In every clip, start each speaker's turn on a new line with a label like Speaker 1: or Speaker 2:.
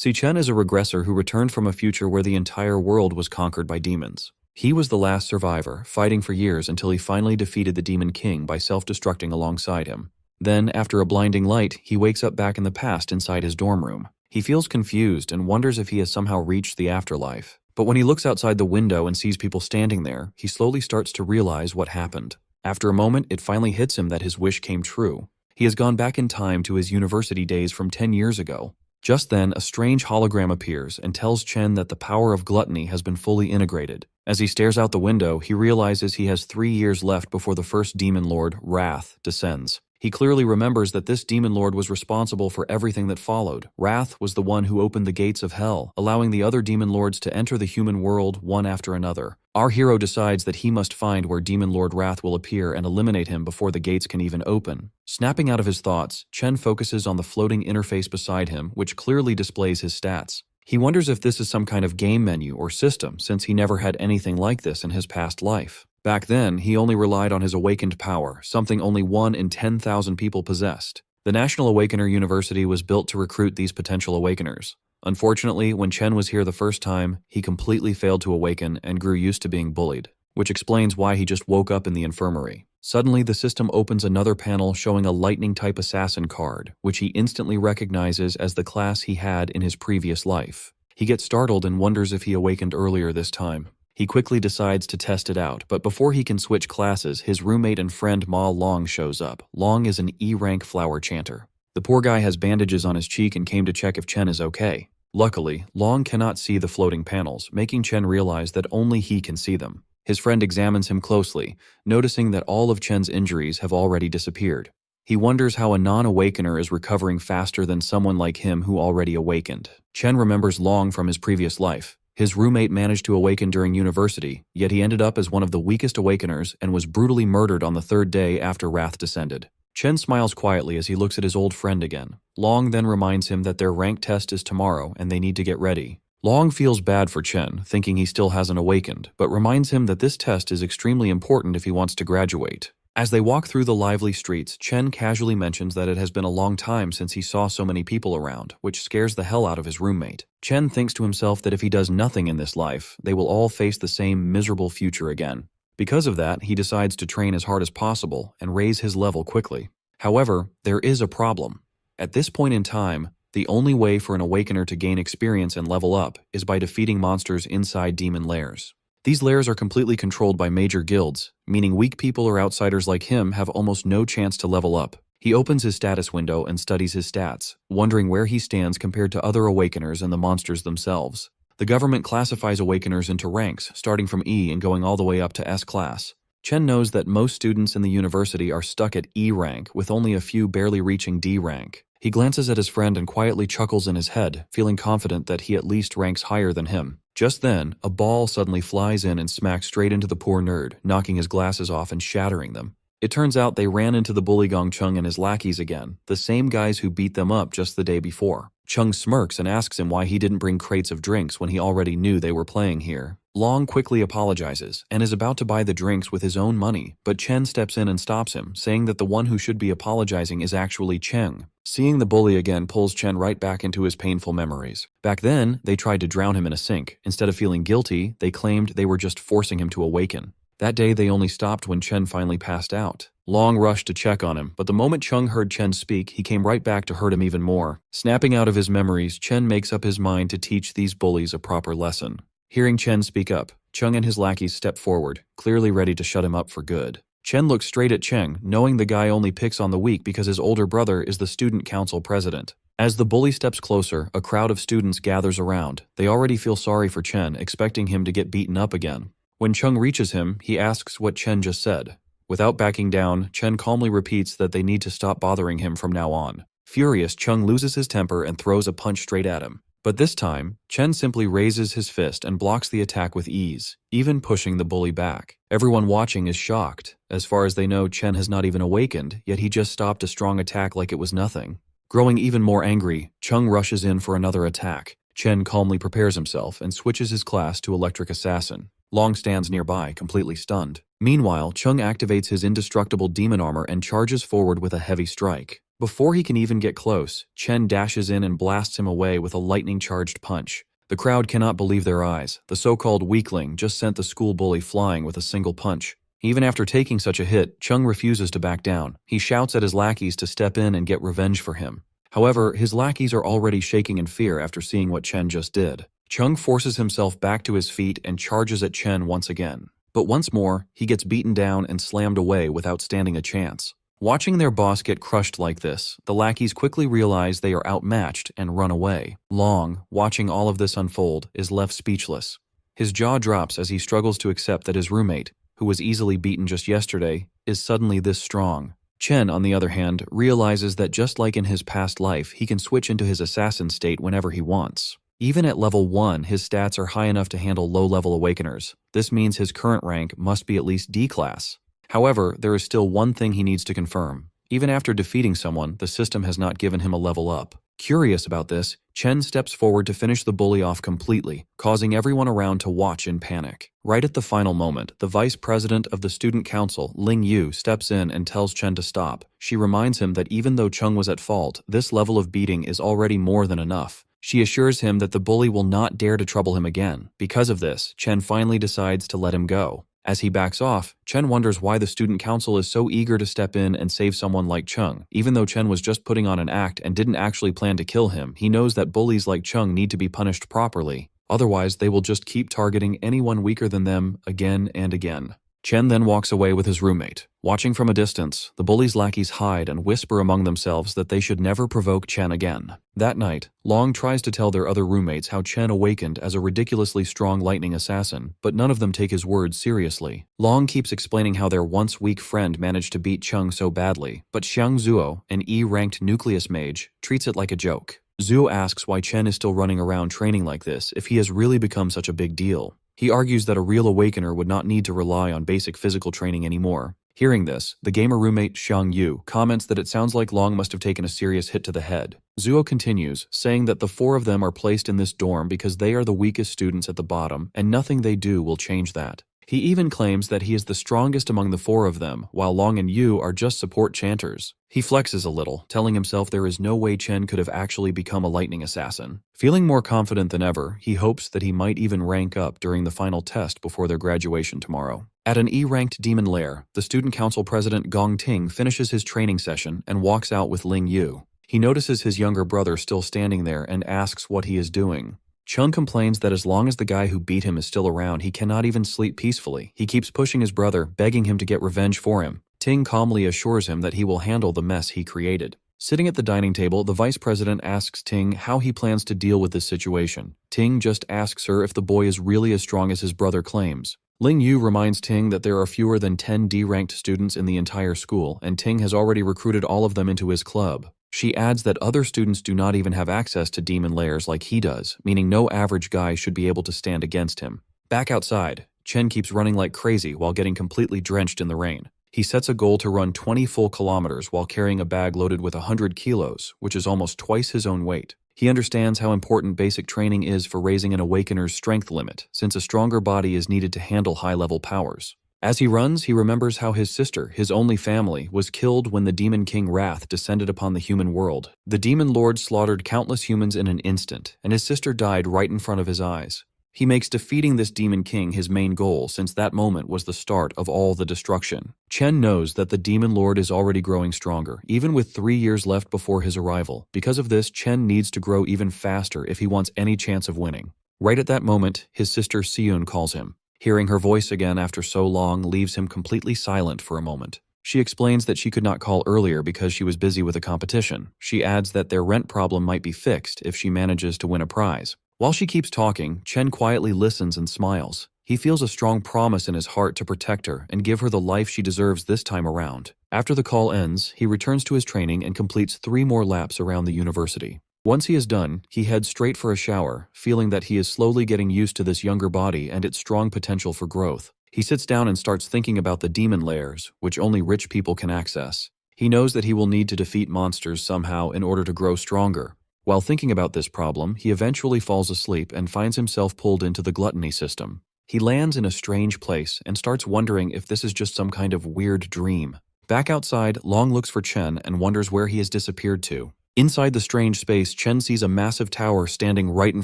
Speaker 1: See, Chen is a regressor who returned from a future where the entire world was conquered by demons. He was the last survivor, fighting for years until he finally defeated the Demon King by self-destructing alongside him. Then, after a blinding light, he wakes up back in the past inside his dorm room. He feels confused and wonders if he has somehow reached the afterlife. But when he looks outside the window and sees people standing there, he slowly starts to realize what happened. After a moment, it finally hits him that his wish came true. He has gone back in time to his university days from 10 years ago. Just then, a strange hologram appears and tells Chen that the power of gluttony has been fully integrated. As he stares out the window, he realizes he has 3 years left before the first demon lord, Wrath, descends. He clearly remembers that this demon lord was responsible for everything that followed. Wrath was the one who opened the gates of hell, allowing the other demon lords to enter the human world one after another. Our hero decides that he must find where Demon Lord Wrath will appear and eliminate him before the gates can even open. Snapping out of his thoughts, Chen focuses on the floating interface beside him, which clearly displays his stats. He wonders if this is some kind of game menu or system, since he never had anything like this in his past life. Back then, he only relied on his awakened power, something only 1 in 10,000 people possessed. The National Awakener University was built to recruit these potential awakeners. Unfortunately, when Chen was here the first time, he completely failed to awaken and grew used to being bullied, which explains why he just woke up in the infirmary. Suddenly, the system opens another panel showing a lightning-type assassin card, which he instantly recognizes as the class he had in his previous life. He gets startled and wonders if he awakened earlier this time. He quickly decides to test it out, but before he can switch classes, his roommate and friend Ma Long shows up. Long is an E-rank flower chanter. The poor guy has bandages on his cheek and came to check if Chen is okay. Luckily, Long cannot see the floating panels, making Chen realize that only he can see them. His friend examines him closely, noticing that all of Chen's injuries have already disappeared. He wonders how a non-awakener is recovering faster than someone like him who already awakened. Chen remembers Long from his previous life. His roommate managed to awaken during university, yet he ended up as one of the weakest awakeners and was brutally murdered on the 3rd day after Wrath descended. Chen smiles quietly as he looks at his old friend again. Long then reminds him that their rank test is tomorrow and they need to get ready. Long feels bad for Chen, thinking he still hasn't awakened, but reminds him that this test is extremely important if he wants to graduate. As they walk through the lively streets, Chen casually mentions that it has been a long time since he saw so many people around, which scares the hell out of his roommate. Chen thinks to himself that if he does nothing in this life, they will all face the same miserable future again. Because of that, he decides to train as hard as possible and raise his level quickly. However, there is a problem. At this point in time, the only way for an awakener to gain experience and level up is by defeating monsters inside demon lairs. These lairs are completely controlled by major guilds, meaning weak people or outsiders like him have almost no chance to level up. He opens his status window and studies his stats, wondering where he stands compared to other awakeners and the monsters themselves. The government classifies awakeners into ranks, starting from E and going all the way up to S class. Chen knows that most students in the university are stuck at E rank, with only a few barely reaching D rank. He glances at his friend and quietly chuckles in his head, feeling confident that he at least ranks higher than him. Just then, a ball suddenly flies in and smacks straight into the poor nerd, knocking his glasses off and shattering them. It turns out they ran into the bully Gong Chung and his lackeys again, the same guys who beat them up just the day before. Chung smirks and asks him why he didn't bring crates of drinks when he already knew they were playing here. Long quickly apologizes and is about to buy the drinks with his own money, but Chen steps in and stops him, saying that the one who should be apologizing is actually Cheng. Seeing the bully again pulls Chen right back into his painful memories. Back then, they tried to drown him in a sink. Instead of feeling guilty, they claimed they were just forcing him to awaken. That day, they only stopped when Chen finally passed out. Long rushed to check on him, but the moment Chung heard Chen speak, he came right back to hurt him even more. Snapping out of his memories, Chen makes up his mind to teach these bullies a proper lesson. Hearing Chen speak up, Chung and his lackeys step forward, clearly ready to shut him up for good. Chen looks straight at Cheng, knowing the guy only picks on the weak because his older brother is the student council president. As the bully steps closer, a crowd of students gathers around. They already feel sorry for Chen, expecting him to get beaten up again. When Chung reaches him, he asks what Chen just said. Without backing down, Chen calmly repeats that they need to stop bothering him from now on. Furious, Chung loses his temper and throws a punch straight at him. But this time, Chen simply raises his fist and blocks the attack with ease, even pushing the bully back. Everyone watching is shocked. As far as they know, Chen has not even awakened, yet he just stopped a strong attack like it was nothing. Growing even more angry, Chung rushes in for another attack. Chen calmly prepares himself and switches his class to Electric Assassin. Long stands nearby, completely stunned. Meanwhile, Chung activates his indestructible demon armor and charges forward with a heavy strike. Before he can even get close, Chen dashes in and blasts him away with a lightning-charged punch. The crowd cannot believe their eyes. The so-called weakling just sent the school bully flying with a single punch. Even after taking such a hit, Chung refuses to back down. He shouts at his lackeys to step in and get revenge for him. However, his lackeys are already shaking in fear after seeing what Chen just did. Chung forces himself back to his feet and charges at Chen once again. But once more, he gets beaten down and slammed away without standing a chance. Watching their boss get crushed like this, the lackeys quickly realize they are outmatched and run away. Long, watching all of this unfold, is left speechless. His jaw drops as he struggles to accept that his roommate, who was easily beaten just yesterday, is suddenly this strong. Chen, on the other hand, realizes that just like in his past life, he can switch into his assassin state whenever he wants. Even at level 1, his stats are high enough to handle low-level awakeners. This means his current rank must be at least D class. However, there is still one thing he needs to confirm. Even after defeating someone, the system has not given him a level up. Curious about this, Chen steps forward to finish the bully off completely, causing everyone around to watch in panic. Right at the final moment, the vice president of the student council, Ling Yu, steps in and tells Chen to stop. She reminds him that even though Chung was at fault, this level of beating is already more than enough. She assures him that the bully will not dare to trouble him again. Because of this, Chen finally decides to let him go. As he backs off, Chen wonders why the student council is so eager to step in and save someone like Chung. Even though Chen was just putting on an act and didn't actually plan to kill him, he knows that bullies like Chung need to be punished properly. Otherwise, they will just keep targeting anyone weaker than them again and again. Chen then walks away with his roommate. Watching from a distance, the bullies' lackeys hide and whisper among themselves that they should never provoke Chen again. That night, Long tries to tell their other roommates how Chen awakened as a ridiculously strong lightning assassin, but none of them take his words seriously. Long keeps explaining how their once weak friend managed to beat Chung so badly, but Xiang Zuo, an E-ranked nucleus mage, treats it like a joke. Zuo asks why Chen is still running around training like this if he has really become such a big deal. He argues that a real awakener would not need to rely on basic physical training anymore. Hearing this, the gamer roommate Xiang Yu comments that it sounds like Long must have taken a serious hit to the head. Zuo continues, saying that the 4 of them are placed in this dorm because they are the weakest students at the bottom, and nothing they do will change that. He even claims that he is the strongest among the 4 of them, while Long and Yu are just support chanters. He flexes a little, telling himself there is no way Chen could have actually become a lightning assassin. Feeling more confident than ever, he hopes that he might even rank up during the final test before their graduation tomorrow. At an E-ranked demon lair, the student council president Gong Ting finishes his training session and walks out with Ling Yu. He notices his younger brother still standing there and asks what he is doing. Chung complains that as long as the guy who beat him is still around, he cannot even sleep peacefully. He keeps pushing his brother, begging him to get revenge for him. Ting calmly assures him that he will handle the mess he created. Sitting at the dining table, the vice president asks Ting how he plans to deal with this situation. Ting just asks her if the boy is really as strong as his brother claims. Ling Yu reminds Ting that there are fewer than 10 D-ranked students in the entire school, and Ting has already recruited all of them into his club. She adds that other students do not even have access to demon lairs like he does, meaning no average guy should be able to stand against him. Back outside, Chen keeps running like crazy while getting completely drenched in the rain. He sets a goal to run 20 full kilometers while carrying a bag loaded with 100 kilos, which is almost twice his own weight. He understands how important basic training is for raising an awakener's strength limit, since a stronger body is needed to handle high-level powers. As he runs, he remembers how his sister, his only family, was killed when the Demon King Wrath descended upon the human world. The Demon Lord slaughtered countless humans in an instant, and his sister died right in front of his eyes. He makes defeating this Demon King his main goal, since that moment was the start of all the destruction. Chen knows that the Demon Lord is already growing stronger, even with 3 years left before his arrival. Because of this, Chen needs to grow even faster if he wants any chance of winning. Right at that moment, his sister Siyun calls him. Hearing her voice again after so long leaves him completely silent for a moment. She explains that she could not call earlier because she was busy with a competition. She adds that their rent problem might be fixed if she manages to win a prize. While she keeps talking, Chen quietly listens and smiles. He feels a strong promise in his heart to protect her and give her the life she deserves this time around. After the call ends, he returns to his training and completes 3 more laps around the university. Once he is done, he heads straight for a shower, feeling that he is slowly getting used to this younger body and its strong potential for growth. He sits down and starts thinking about the demon lairs, which only rich people can access. He knows that he will need to defeat monsters somehow in order to grow stronger. While thinking about this problem, he eventually falls asleep and finds himself pulled into the gluttony system. He lands in a strange place and starts wondering if this is just some kind of weird dream. Back outside, Long looks for Chen and wonders where he has disappeared to. Inside the strange space, Chen sees a massive tower standing right in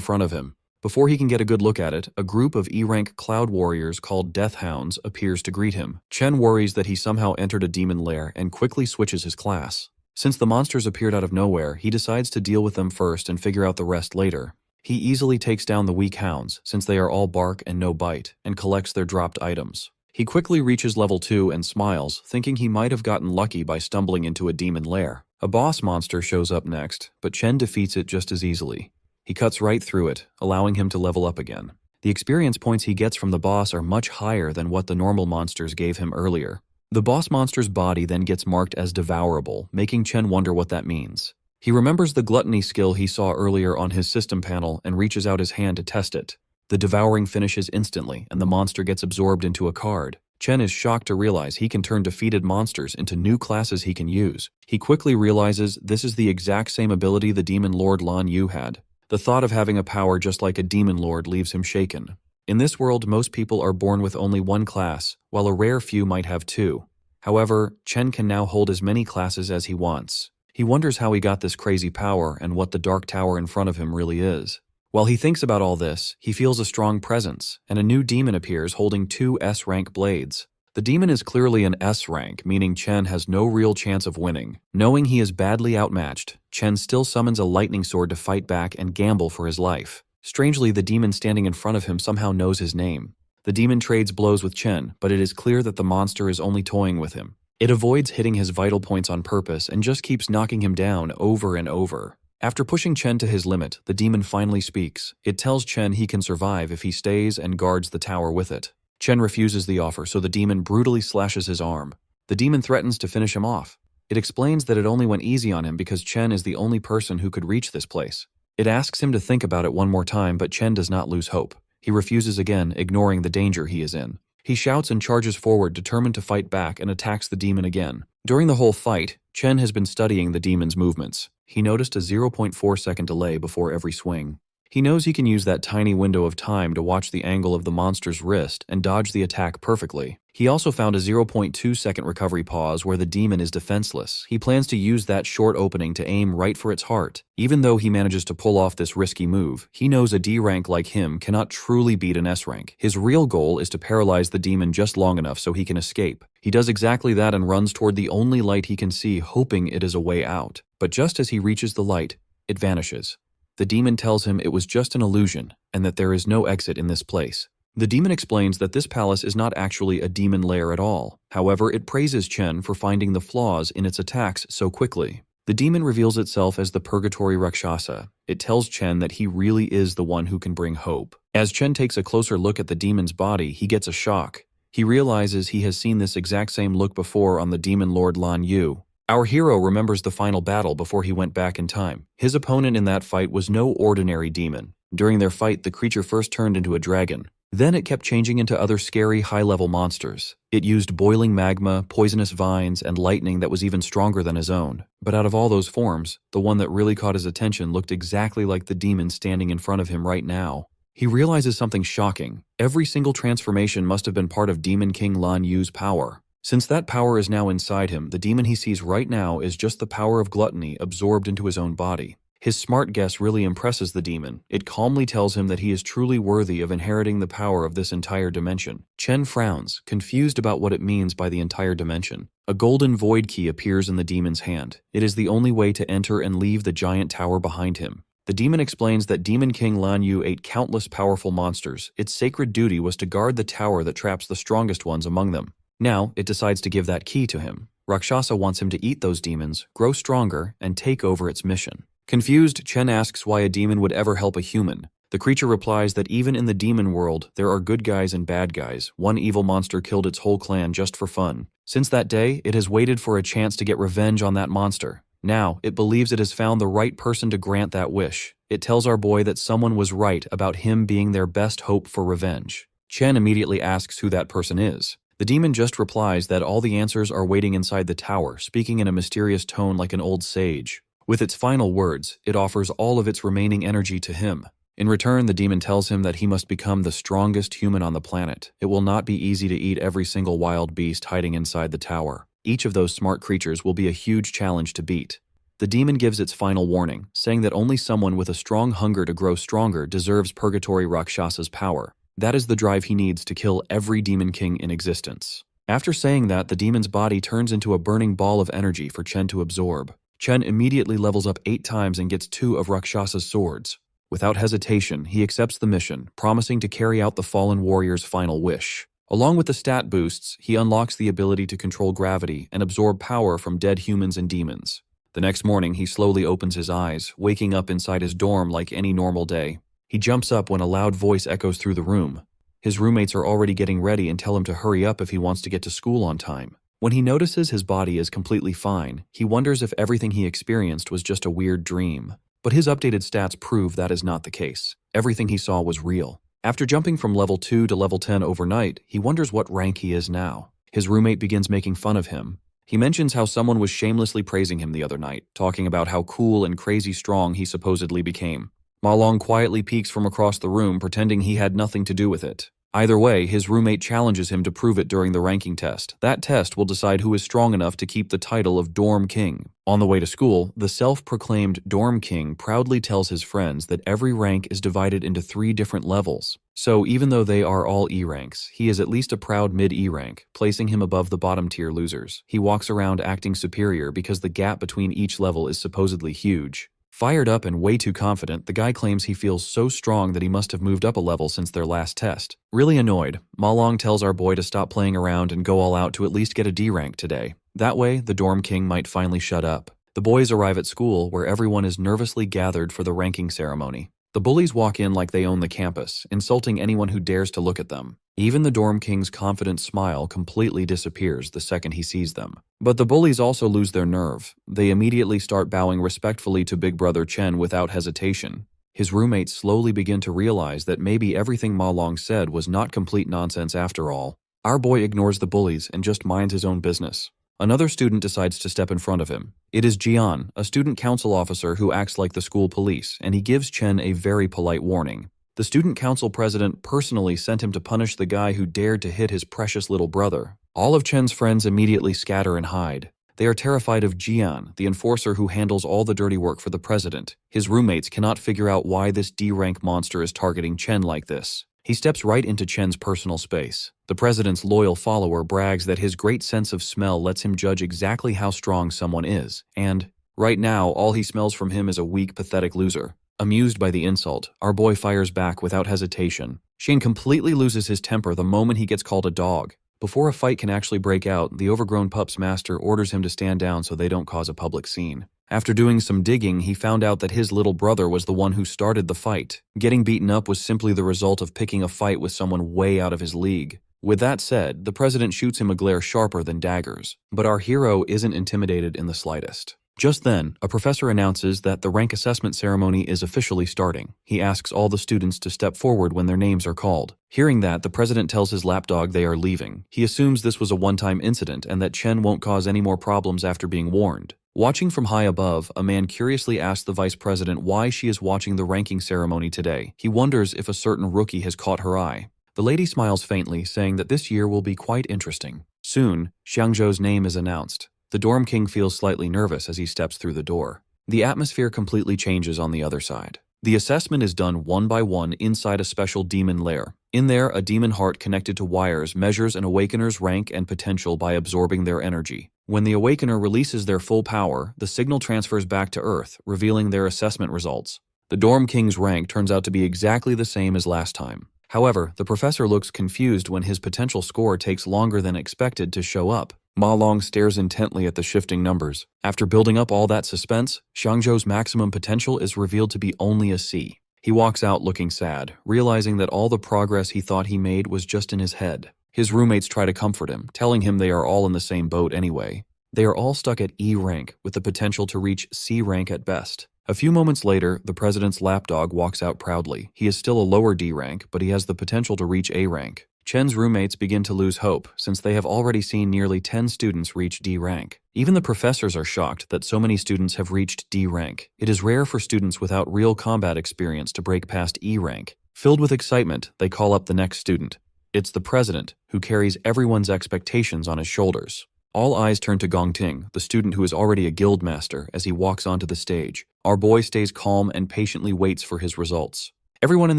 Speaker 1: front of him. Before he can get a good look at it, a group of E-rank cloud warriors called Death Hounds appears to greet him. Chen worries that he somehow entered a demon lair and quickly switches his class. Since the monsters appeared out of nowhere, he decides to deal with them first and figure out the rest later. He easily takes down the weak hounds, since they are all bark and no bite, and collects their dropped items. He quickly reaches level 2 and smiles, thinking he might have gotten lucky by stumbling into a demon lair. A boss monster shows up next, but Chen defeats it just as easily. He cuts right through it, allowing him to level up again. The experience points he gets from the boss are much higher than what the normal monsters gave him earlier. The boss monster's body then gets marked as devourable, making Chen wonder what that means. He remembers the gluttony skill he saw earlier on his system panel and reaches out his hand to test it. The devouring finishes instantly, and the monster gets absorbed into a card. Chen is shocked to realize he can turn defeated monsters into new classes he can use. He quickly realizes this is the exact same ability the Demon Lord Lan Yu had. The thought of having a power just like a demon lord leaves him shaken. In this world, most people are born with only one class, while a rare few might have two. However, Chen can now hold as many classes as he wants. He wonders how he got this crazy power and what the dark tower in front of him really is. While he thinks about all this, he feels a strong presence, and a new demon appears holding 2 S-rank blades. The demon is clearly an S-rank, meaning Chen has no real chance of winning. Knowing he is badly outmatched, Chen still summons a lightning sword to fight back and gamble for his life. Strangely, the demon standing in front of him somehow knows his name. The demon trades blows with Chen, but it is clear that the monster is only toying with him. It avoids hitting his vital points on purpose and just keeps knocking him down over and over. After pushing Chen to his limit, the demon finally speaks. It tells Chen he can survive if he stays and guards the tower with it. Chen refuses the offer, so the demon brutally slashes his arm. The demon threatens to finish him off. It explains that it only went easy on him because Chen is the only person who could reach this place. It asks him to think about it one more time, but Chen does not lose hope. He refuses again, ignoring the danger he is in. He shouts and charges forward, determined to fight back, and attacks the demon again. During the whole fight, Chen has been studying the demon's movements. He noticed a 0.4 second delay before every swing. He knows he can use that tiny window of time to watch the angle of the monster's wrist and dodge the attack perfectly. He also found a 0.2 second recovery pause where the demon is defenseless. He plans to use that short opening to aim right for its heart. Even though he manages to pull off this risky move, he knows a D rank like him cannot truly beat an S rank. His real goal is to paralyze the demon just long enough so he can escape. He does exactly that and runs toward the only light he can see, hoping it is a way out. But just as he reaches the light, it vanishes. The demon tells him it was just an illusion and that there is no exit in this place. The demon explains that this palace is not actually a demon lair at all. However, it praises Chen for finding the flaws in its attacks so quickly. The demon reveals itself as the Purgatory Rakshasa. It tells Chen that he really is the one who can bring hope. As Chen takes a closer look at the demon's body, he gets a shock. He realizes he has seen this exact same look before on the demon lord Lan Yu. Our hero remembers the final battle before he went back in time. His opponent in that fight was no ordinary demon. During their fight, the creature first turned into a dragon. Then it kept changing into other scary high-level monsters. It used boiling magma, poisonous vines, and lightning that was even stronger than his own. But out of all those forms, the one that really caught his attention looked exactly like the demon standing in front of him right now. He realizes something shocking. Every single transformation must have been part of Demon King Lan Yu's power. Since that power is now inside him, the demon he sees right now is just the power of gluttony absorbed into his own body. His smart guess really impresses the demon. It calmly tells him that he is truly worthy of inheriting the power of this entire dimension. Chen frowns, confused about what it means by the entire dimension. A golden void key appears in the demon's hand. It is the only way to enter and leave the giant tower behind him. The demon explains that Demon King Lan Yu ate countless powerful monsters. Its sacred duty was to guard the tower that traps the strongest ones among them. Now, it decides to give that key to him. Rakshasa wants him to eat those demons, grow stronger, and take over its mission. Confused, Chen asks why a demon would ever help a human. The creature replies that even in the demon world, there are good guys and bad guys. One evil monster killed its whole clan just for fun. Since that day, it has waited for a chance to get revenge on that monster. Now, it believes it has found the right person to grant that wish. It tells our boy that someone was right about him being their best hope for revenge. Chen immediately asks who that person is. The demon just replies that all the answers are waiting inside the tower, speaking in a mysterious tone like an old sage. With its final words, it offers all of its remaining energy to him. In return, the demon tells him that he must become the strongest human on the planet. It will not be easy to eat every single wild beast hiding inside the tower. Each of those smart creatures will be a huge challenge to beat. The demon gives its final warning, saying that only someone with a strong hunger to grow stronger deserves Purgatory Rakshasa's power. That is the drive he needs to kill every demon king in existence. After saying that, the demon's body turns into a burning ball of energy for Chen to absorb. Chen immediately levels up 8 times and gets 2 of Rakshasa's swords. Without hesitation, he accepts the mission, promising to carry out the fallen warrior's final wish. Along with the stat boosts, he unlocks the ability to control gravity and absorb power from dead humans and demons. The next morning, he slowly opens his eyes, waking up inside his dorm like any normal day. He jumps up when a loud voice echoes through the room. His roommates are already getting ready and tell him to hurry up if he wants to get to school on time. When he notices his body is completely fine, he wonders if everything he experienced was just a weird dream. But his updated stats prove that is not the case. Everything he saw was real. After jumping from level 2 to level 10 overnight, he wonders what rank he is now. His roommate begins making fun of him. He mentions how someone was shamelessly praising him the other night, talking about how cool and crazy strong he supposedly became. Ma Long quietly peeks from across the room, pretending he had nothing to do with it. Either way, his roommate challenges him to prove it during the ranking test. That test will decide who is strong enough to keep the title of Dorm King. On the way to school, the self-proclaimed Dorm King proudly tells his friends that every rank is divided into 3 different levels. So even though they are all E ranks, he is at least a proud mid-E rank, placing him above the bottom-tier losers. He walks around acting superior because the gap between each level is supposedly huge. Fired up and way too confident, the guy claims he feels so strong that he must have moved up a level since their last test. Really annoyed, Ma Long tells our boy to stop playing around and go all out to at least get a D rank today. That way, the Dorm King might finally shut up. The boys arrive at school, where everyone is nervously gathered for the ranking ceremony. The bullies walk in like they own the campus, insulting anyone who dares to look at them. Even the Dorm King's confident smile completely disappears the second he sees them. But the bullies also lose their nerve. They immediately start bowing respectfully to Big Brother Chen without hesitation. His roommates slowly begin to realize that maybe everything Ma Long said was not complete nonsense after all. Our boy ignores the bullies and just minds his own business. Another student decides to step in front of him. It is Jian, a student council officer who acts like the school police, and he gives Chen a very polite warning. The student council president personally sent him to punish the guy who dared to hit his precious little brother. All of Chen's friends immediately scatter and hide. They are terrified of Jian, the enforcer who handles all the dirty work for the president. His roommates cannot figure out why this D-rank monster is targeting Chen like this. He steps right into Chen's personal space. The president's loyal follower brags that his great sense of smell lets him judge exactly how strong someone is, and right now all he smells from him is a weak, pathetic loser. Amused by the insult, our boy fires back without hesitation. Shane completely loses his temper the moment he gets called a dog. Before a fight can actually break out, the overgrown pup's master orders him to stand down so they don't cause a public scene. After doing some digging, he found out that his little brother was the one who started the fight. Getting beaten up was simply the result of picking a fight with someone way out of his league. With that said, the president shoots him a glare sharper than daggers. But our hero isn't intimidated in the slightest. Just then, a professor announces that the rank assessment ceremony is officially starting. He asks all the students to step forward when their names are called. Hearing that, the president tells his lapdog they are leaving. He assumes this was a one-time incident and that Chen won't cause any more problems after being warned. Watching from high above, a man curiously asks the vice president why she is watching the ranking ceremony today. He wonders if a certain rookie has caught her eye. The lady smiles faintly, saying that this year will be quite interesting. Soon, Xiangzhou's name is announced. The Dorm King feels slightly nervous as he steps through the door. The atmosphere completely changes on the other side. The assessment is done one by one inside a special demon lair. In there, a demon heart connected to wires measures an awakener's rank and potential by absorbing their energy. When the awakener releases their full power, the signal transfers back to Earth, revealing their assessment results. The Dorm King's rank turns out to be exactly the same as last time. However, the professor looks confused when his potential score takes longer than expected to show up. Ma Long stares intently at the shifting numbers. After building up all that suspense, Xiangzhou's maximum potential is revealed to be only a C. He walks out looking sad, realizing that all the progress he thought he made was just in his head. His roommates try to comfort him, telling him they are all in the same boat anyway. They are all stuck at E rank, with the potential to reach C rank at best. A few moments later, the president's lapdog walks out proudly. He is still a lower D rank, but he has the potential to reach A rank. Chen's roommates begin to lose hope, since they have already seen nearly 10 students reach D rank. Even the professors are shocked that so many students have reached D rank. It is rare for students without real combat experience to break past E rank. Filled with excitement, they call up the next student. It's the president, who carries everyone's expectations on his shoulders. All eyes turn to Gongting, the student who is already a guild master, as he walks onto the stage. Our boy stays calm and patiently waits for his results. Everyone in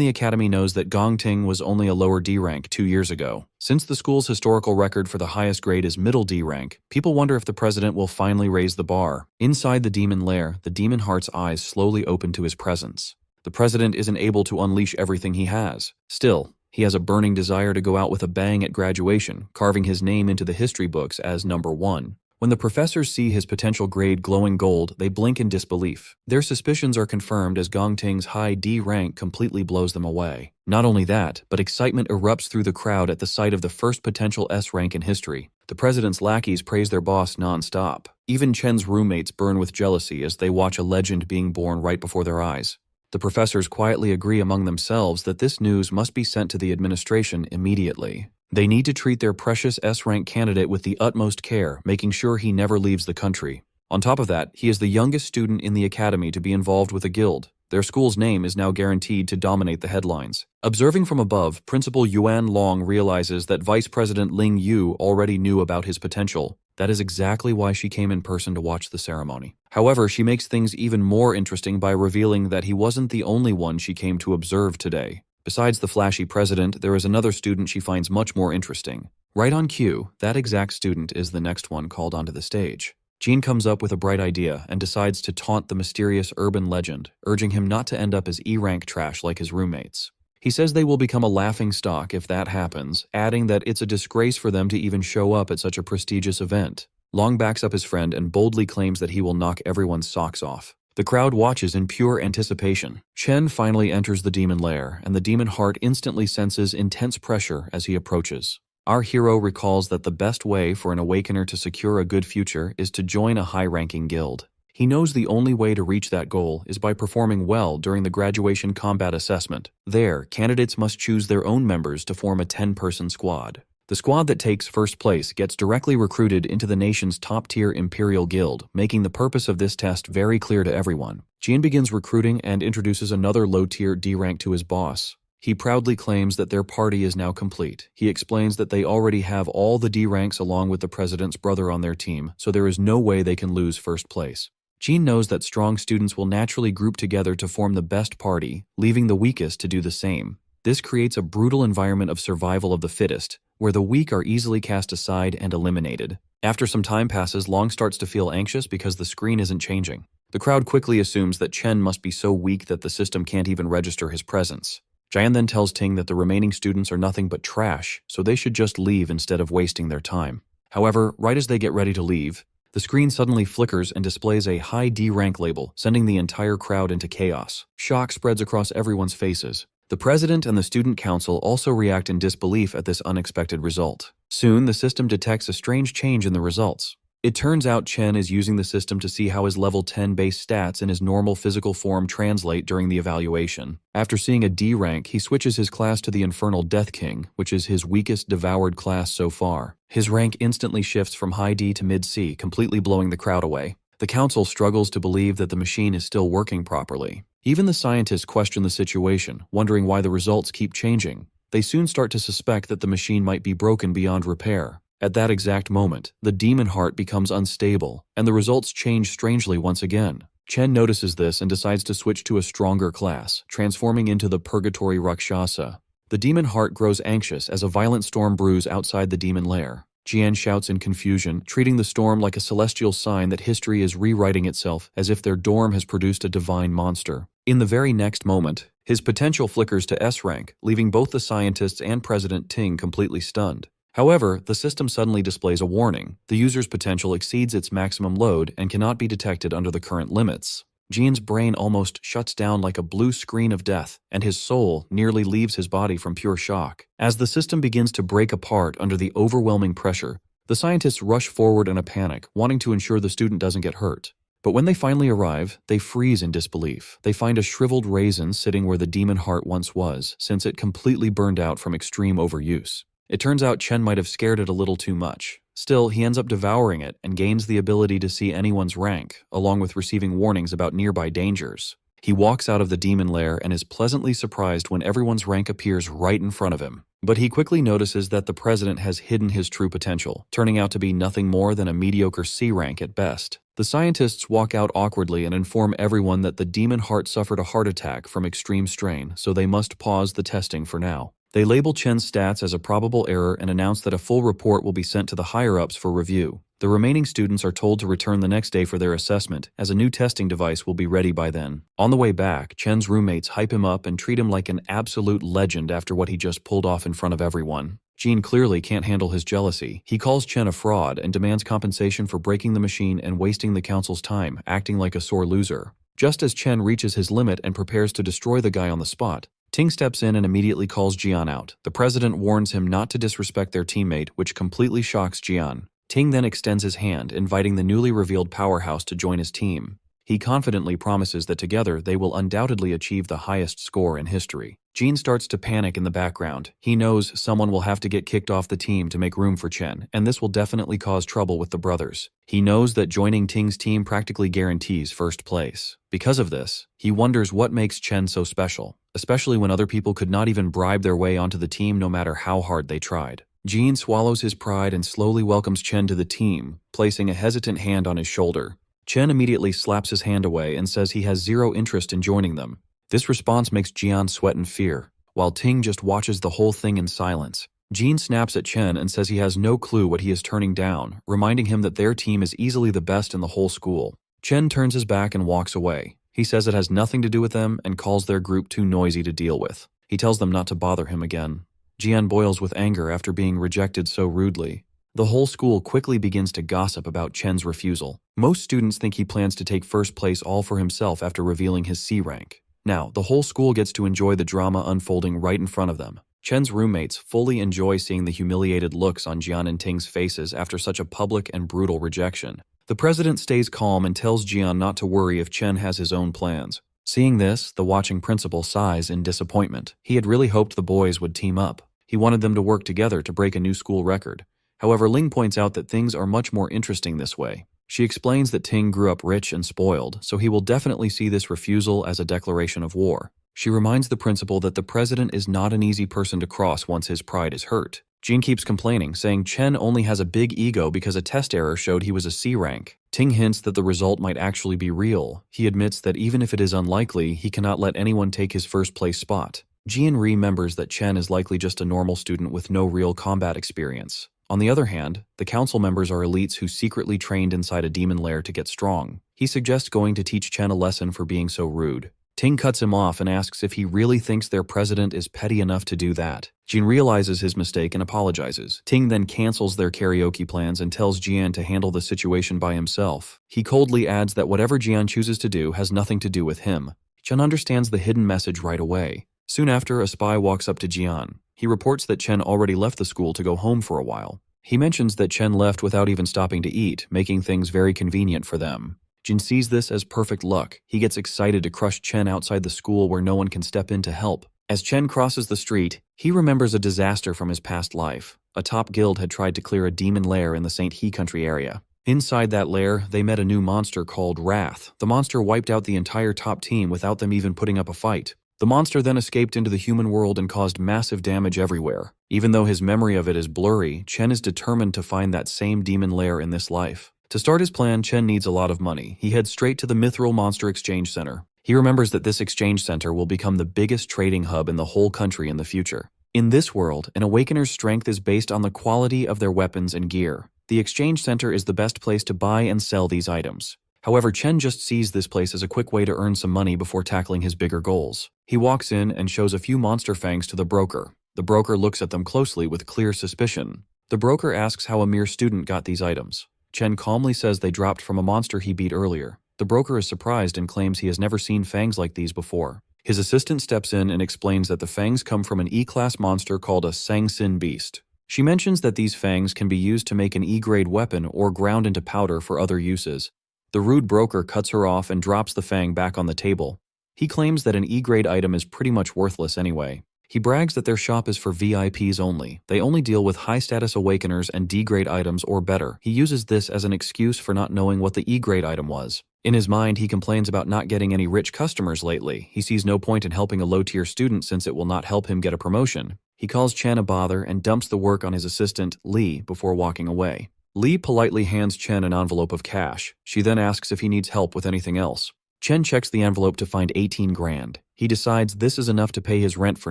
Speaker 1: the academy knows that Gongting was only a lower D rank 2 years ago. Since the school's historical record for the highest grade is middle D rank, people wonder if the president will finally raise the bar. Inside the demon lair, the demon heart's eyes slowly open to his presence. The president isn't able to unleash everything he has. Still, he has a burning desire to go out with a bang at graduation, carving his name into the history books as number 1. When the professors see his potential grade glowing gold, they blink in disbelief. Their suspicions are confirmed as Gongting's high D rank completely blows them away. Not only that, but excitement erupts through the crowd at the sight of the first potential S rank in history. The president's lackeys praise their boss non-stop. Even Chen's roommates burn with jealousy as they watch a legend being born right before their eyes. The professors quietly agree among themselves that this news must be sent to the administration immediately. They need to treat their precious S-rank candidate with the utmost care, making sure he never leaves the country. On top of that, he is the youngest student in the academy to be involved with a guild. Their school's name is now guaranteed to dominate the headlines. Observing from above, Principal Yuan Long realizes that Vice President Ling Yu already knew about his potential. That is exactly why she came in person to watch the ceremony. However, she makes things even more interesting by revealing that he wasn't the only one she came to observe today. Besides the flashy president, there is another student she finds much more interesting. Right on cue, that exact student is the next one called onto the stage. Jean comes up with a bright idea and decides to taunt the mysterious urban legend, urging him not to end up as E-rank trash like his roommates. He says they will become a laughingstock if that happens, adding that it's a disgrace for them to even show up at such a prestigious event. Long backs up his friend and boldly claims that he will knock everyone's socks off. The crowd watches in pure anticipation. Chen finally enters the demon lair, and the demon heart instantly senses intense pressure as he approaches. Our hero recalls that the best way for an awakener to secure a good future is to join a high-ranking guild. He knows the only way to reach that goal is by performing well during the graduation combat assessment. There, candidates must choose their own members to form a 10-person squad. The squad that takes first place gets directly recruited into the nation's top-tier Imperial Guild, making the purpose of this test very clear to everyone. Jian begins recruiting and introduces another low-tier D rank to his boss. He proudly claims that their party is now complete. He explains that they already have all the D ranks along with the president's brother on their team, so there is no way they can lose first place. Jean knows that strong students will naturally group together to form the best party, leaving the weakest to do the same. This creates a brutal environment of survival of the fittest, where the weak are easily cast aside and eliminated. After some time passes, Long starts to feel anxious because the screen isn't changing. The crowd quickly assumes that Chen must be so weak that the system can't even register his presence. Jian then tells Ting that the remaining students are nothing but trash, so they should just leave instead of wasting their time. However, right as they get ready to leave, the screen suddenly flickers and displays a high D rank label, sending the entire crowd into chaos. Shock spreads across everyone's faces. The president and the student council also react in disbelief at this unexpected result. Soon, the system detects a strange change in the results. It turns out Chen is using the system to see how his level 10 base stats in his normal physical form translate during the evaluation. After seeing a D rank, he switches his class to the Infernal Death King, which is his weakest devoured class so far. His rank instantly shifts from high D to mid C, completely blowing the crowd away. The council struggles to believe that the machine is still working properly. Even the scientists question the situation, wondering why the results keep changing. They soon start to suspect that the machine might be broken beyond repair. At that exact moment, the demon heart becomes unstable, and the results change strangely once again. Chen notices this and decides to switch to a stronger class, transforming into the Purgatory Rakshasa. The demon heart grows anxious as a violent storm brews outside the demon lair. Jian shouts in confusion, treating the storm like a celestial sign that history is rewriting itself as if their dorm has produced a divine monster. In the very next moment, his potential flickers to S rank, leaving both the scientists and President Ting completely stunned. However, the system suddenly displays a warning. The user's potential exceeds its maximum load and cannot be detected under the current limits. Jian's brain almost shuts down like a blue screen of death, and his soul nearly leaves his body from pure shock. As the system begins to break apart under the overwhelming pressure, the scientists rush forward in a panic, wanting to ensure the student doesn't get hurt. But when they finally arrive, they freeze in disbelief. They find a shriveled raisin sitting where the demon heart once was, since it completely burned out from extreme overuse. It turns out Chen might have scared it a little too much. Still, he ends up devouring it and gains the ability to see anyone's rank, along with receiving warnings about nearby dangers. He walks out of the demon lair and is pleasantly surprised when everyone's rank appears right in front of him. But he quickly notices that the president has hidden his true potential, turning out to be nothing more than a mediocre C rank at best. The scientists walk out awkwardly and inform everyone that the demon heart suffered a heart attack from extreme strain, so they must pause the testing for now. They label Chen's stats as a probable error and announce that a full report will be sent to the higher-ups for review. The remaining students are told to return the next day for their assessment, as a new testing device will be ready by then. On the way back, Chen's roommates hype him up and treat him like an absolute legend after what he just pulled off in front of everyone. Jean clearly can't handle his jealousy. He calls Chen a fraud and demands compensation for breaking the machine and wasting the council's time, acting like a sore loser. Just as Chen reaches his limit and prepares to destroy the guy on the spot, Ting steps in and immediately calls Jian out. The president warns him not to disrespect their teammate, which completely shocks Jian. Ting then extends his hand, inviting the newly revealed powerhouse to join his team. He confidently promises that together they will undoubtedly achieve the highest score in history. Jean starts to panic in the background. He knows someone will have to get kicked off the team to make room for Chen, and this will definitely cause trouble with the brothers. He knows that joining Ting's team practically guarantees first place. Because of this, he wonders what makes Chen so special, especially when other people could not even bribe their way onto the team no matter how hard they tried. Jean swallows his pride and slowly welcomes Chen to the team, placing a hesitant hand on his shoulder. Chen immediately slaps his hand away and says he has zero interest in joining them. This response makes Jian sweat in fear, while Ting just watches the whole thing in silence. Jean snaps at Chen and says he has no clue what he is turning down, reminding him that their team is easily the best in the whole school. Chen turns his back and walks away. He says it has nothing to do with them and calls their group too noisy to deal with. He tells them not to bother him again. Jian boils with anger after being rejected so rudely. The whole school quickly begins to gossip about Chen's refusal. Most students think he plans to take first place all for himself after revealing his C rank. Now, the whole school gets to enjoy the drama unfolding right in front of them. Chen's roommates fully enjoy seeing the humiliated looks on Jian and Ting's faces after such a public and brutal rejection. The president stays calm and tells Jian not to worry if Chen has his own plans. Seeing this, the watching principal sighs in disappointment. He had really hoped the boys would team up. He wanted them to work together to break a new school record. However, Ling points out that things are much more interesting this way. She explains that Ting grew up rich and spoiled, so he will definitely see this refusal as a declaration of war. She reminds the principal that the president is not an easy person to cross once his pride is hurt. Jean keeps complaining, saying Chen only has a big ego because a test error showed he was a C rank. Ting hints that the result might actually be real. He admits that even if it is unlikely, he cannot let anyone take his first place spot. Jean remembers that Chen is likely just a normal student with no real combat experience. On the other hand, the council members are elites who secretly trained inside a demon lair to get strong. He suggests going to teach Chen a lesson for being so rude. Ting cuts him off and asks if he really thinks their president is petty enough to do that. Jean realizes his mistake and apologizes. Ting then cancels their karaoke plans and tells Jian to handle the situation by himself. He coldly adds that whatever Jian chooses to do has nothing to do with him. Chen understands the hidden message right away. Soon after, a spy walks up to Jian. He reports that Chen already left the school to go home for a while. He mentions that Chen left without even stopping to eat, making things very convenient for them. Jin sees this as perfect luck. He gets excited to crush Chen outside the school where no one can step in to help. As Chen crosses the street, he remembers a disaster from his past life. A top guild had tried to clear a demon lair in the St. He country area. Inside that lair, they met a new monster called Wrath. The monster wiped out the entire top team without them even putting up a fight. The monster then escaped into the human world and caused massive damage everywhere. Even though his memory of it is blurry, Chen is determined to find that same demon lair in this life. To start his plan, Chen needs a lot of money. He heads straight to the Mithril Monster Exchange Center. He remembers that this exchange center will become the biggest trading hub in the whole country in the future. In this world, an Awakener's strength is based on the quality of their weapons and gear. The exchange center is the best place to buy and sell these items. However, Chen just sees this place as a quick way to earn some money before tackling his bigger goals. He walks in and shows a few monster fangs to the broker. The broker looks at them closely with clear suspicion. The broker asks how a mere student got these items. Chen calmly says they dropped from a monster he beat earlier. The broker is surprised and claims he has never seen fangs like these before. His assistant steps in and explains that the fangs come from an E-class monster called a Sang-Sin beast. She mentions that these fangs can be used to make an E-grade weapon or ground into powder for other uses. The rude broker cuts her off and drops the fang back on the table. He claims that an E-grade item is pretty much worthless anyway. He brags that their shop is for VIPs only. They only deal with high-status Awakeners and D-grade items or better. He uses this as an excuse for not knowing what the E-grade item was. In his mind, he complains about not getting any rich customers lately. He sees no point in helping a low-tier student since it will not help him get a promotion. He calls Chen a bother and dumps the work on his assistant, Lee, before walking away. Lee politely hands Chen an envelope of cash. She then asks if he needs help with anything else. Chen checks the envelope to find 18 grand. He decides this is enough to pay his rent for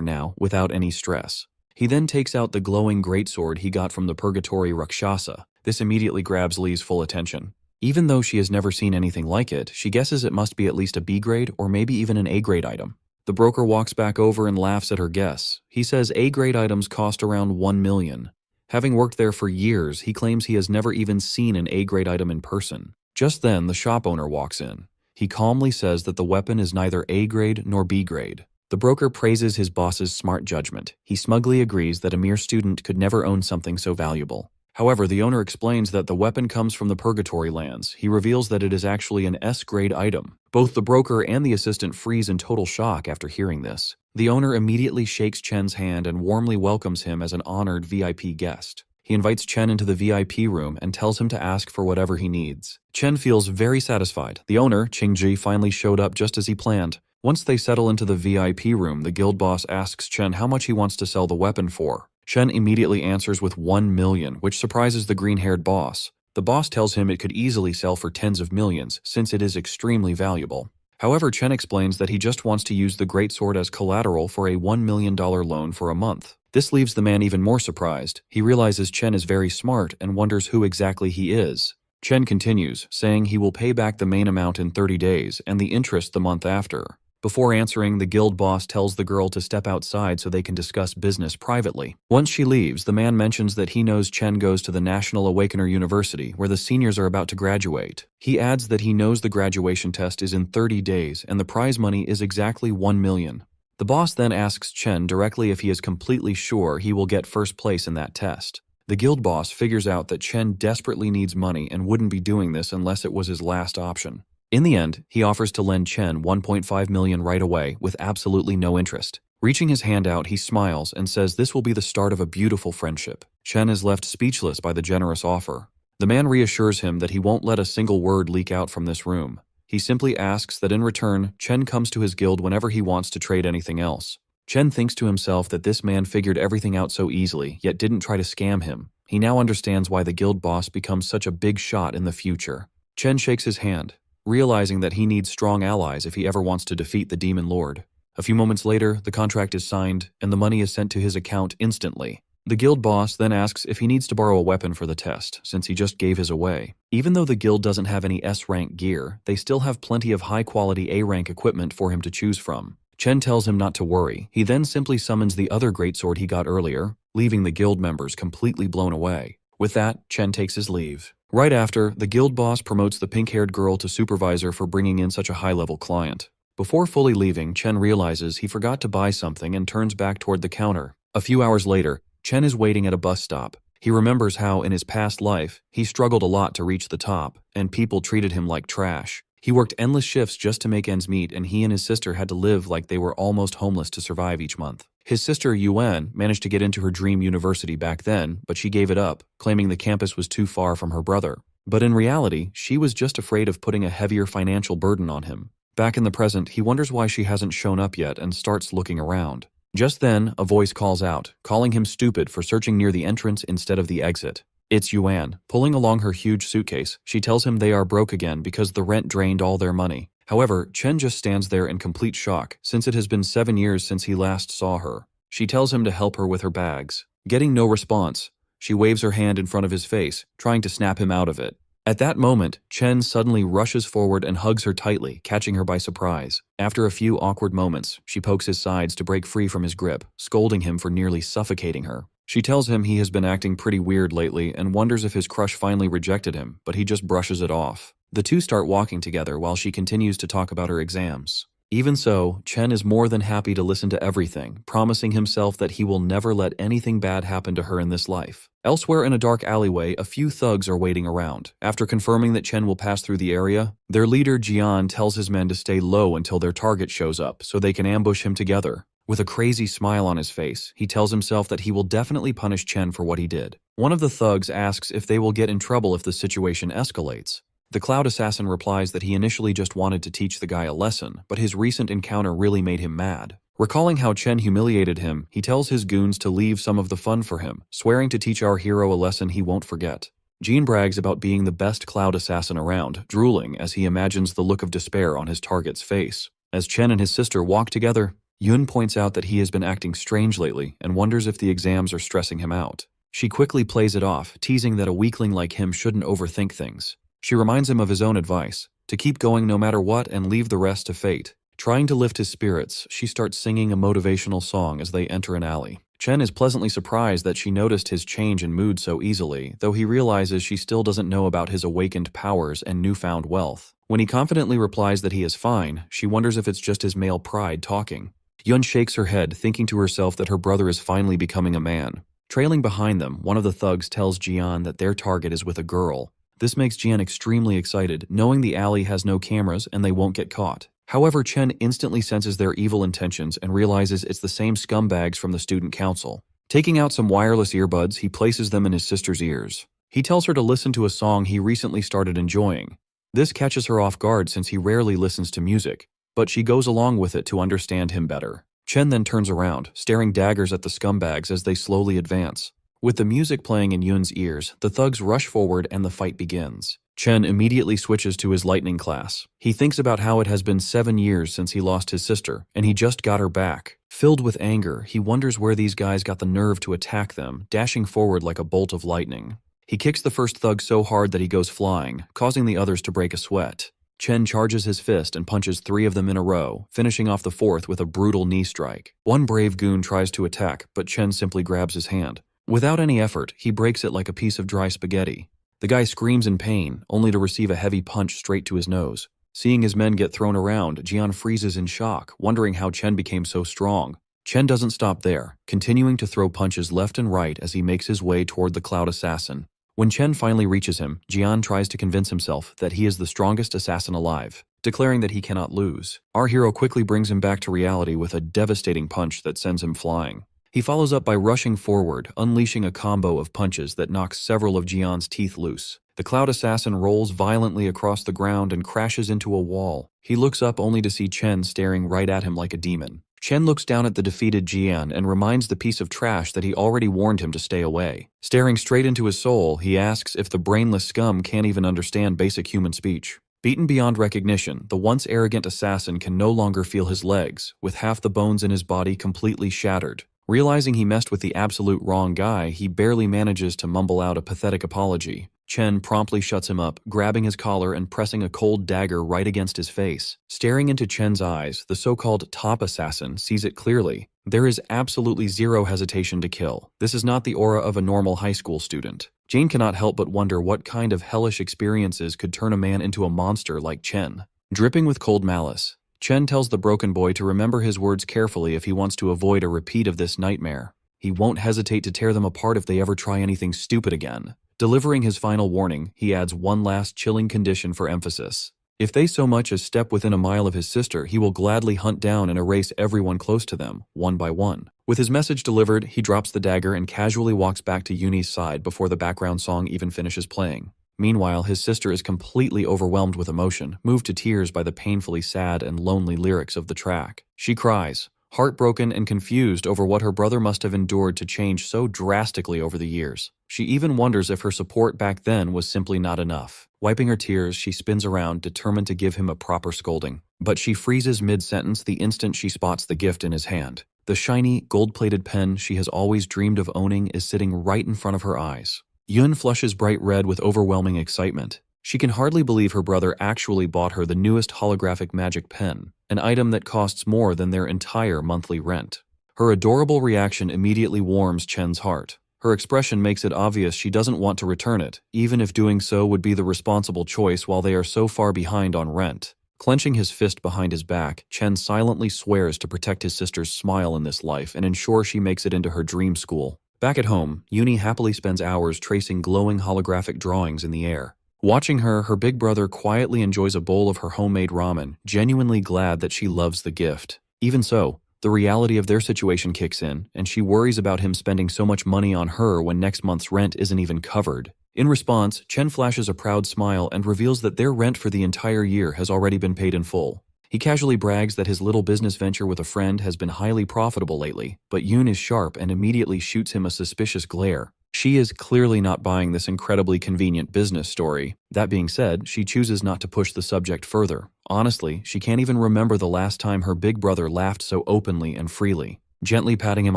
Speaker 1: now, without any stress. He then takes out the glowing greatsword he got from the Purgatory Rakshasa. This immediately grabs Lee's full attention. Even though she has never seen anything like it, she guesses it must be at least a B grade or maybe even an A grade item. The broker walks back over and laughs at her guess. He says A grade items cost around 1 million. Having worked there for years, he claims he has never even seen an A grade item in person. Just then, the shop owner walks in. He calmly says that the weapon is neither A grade nor B grade. The broker praises his boss's smart judgment. He smugly agrees that a mere student could never own something so valuable. However, the owner explains that the weapon comes from the Purgatory lands. He reveals that it is actually an S-grade item. Both the broker and the assistant freeze in total shock after hearing this. The owner immediately shakes Chen's hand and warmly welcomes him as an honored VIP guest. He invites Chen into the VIP room and tells him to ask for whatever he needs. Chen feels very satisfied. The owner, Qingji, finally showed up just as he planned. Once they settle into the VIP room, the guild boss asks Chen how much he wants to sell the weapon for. Chen immediately answers with 1 million, which surprises the green-haired boss. The boss tells him it could easily sell for tens of millions, since it is extremely valuable. However, Chen explains that he just wants to use the greatsword as collateral for a $1 million loan for a month. This leaves the man even more surprised. He realizes Chen is very smart and wonders who exactly he is. Chen continues, saying he will pay back the main amount in 30 days and the interest the month after. Before answering, the guild boss tells the girl to step outside so they can discuss business privately. Once she leaves, the man mentions that he knows Chen goes to the National Awakener University, where the seniors are about to graduate. He adds that he knows the graduation test is in 30 days and the prize money is exactly 1 million. The boss then asks Chen directly if he is completely sure he will get first place in that test. The guild boss figures out that Chen desperately needs money and wouldn't be doing this unless it was his last option. In the end, he offers to lend Chen 1.5 million right away with absolutely no interest. Reaching his hand out, he smiles and says this will be the start of a beautiful friendship. Chen is left speechless by the generous offer. The man reassures him that he won't let a single word leak out from this room. He simply asks that in return, Chen comes to his guild whenever he wants to trade anything else. Chen thinks to himself that this man figured everything out so easily, yet didn't try to scam him. He now understands why the guild boss becomes such a big shot in the future. Chen shakes his hand, realizing that he needs strong allies if he ever wants to defeat the Demon Lord. A few moments later, the contract is signed, and the money is sent to his account instantly. The guild boss then asks if he needs to borrow a weapon for the test, since he just gave his away. Even though the guild doesn't have any S-rank gear, they still have plenty of high-quality A-rank equipment for him to choose from. Chen tells him not to worry. He then simply summons the other greatsword he got earlier, leaving the guild members completely blown away. With that, Chen takes his leave. Right after, the guild boss promotes the pink-haired girl to supervisor for bringing in such a high-level client. Before fully leaving, Chen realizes he forgot to buy something and turns back toward the counter. A few hours later, Chen is waiting at a bus stop. He remembers how, in his past life, he struggled a lot to reach the top, and people treated him like trash. He worked endless shifts just to make ends meet, and he and his sister had to live like they were almost homeless to survive each month. His sister, Yuan, managed to get into her dream university back then, but she gave it up, claiming the campus was too far from her brother. But in reality, she was just afraid of putting a heavier financial burden on him. Back in the present, he wonders why she hasn't shown up yet and starts looking around. Just then, a voice calls out, calling him stupid for searching near the entrance instead of the exit. It's Yuan. Pulling along her huge suitcase, she tells him they are broke again because the rent drained all their money. However, Chen just stands there in complete shock, since it has been 7 years since he last saw her. She tells him to help her with her bags. Getting no response, she waves her hand in front of his face, trying to snap him out of it. At that moment, Chen suddenly rushes forward and hugs her tightly, catching her by surprise. After a few awkward moments, she pokes his sides to break free from his grip, scolding him for nearly suffocating her. She tells him he has been acting pretty weird lately and wonders if his crush finally rejected him, but he just brushes it off. The two start walking together while she continues to talk about her exams. Even so, Chen is more than happy to listen to everything, promising himself that he will never let anything bad happen to her in this life. Elsewhere in a dark alleyway, a few thugs are waiting around. After confirming that Chen will pass through the area, their leader Jian tells his men to stay low until their target shows up so they can ambush him together. With a crazy smile on his face, he tells himself that he will definitely punish Chen for what he did. One of the thugs asks if they will get in trouble if the situation escalates. The Cloud Assassin replies that he initially just wanted to teach the guy a lesson, but his recent encounter really made him mad. Recalling how Chen humiliated him, he tells his goons to leave some of the fun for him, swearing to teach our hero a lesson he won't forget. Jean brags about being the best Cloud Assassin around, drooling as he imagines the look of despair on his target's face. As Chen and his sister walk together, Yun points out that he has been acting strange lately and wonders if the exams are stressing him out. She quickly plays it off, teasing that a weakling like him shouldn't overthink things. She reminds him of his own advice, to keep going no matter what and leave the rest to fate. Trying to lift his spirits, she starts singing a motivational song as they enter an alley. Chen is pleasantly surprised that she noticed his change in mood so easily, though he realizes she still doesn't know about his awakened powers and newfound wealth. When he confidently replies that he is fine, she wonders if it's just his male pride talking. Yun shakes her head, thinking to herself that her brother is finally becoming a man. Trailing behind them, one of the thugs tells Jian that their target is with a girl. This makes Jian extremely excited, knowing the alley has no cameras and they won't get caught. However, Chen instantly senses their evil intentions and realizes it's the same scumbags from the student council. Taking out some wireless earbuds, he places them in his sister's ears. He tells her to listen to a song he recently started enjoying. This catches her off guard since he rarely listens to music, but she goes along with it to understand him better. Chen then turns around, staring daggers at the scumbags as they slowly advance. With the music playing in Yun's ears, the thugs rush forward and the fight begins. Chen immediately switches to his lightning class. He thinks about how it has been 7 years since he lost his sister, and he just got her back. Filled with anger, he wonders where these guys got the nerve to attack them, dashing forward like a bolt of lightning. He kicks the first thug so hard that he goes flying, causing the others to break a sweat. Chen charges his fist and punches 3 of them in a row, finishing off the 4th with a brutal knee strike. One brave goon tries to attack, but Chen simply grabs his hand. Without any effort, he breaks it like a piece of dry spaghetti. The guy screams in pain, only to receive a heavy punch straight to his nose. Seeing his men get thrown around, Jian freezes in shock, wondering how Chen became so strong. Chen doesn't stop there, continuing to throw punches left and right as he makes his way toward the Cloud Assassin. When Chen finally reaches him, Jian tries to convince himself that he is the strongest assassin alive, declaring that he cannot lose. Our hero quickly brings him back to reality with a devastating punch that sends him flying. He follows up by rushing forward, unleashing a combo of punches that knocks several of Jian's teeth loose. The Cloud Assassin rolls violently across the ground and crashes into a wall. He looks up only to see Chen staring right at him like a demon. Chen looks down at the defeated Jian and reminds the piece of trash that he already warned him to stay away. Staring straight into his soul, he asks if the brainless scum can't even understand basic human speech. Beaten beyond recognition, the once arrogant assassin can no longer feel his legs, with half the bones in his body completely shattered. Realizing he messed with the absolute wrong guy, he barely manages to mumble out a pathetic apology. Chen promptly shuts him up, grabbing his collar and pressing a cold dagger right against his face. Staring into Chen's eyes, the so-called top assassin sees it clearly. There is absolutely zero hesitation to kill. This is not the aura of a normal high school student. Jane cannot help but wonder what kind of hellish experiences could turn a man into a monster like Chen. Dripping with cold malice, Chen tells the broken boy to remember his words carefully if he wants to avoid a repeat of this nightmare. He won't hesitate to tear them apart if they ever try anything stupid again. Delivering his final warning, he adds one last chilling condition for emphasis. If they so much as step within a mile of his sister, he will gladly hunt down and erase everyone close to them, one by one. With his message delivered, he drops the dagger and casually walks back to Yuni's side before the background song even finishes playing. Meanwhile, his sister is completely overwhelmed with emotion, moved to tears by the painfully sad and lonely lyrics of the track. She cries, heartbroken and confused over what her brother must have endured to change so drastically over the years. She even wonders if her support back then was simply not enough. Wiping her tears, she spins around, determined to give him a proper scolding. But she freezes mid-sentence the instant she spots the gift in his hand. The shiny, gold-plated pen she has always dreamed of owning is sitting right in front of her eyes. Yun flushes bright red with overwhelming excitement. She can hardly believe her brother actually bought her the newest holographic magic pen, an item that costs more than their entire monthly rent. Her adorable reaction immediately warms Chen's heart. Her expression makes it obvious she doesn't want to return it, even if doing so would be the responsible choice while they are so far behind on rent. Clenching his fist behind his back, Chen silently swears to protect his sister's smile in this life and ensure she makes it into her dream school. Back at home, Yuni happily spends hours tracing glowing holographic drawings in the air. Watching her, her big brother quietly enjoys a bowl of her homemade ramen, genuinely glad that she loves the gift. Even so, the reality of their situation kicks in, and she worries about him spending so much money on her when next month's rent isn't even covered. In response, Chen flashes a proud smile and reveals that their rent for the entire year has already been paid in full. He casually brags that his little business venture with a friend has been highly profitable lately, but Yoon is sharp and immediately shoots him a suspicious glare. She is clearly not buying this incredibly convenient business story. That being said, she chooses not to push the subject further. Honestly, she can't even remember the last time her big brother laughed so openly and freely. Gently patting him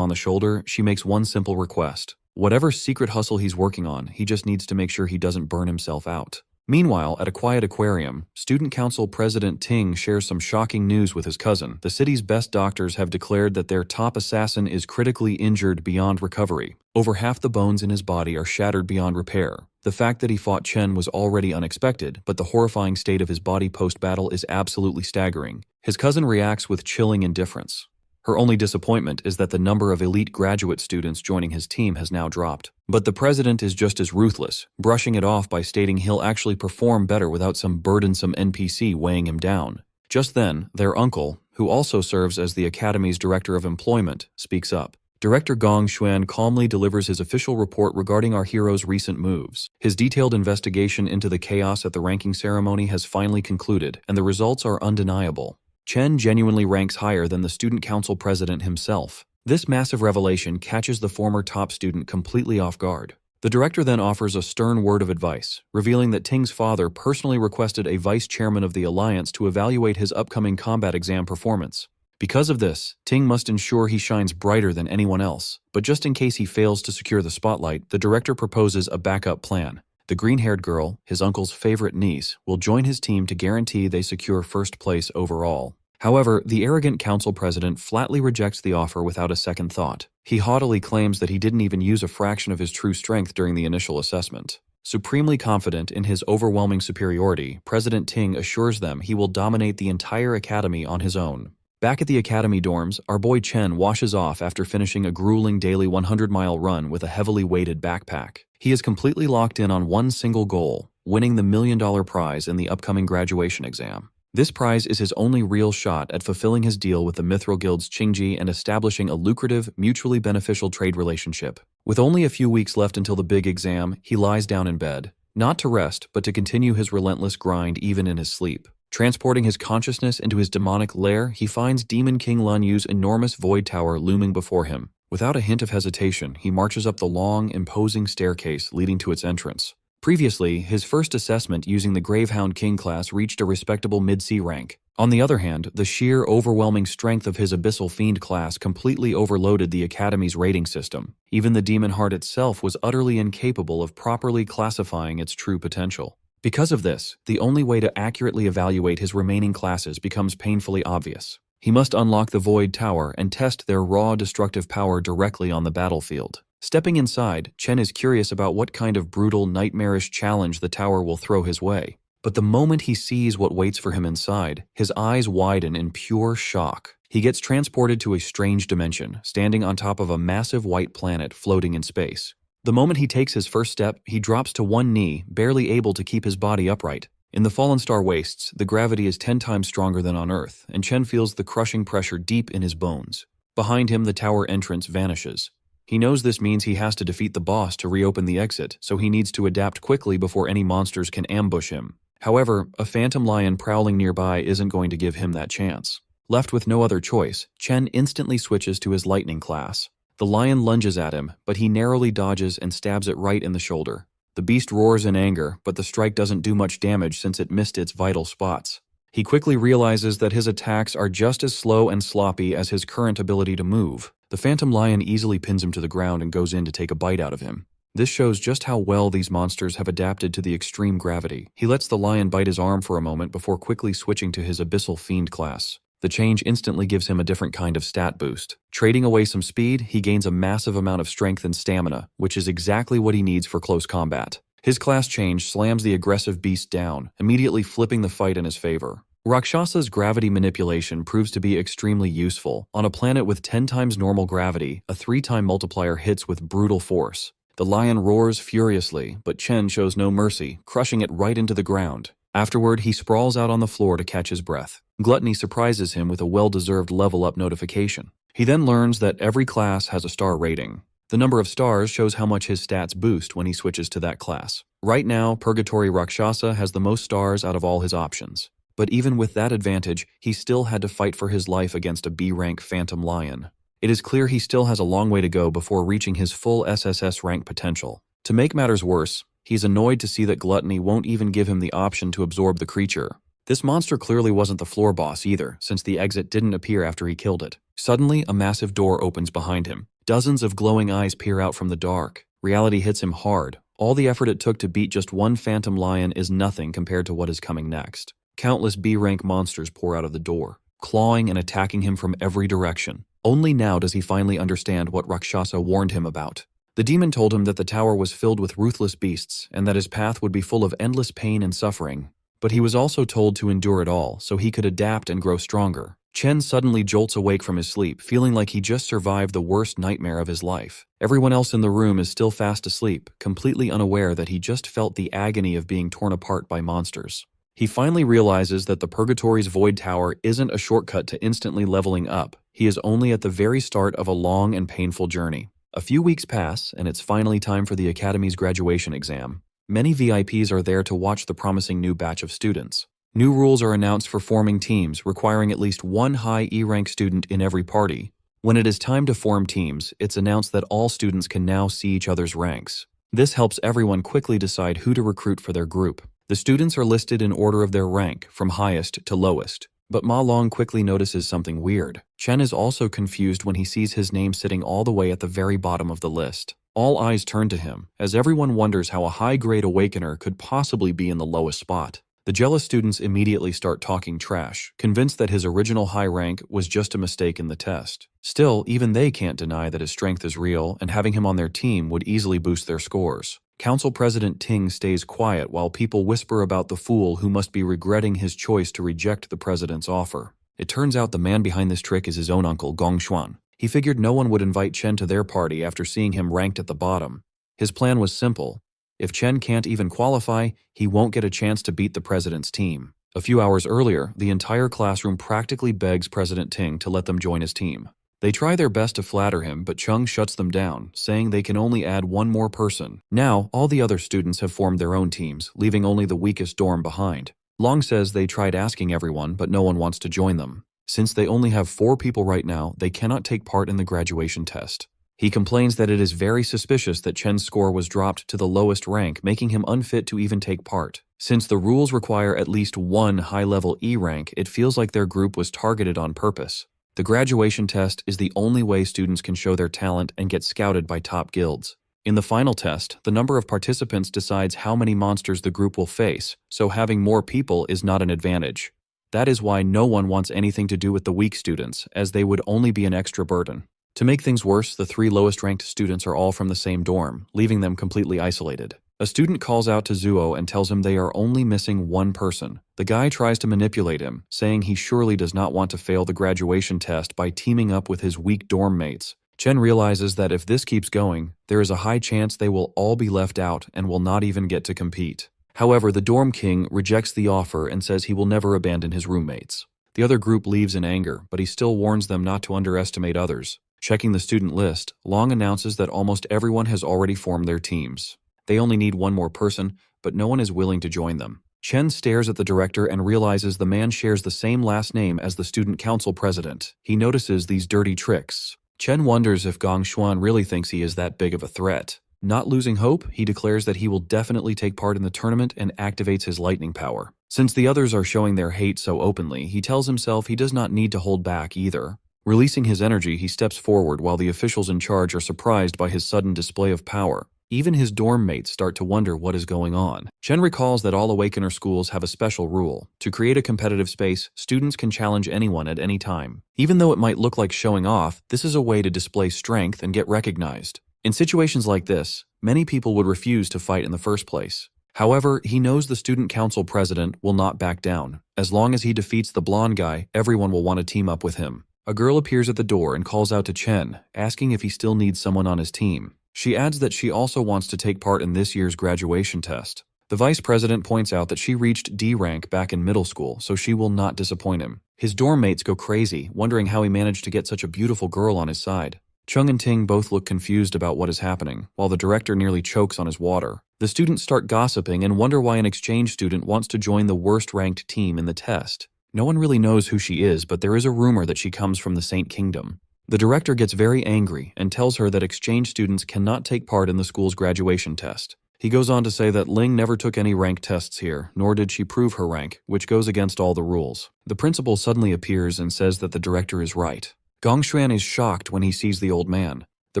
Speaker 1: on the shoulder, she makes one simple request. Whatever secret hustle he's working on, he just needs to make sure he doesn't burn himself out. Meanwhile, at a quiet aquarium, Student Council President Ting shares some shocking news with his cousin. The city's best doctors have declared that their top assassin is critically injured beyond recovery. Over half the bones in his body are shattered beyond repair. The fact that he fought Chen was already unexpected, but the horrifying state of his body post-battle is absolutely staggering. His cousin reacts with chilling indifference. Her only disappointment is that the number of elite graduate students joining his team has now dropped. But the president is just as ruthless, brushing it off by stating he'll actually perform better without some burdensome NPC weighing him down. Just then, their uncle, who also serves as the academy's director of employment, speaks up. Director Gong Xuan calmly delivers his official report regarding our hero's recent moves. His detailed investigation into the chaos at the ranking ceremony has finally concluded, and the results are undeniable. Chen genuinely ranks higher than the student council president himself. This massive revelation catches the former top student completely off guard. The director then offers a stern word of advice, revealing that Ting's father personally requested a vice chairman of the alliance to evaluate his upcoming combat exam performance. Because of this, Ting must ensure he shines brighter than anyone else. But just in case he fails to secure the spotlight, the director proposes a backup plan. The green-haired girl, his uncle's favorite niece, will join his team to guarantee they secure first place overall. However, the arrogant council president flatly rejects the offer without a second thought. He haughtily claims that he didn't even use a fraction of his true strength during the initial assessment. Supremely confident in his overwhelming superiority, President Ting assures them he will dominate the entire academy on his own. Back at the academy dorms, our boy Chen washes off after finishing a grueling daily 100-mile run with a heavily weighted backpack. He is completely locked in on one single goal, winning the $1 million prize in the upcoming graduation exam. This prize is his only real shot at fulfilling his deal with the Mithril Guild's Qingji and establishing a lucrative, mutually beneficial trade relationship. With only a few weeks left until the big exam, he lies down in bed, not to rest, but to continue his relentless grind even in his sleep. Transporting his consciousness into his demonic lair, he finds Demon King Lun Yu's enormous void tower looming before him. Without a hint of hesitation, he marches up the long, imposing staircase leading to its entrance. Previously, his first assessment using the Gravehound King class reached a respectable mid-C rank. On the other hand, the sheer, overwhelming strength of his Abyssal Fiend class completely overloaded the Academy's rating system. Even the Demon Heart itself was utterly incapable of properly classifying its true potential. Because of this, the only way to accurately evaluate his remaining classes becomes painfully obvious. He must unlock the Void Tower and test their raw destructive power directly on the battlefield. Stepping inside, Chen is curious about what kind of brutal, nightmarish challenge the tower will throw his way. But the moment he sees what waits for him inside, his eyes widen in pure shock. He gets transported to a strange dimension, standing on top of a massive white planet floating in space. The moment he takes his first step, he drops to one knee, barely able to keep his body upright. In the Fallen Star Wastes, the gravity is 10 times stronger than on Earth, and Chen feels the crushing pressure deep in his bones. Behind him, the tower entrance vanishes. He knows this means he has to defeat the boss to reopen the exit, so he needs to adapt quickly before any monsters can ambush him. However, a phantom lion prowling nearby isn't going to give him that chance. Left with no other choice, Chen instantly switches to his lightning class. The lion lunges at him, but he narrowly dodges and stabs it right in the shoulder. The beast roars in anger, but the strike doesn't do much damage since it missed its vital spots. He quickly realizes that his attacks are just as slow and sloppy as his current ability to move. The phantom lion easily pins him to the ground and goes in to take a bite out of him. This shows just how well these monsters have adapted to the extreme gravity. He lets the lion bite his arm for a moment before quickly switching to his Abyssal Fiend class. The change instantly gives him a different kind of stat boost. Trading away some speed, he gains a massive amount of strength and stamina, which is exactly what he needs for close combat. His class change slams the aggressive beast down, immediately flipping the fight in his favor. Rakshasa's gravity manipulation proves to be extremely useful. On a planet with 10 times normal gravity, a 3-time multiplier hits with brutal force. The lion roars furiously, but Chen shows no mercy, crushing it right into the ground. Afterward, he sprawls out on the floor to catch his breath. Gluttony surprises him with a well-deserved level-up notification. He then learns that every class has a star rating. The number of stars shows how much his stats boost when he switches to that class. Right now, Purgatory Rakshasa has the most stars out of all his options. But even with that advantage, he still had to fight for his life against a B-rank Phantom Lion. It is clear he still has a long way to go before reaching his full SSS rank potential. To make matters worse, he's annoyed to see that Gluttony won't even give him the option to absorb the creature. This monster clearly wasn't the floor boss either, since the exit didn't appear after he killed it. Suddenly, a massive door opens behind him. Dozens of glowing eyes peer out from the dark. Reality hits him hard. All the effort it took to beat just one Phantom Lion is nothing compared to what is coming next. Countless B-rank monsters pour out of the door, clawing and attacking him from every direction. Only now does he finally understand what Rakshasa warned him about. The demon told him that the tower was filled with ruthless beasts and that his path would be full of endless pain and suffering. But he was also told to endure it all so he could adapt and grow stronger. Chen suddenly jolts awake from his sleep, feeling like he just survived the worst nightmare of his life. Everyone else in the room is still fast asleep, completely unaware that he just felt the agony of being torn apart by monsters. He finally realizes that the Purgatory's Void Tower isn't a shortcut to instantly leveling up. He is only at the very start of a long and painful journey. A few weeks pass, and it's finally time for the Academy's graduation exam. Many VIPs are there to watch the promising new batch of students. New rules are announced for forming teams, requiring at least one high E-rank student in every party. When it is time to form teams, it's announced that all students can now see each other's ranks. This helps everyone quickly decide who to recruit for their group. The students are listed in order of their rank, from highest to lowest. But Ma Long quickly notices something weird. Chen is also confused when he sees his name sitting all the way at the very bottom of the list. All eyes turn to him, as everyone wonders how a high-grade awakener could possibly be in the lowest spot. The jealous students immediately start talking trash, convinced that his original high rank was just a mistake in the test. Still, even they can't deny that his strength is real, and having him on their team would easily boost their scores. Council President Ting stays quiet while people whisper about the fool who must be regretting his choice to reject the president's offer. It turns out the man behind this trick is his own uncle, Gong Xuan. He figured no one would invite Chen to their party after seeing him ranked at the bottom. His plan was simple. If Chen can't even qualify, he won't get a chance to beat the president's team. A few hours earlier, the entire classroom practically begs President Ting to let them join his team. They try their best to flatter him, but Chung shuts them down, saying they can only add one more person. Now, all the other students have formed their own teams, leaving only the weakest dorm behind. Long says they tried asking everyone, but no one wants to join them. Since they only have 4 people right now, they cannot take part in the graduation test. He complains that it is very suspicious that Chen's score was dropped to the lowest rank, making him unfit to even take part. Since the rules require at least one high-level E rank, it feels like their group was targeted on purpose. The graduation test is the only way students can show their talent and get scouted by top guilds. In the final test, the number of participants decides how many monsters the group will face, so having more people is not an advantage. That is why no one wants anything to do with the weak students, as they would only be an extra burden. To make things worse, the 3 lowest-ranked students are all from the same dorm, leaving them completely isolated. A student calls out to Zuo and tells him they are only missing one person. The guy tries to manipulate him, saying he surely does not want to fail the graduation test by teaming up with his weak dorm mates. Chen realizes that if this keeps going, there is a high chance they will all be left out and will not even get to compete. However, the dorm king rejects the offer and says he will never abandon his roommates. The other group leaves in anger, but he still warns them not to underestimate others. Checking the student list, Long announces that almost everyone has already formed their teams. They only need one more person, but no one is willing to join them. Chen stares at the director and realizes the man shares the same last name as the student council president. He notices these dirty tricks. Chen wonders if Gong Xuan really thinks he is that big of a threat. Not losing hope, he declares that he will definitely take part in the tournament and activates his lightning power. Since the others are showing their hate so openly, he tells himself he does not need to hold back either. Releasing his energy, he steps forward while the officials in charge are surprised by his sudden display of power. Even his dorm mates start to wonder what is going on. Chen recalls that all Awakener schools have a special rule. To create a competitive space, students can challenge anyone at any time. Even though it might look like showing off, this is a way to display strength and get recognized. In situations like this, many people would refuse to fight in the first place. However, he knows the student council president will not back down. As long as he defeats the blonde guy, everyone will want to team up with him. A girl appears at the door and calls out to Chen, asking if he still needs someone on his team. She adds that she also wants to take part in this year's graduation test. The vice president points out that she reached D rank back in middle school, so she will not disappoint him. His dorm mates go crazy, wondering how he managed to get such a beautiful girl on his side. Chung and Ting both look confused about what is happening, while the director nearly chokes on his water. The students start gossiping and wonder why an exchange student wants to join the worst-ranked team in the test. No one really knows who she is, but there is a rumor that she comes from the Saint Kingdom. The director gets very angry and tells her that exchange students cannot take part in the school's graduation test. He goes on to say that Ling never took any rank tests here, nor did she prove her rank, which goes against all the rules. The principal suddenly appears and says that the director is right. Gongshuan is shocked when he sees the old man. The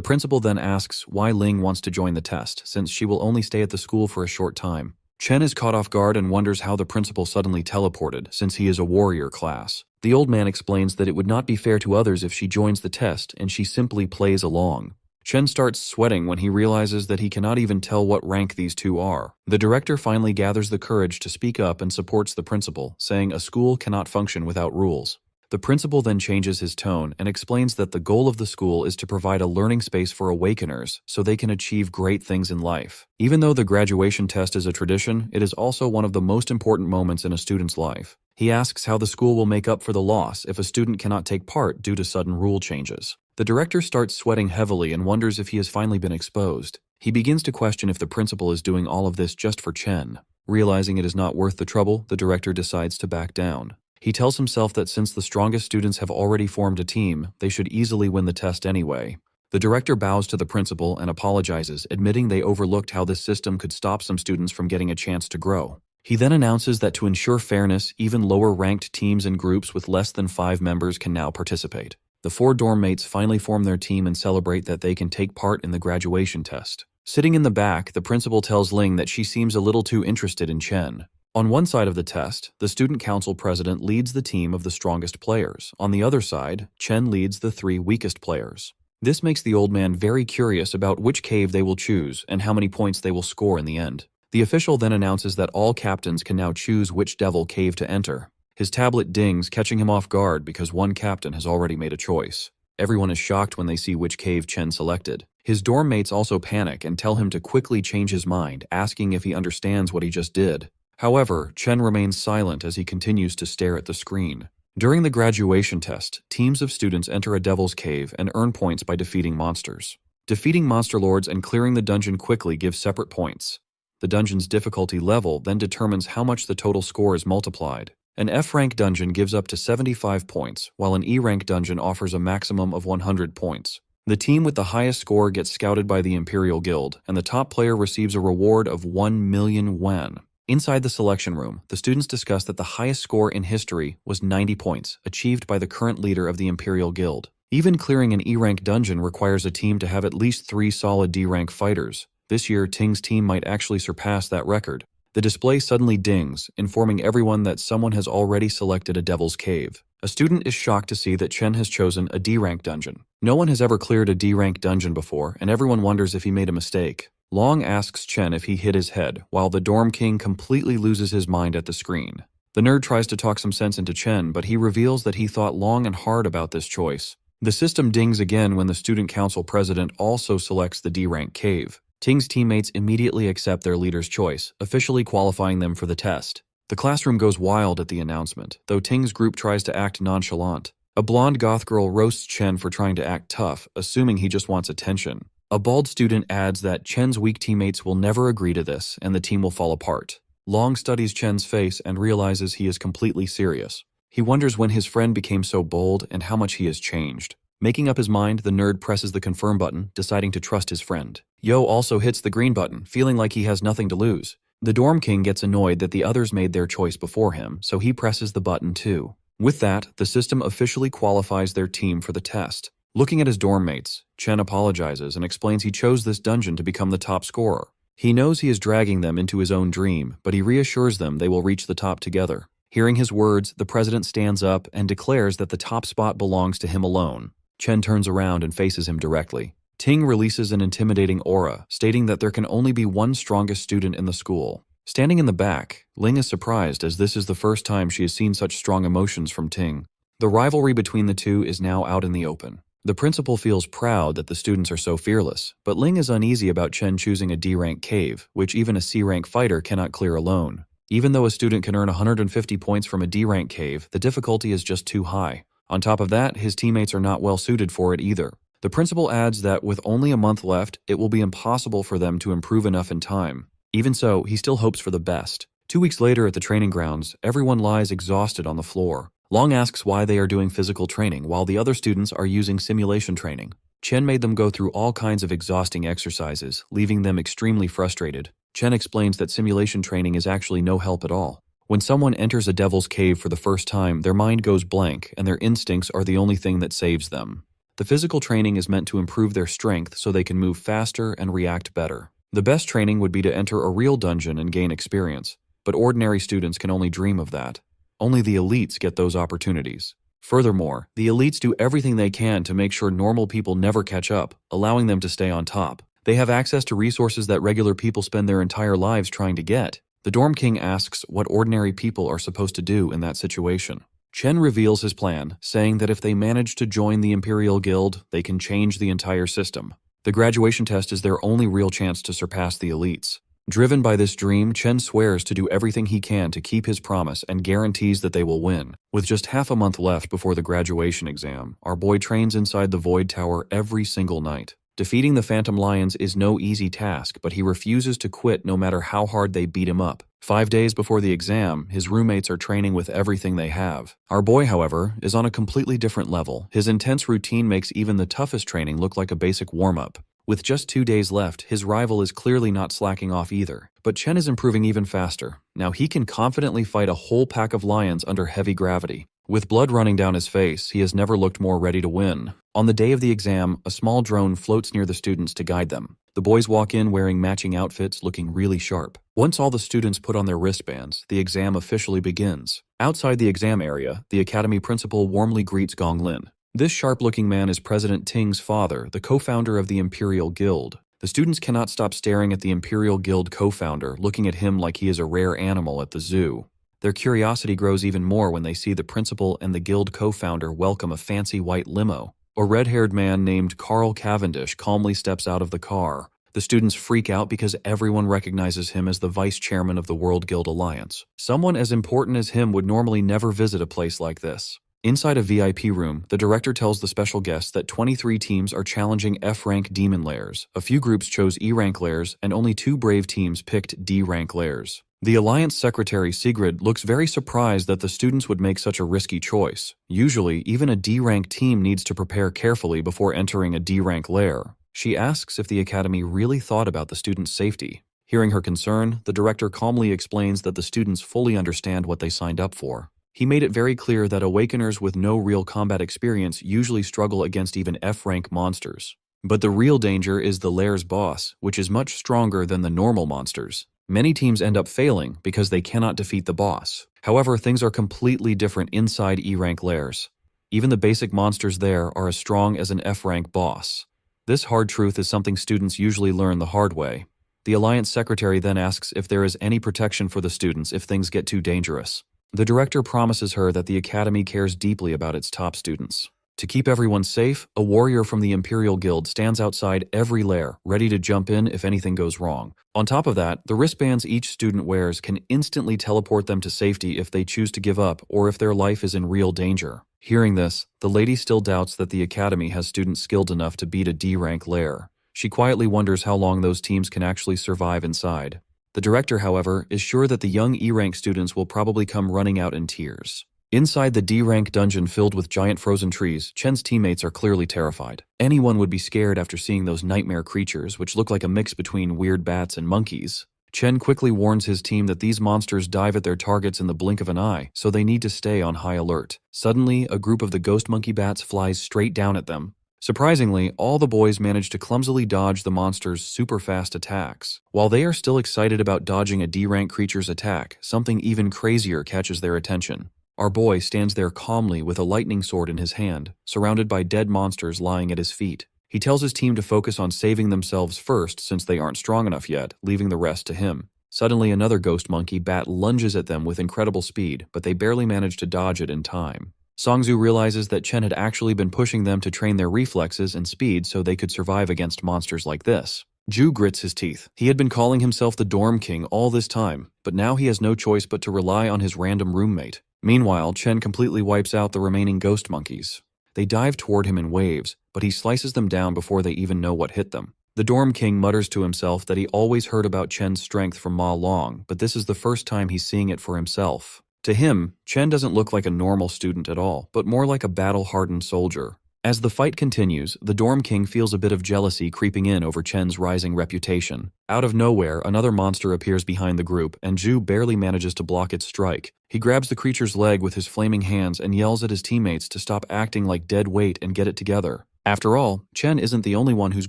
Speaker 1: principal then asks why Ling wants to join the test, since she will only stay at the school for a short time. Chen is caught off guard and wonders how the principal suddenly teleported, since he is a warrior class. The old man explains that it would not be fair to others if she joins the test, and she simply plays along. Chen starts sweating when he realizes that he cannot even tell what rank these two are. The director finally gathers the courage to speak up and supports the principal, saying a school cannot function without rules. The principal then changes his tone and explains that the goal of the school is to provide a learning space for awakeners so they can achieve great things in life. Even though the graduation test is a tradition, it is also one of the most important moments in a student's life. He asks how the school will make up for the loss if a student cannot take part due to sudden rule changes. The director starts sweating heavily and wonders if he has finally been exposed. He begins to question if the principal is doing all of this just for Chen. Realizing it is not worth the trouble, the director decides to back down. He tells himself that since the strongest students have already formed a team, they should easily win the test anyway. The director bows to the principal and apologizes, admitting they overlooked how this system could stop some students from getting a chance to grow. He then announces that to ensure fairness, even lower-ranked teams and groups with less than 5 members can now participate. The 4 dorm mates finally form their team and celebrate that they can take part in the graduation test. Sitting in the back, the principal tells Ling that she seems a little too interested in Chen. On one side of the test, the student council president leads the team of the strongest players. On the other side, Chen leads the 3 weakest players. This makes the old man very curious about which cave they will choose and how many points they will score in the end. The official then announces that all captains can now choose which devil cave to enter. His tablet dings, catching him off guard because one captain has already made a choice. Everyone is shocked when they see which cave Chen selected. His dorm mates also panic and tell him to quickly change his mind, asking if he understands what he just did. However, Chen remains silent as he continues to stare at the screen. During the graduation test, teams of students enter a devil's cave and earn points by defeating monsters. Defeating monster lords and clearing the dungeon quickly gives separate points. The dungeon's difficulty level then determines how much the total score is multiplied. An F-rank dungeon gives up to 75 points, while an E-rank dungeon offers a maximum of 100 points. The team with the highest score gets scouted by the Imperial Guild, and the top player receives a reward of 1 million yuan. Inside the selection room, the students discuss that the highest score in history was 90 points, achieved by the current leader of the Imperial Guild. Even clearing an E-rank dungeon requires a team to have at least 3 solid D-rank fighters. This year, Ting's team might actually surpass that record. The display suddenly dings, informing everyone that someone has already selected a Devil's Cave. A student is shocked to see that Chen has chosen a D-rank dungeon. No one has ever cleared a D-rank dungeon before, and everyone wonders if he made a mistake. Long asks Chen if he hit his head, while the dorm king completely loses his mind at the screen. The nerd tries to talk some sense into Chen, but he reveals that he thought long and hard about this choice. The system dings again when the student council president also selects the D-rank cave. Ting's teammates immediately accept their leader's choice, officially qualifying them for the test. The classroom goes wild at the announcement, though Ting's group tries to act nonchalant. A blonde goth girl roasts Chen for trying to act tough, assuming he just wants attention. A bald student adds that Chen's weak teammates will never agree to this, and the team will fall apart. Long studies Chen's face and realizes he is completely serious. He wonders when his friend became so bold and how much he has changed. Making up his mind, the nerd presses the confirm button, deciding to trust his friend. Yo also hits the green button, feeling like he has nothing to lose. The dorm king gets annoyed that the others made their choice before him, so he presses the button too. With that, the system officially qualifies their team for the test. Looking at his dorm mates, Chen apologizes and explains he chose this dungeon to become the top scorer. He knows he is dragging them into his own dream, but he reassures them they will reach the top together. Hearing his words, the president stands up and declares that the top spot belongs to him alone. Chen turns around and faces him directly. Ting releases an intimidating aura, stating that there can only be one strongest student in the school. Standing in the back, Ling is surprised as this is the first time she has seen such strong emotions from Ting. The rivalry between the two is now out in the open. The principal feels proud that the students are so fearless, but Ling is uneasy about Chen choosing a D-rank cave, which even a C-rank fighter cannot clear alone. Even though a student can earn 150 points from a D-rank cave, the difficulty is just too high. On top of that, his teammates are not well suited for it either. The principal adds that with only a month left, it will be impossible for them to improve enough in time. Even so, he still hopes for the best. 2 weeks later at the training grounds, everyone lies exhausted on the floor. Long asks why they are doing physical training while the other students are using simulation training. Chen made them go through all kinds of exhausting exercises, leaving them extremely frustrated. Chen explains that simulation training is actually no help at all. When someone enters a devil's cave for the first time, their mind goes blank and their instincts are the only thing that saves them. The physical training is meant to improve their strength so they can move faster and react better. The best training would be to enter a real dungeon and gain experience, but ordinary students can only dream of that. Only the elites get those opportunities. Furthermore, the elites do everything they can to make sure normal people never catch up, allowing them to stay on top. They have access to resources that regular people spend their entire lives trying to get. The Dorm King asks what ordinary people are supposed to do in that situation. Chen reveals his plan, saying that if they manage to join the Imperial Guild, they can change the entire system. The graduation test is their only real chance to surpass the elites. Driven by this dream, Chen swears to do everything he can to keep his promise and guarantees that they will win. With just half a month left before the graduation exam, our boy trains inside the Void Tower every single night. Defeating the Phantom Lions is no easy task, but he refuses to quit no matter how hard they beat him up. 5 days before the exam, his roommates are training with everything they have. Our boy, however, is on a completely different level. His intense routine makes even the toughest training look like a basic warm-up. With just 2 days left, his rival is clearly not slacking off either. But Chen is improving even faster. Now he can confidently fight a whole pack of lions under heavy gravity. With blood running down his face, he has never looked more ready to win. On the day of the exam, a small drone floats near the students to guide them. The boys walk in wearing matching outfits, looking really sharp. Once all the students put on their wristbands, the exam officially begins. Outside the exam area, the academy principal warmly greets Gong Lin. This sharp-looking man is President Ting's father, the co-founder of the Imperial Guild. The students cannot stop staring at the Imperial Guild co-founder, looking at him like he is a rare animal at the zoo. Their curiosity grows even more when they see the principal and the guild co-founder welcome a fancy white limo. A red-haired man named Carl Cavendish calmly steps out of the car. The students freak out because everyone recognizes him as the vice chairman of the World Guild Alliance. Someone as important as him would normally never visit a place like this. Inside a VIP room, the director tells the special guests that 23 teams are challenging F-rank demon lairs. A few groups chose E-rank lairs, and only 2 brave teams picked D-rank lairs. The Alliance Secretary Sigrid looks very surprised that the students would make such a risky choice. Usually, even a D-rank team needs to prepare carefully before entering a D-rank lair. She asks if the Academy really thought about the students' safety. Hearing her concern, the director calmly explains that the students fully understand what they signed up for. He made it very clear that Awakeners with no real combat experience usually struggle against even F-rank monsters. But the real danger is the lair's boss, which is much stronger than the normal monsters. Many teams end up failing because they cannot defeat the boss. However, things are completely different inside E-rank lairs. Even the basic monsters there are as strong as an F-rank boss. This hard truth is something students usually learn the hard way. The Alliance Secretary then asks if there is any protection for the students if things get too dangerous. The director promises her that the Academy cares deeply about its top students. To keep everyone safe, a warrior from the Imperial Guild stands outside every lair, ready to jump in if anything goes wrong. On top of that, the wristbands each student wears can instantly teleport them to safety if they choose to give up or if their life is in real danger. Hearing this, the lady still doubts that the Academy has students skilled enough to beat a D-rank lair. She quietly wonders how long those teams can actually survive inside. The director, however, is sure that the young E-rank students will probably come running out in tears. Inside the D-rank dungeon filled with giant frozen trees, Chen's teammates are clearly terrified. Anyone would be scared after seeing those nightmare creatures, which look like a mix between weird bats and monkeys. Chen quickly warns his team that these monsters dive at their targets in the blink of an eye, so they need to stay on high alert. Suddenly, a group of the ghost monkey bats flies straight down at them. Surprisingly, all the boys manage to clumsily dodge the monster's super-fast attacks. While they are still excited about dodging a D-rank creature's attack, something even crazier catches their attention. Our boy stands there calmly with a lightning sword in his hand, surrounded by dead monsters lying at his feet. He tells his team to focus on saving themselves first since they aren't strong enough yet, leaving the rest to him. Suddenly, another ghost monkey bat lunges at them with incredible speed, but they barely manage to dodge it in time. Songzu realizes that Chen had actually been pushing them to train their reflexes and speed so they could survive against monsters like this. Ju grits his teeth. He had been calling himself the Dorm King all this time, but now he has no choice but to rely on his random roommate. Meanwhile, Chen completely wipes out the remaining ghost monkeys. They dive toward him in waves, but he slices them down before they even know what hit them. The Dorm King mutters to himself that he always heard about Chen's strength from Ma Long, but this is the first time he's seeing it for himself. To him, Chen doesn't look like a normal student at all, but more like a battle-hardened soldier. As the fight continues, the Dorm King feels a bit of jealousy creeping in over Chen's rising reputation. Out of nowhere, another monster appears behind the group, and Zhu barely manages to block its strike. He grabs the creature's leg with his flaming hands and yells at his teammates to stop acting like dead weight and get it together. After all, Chen isn't the only one whose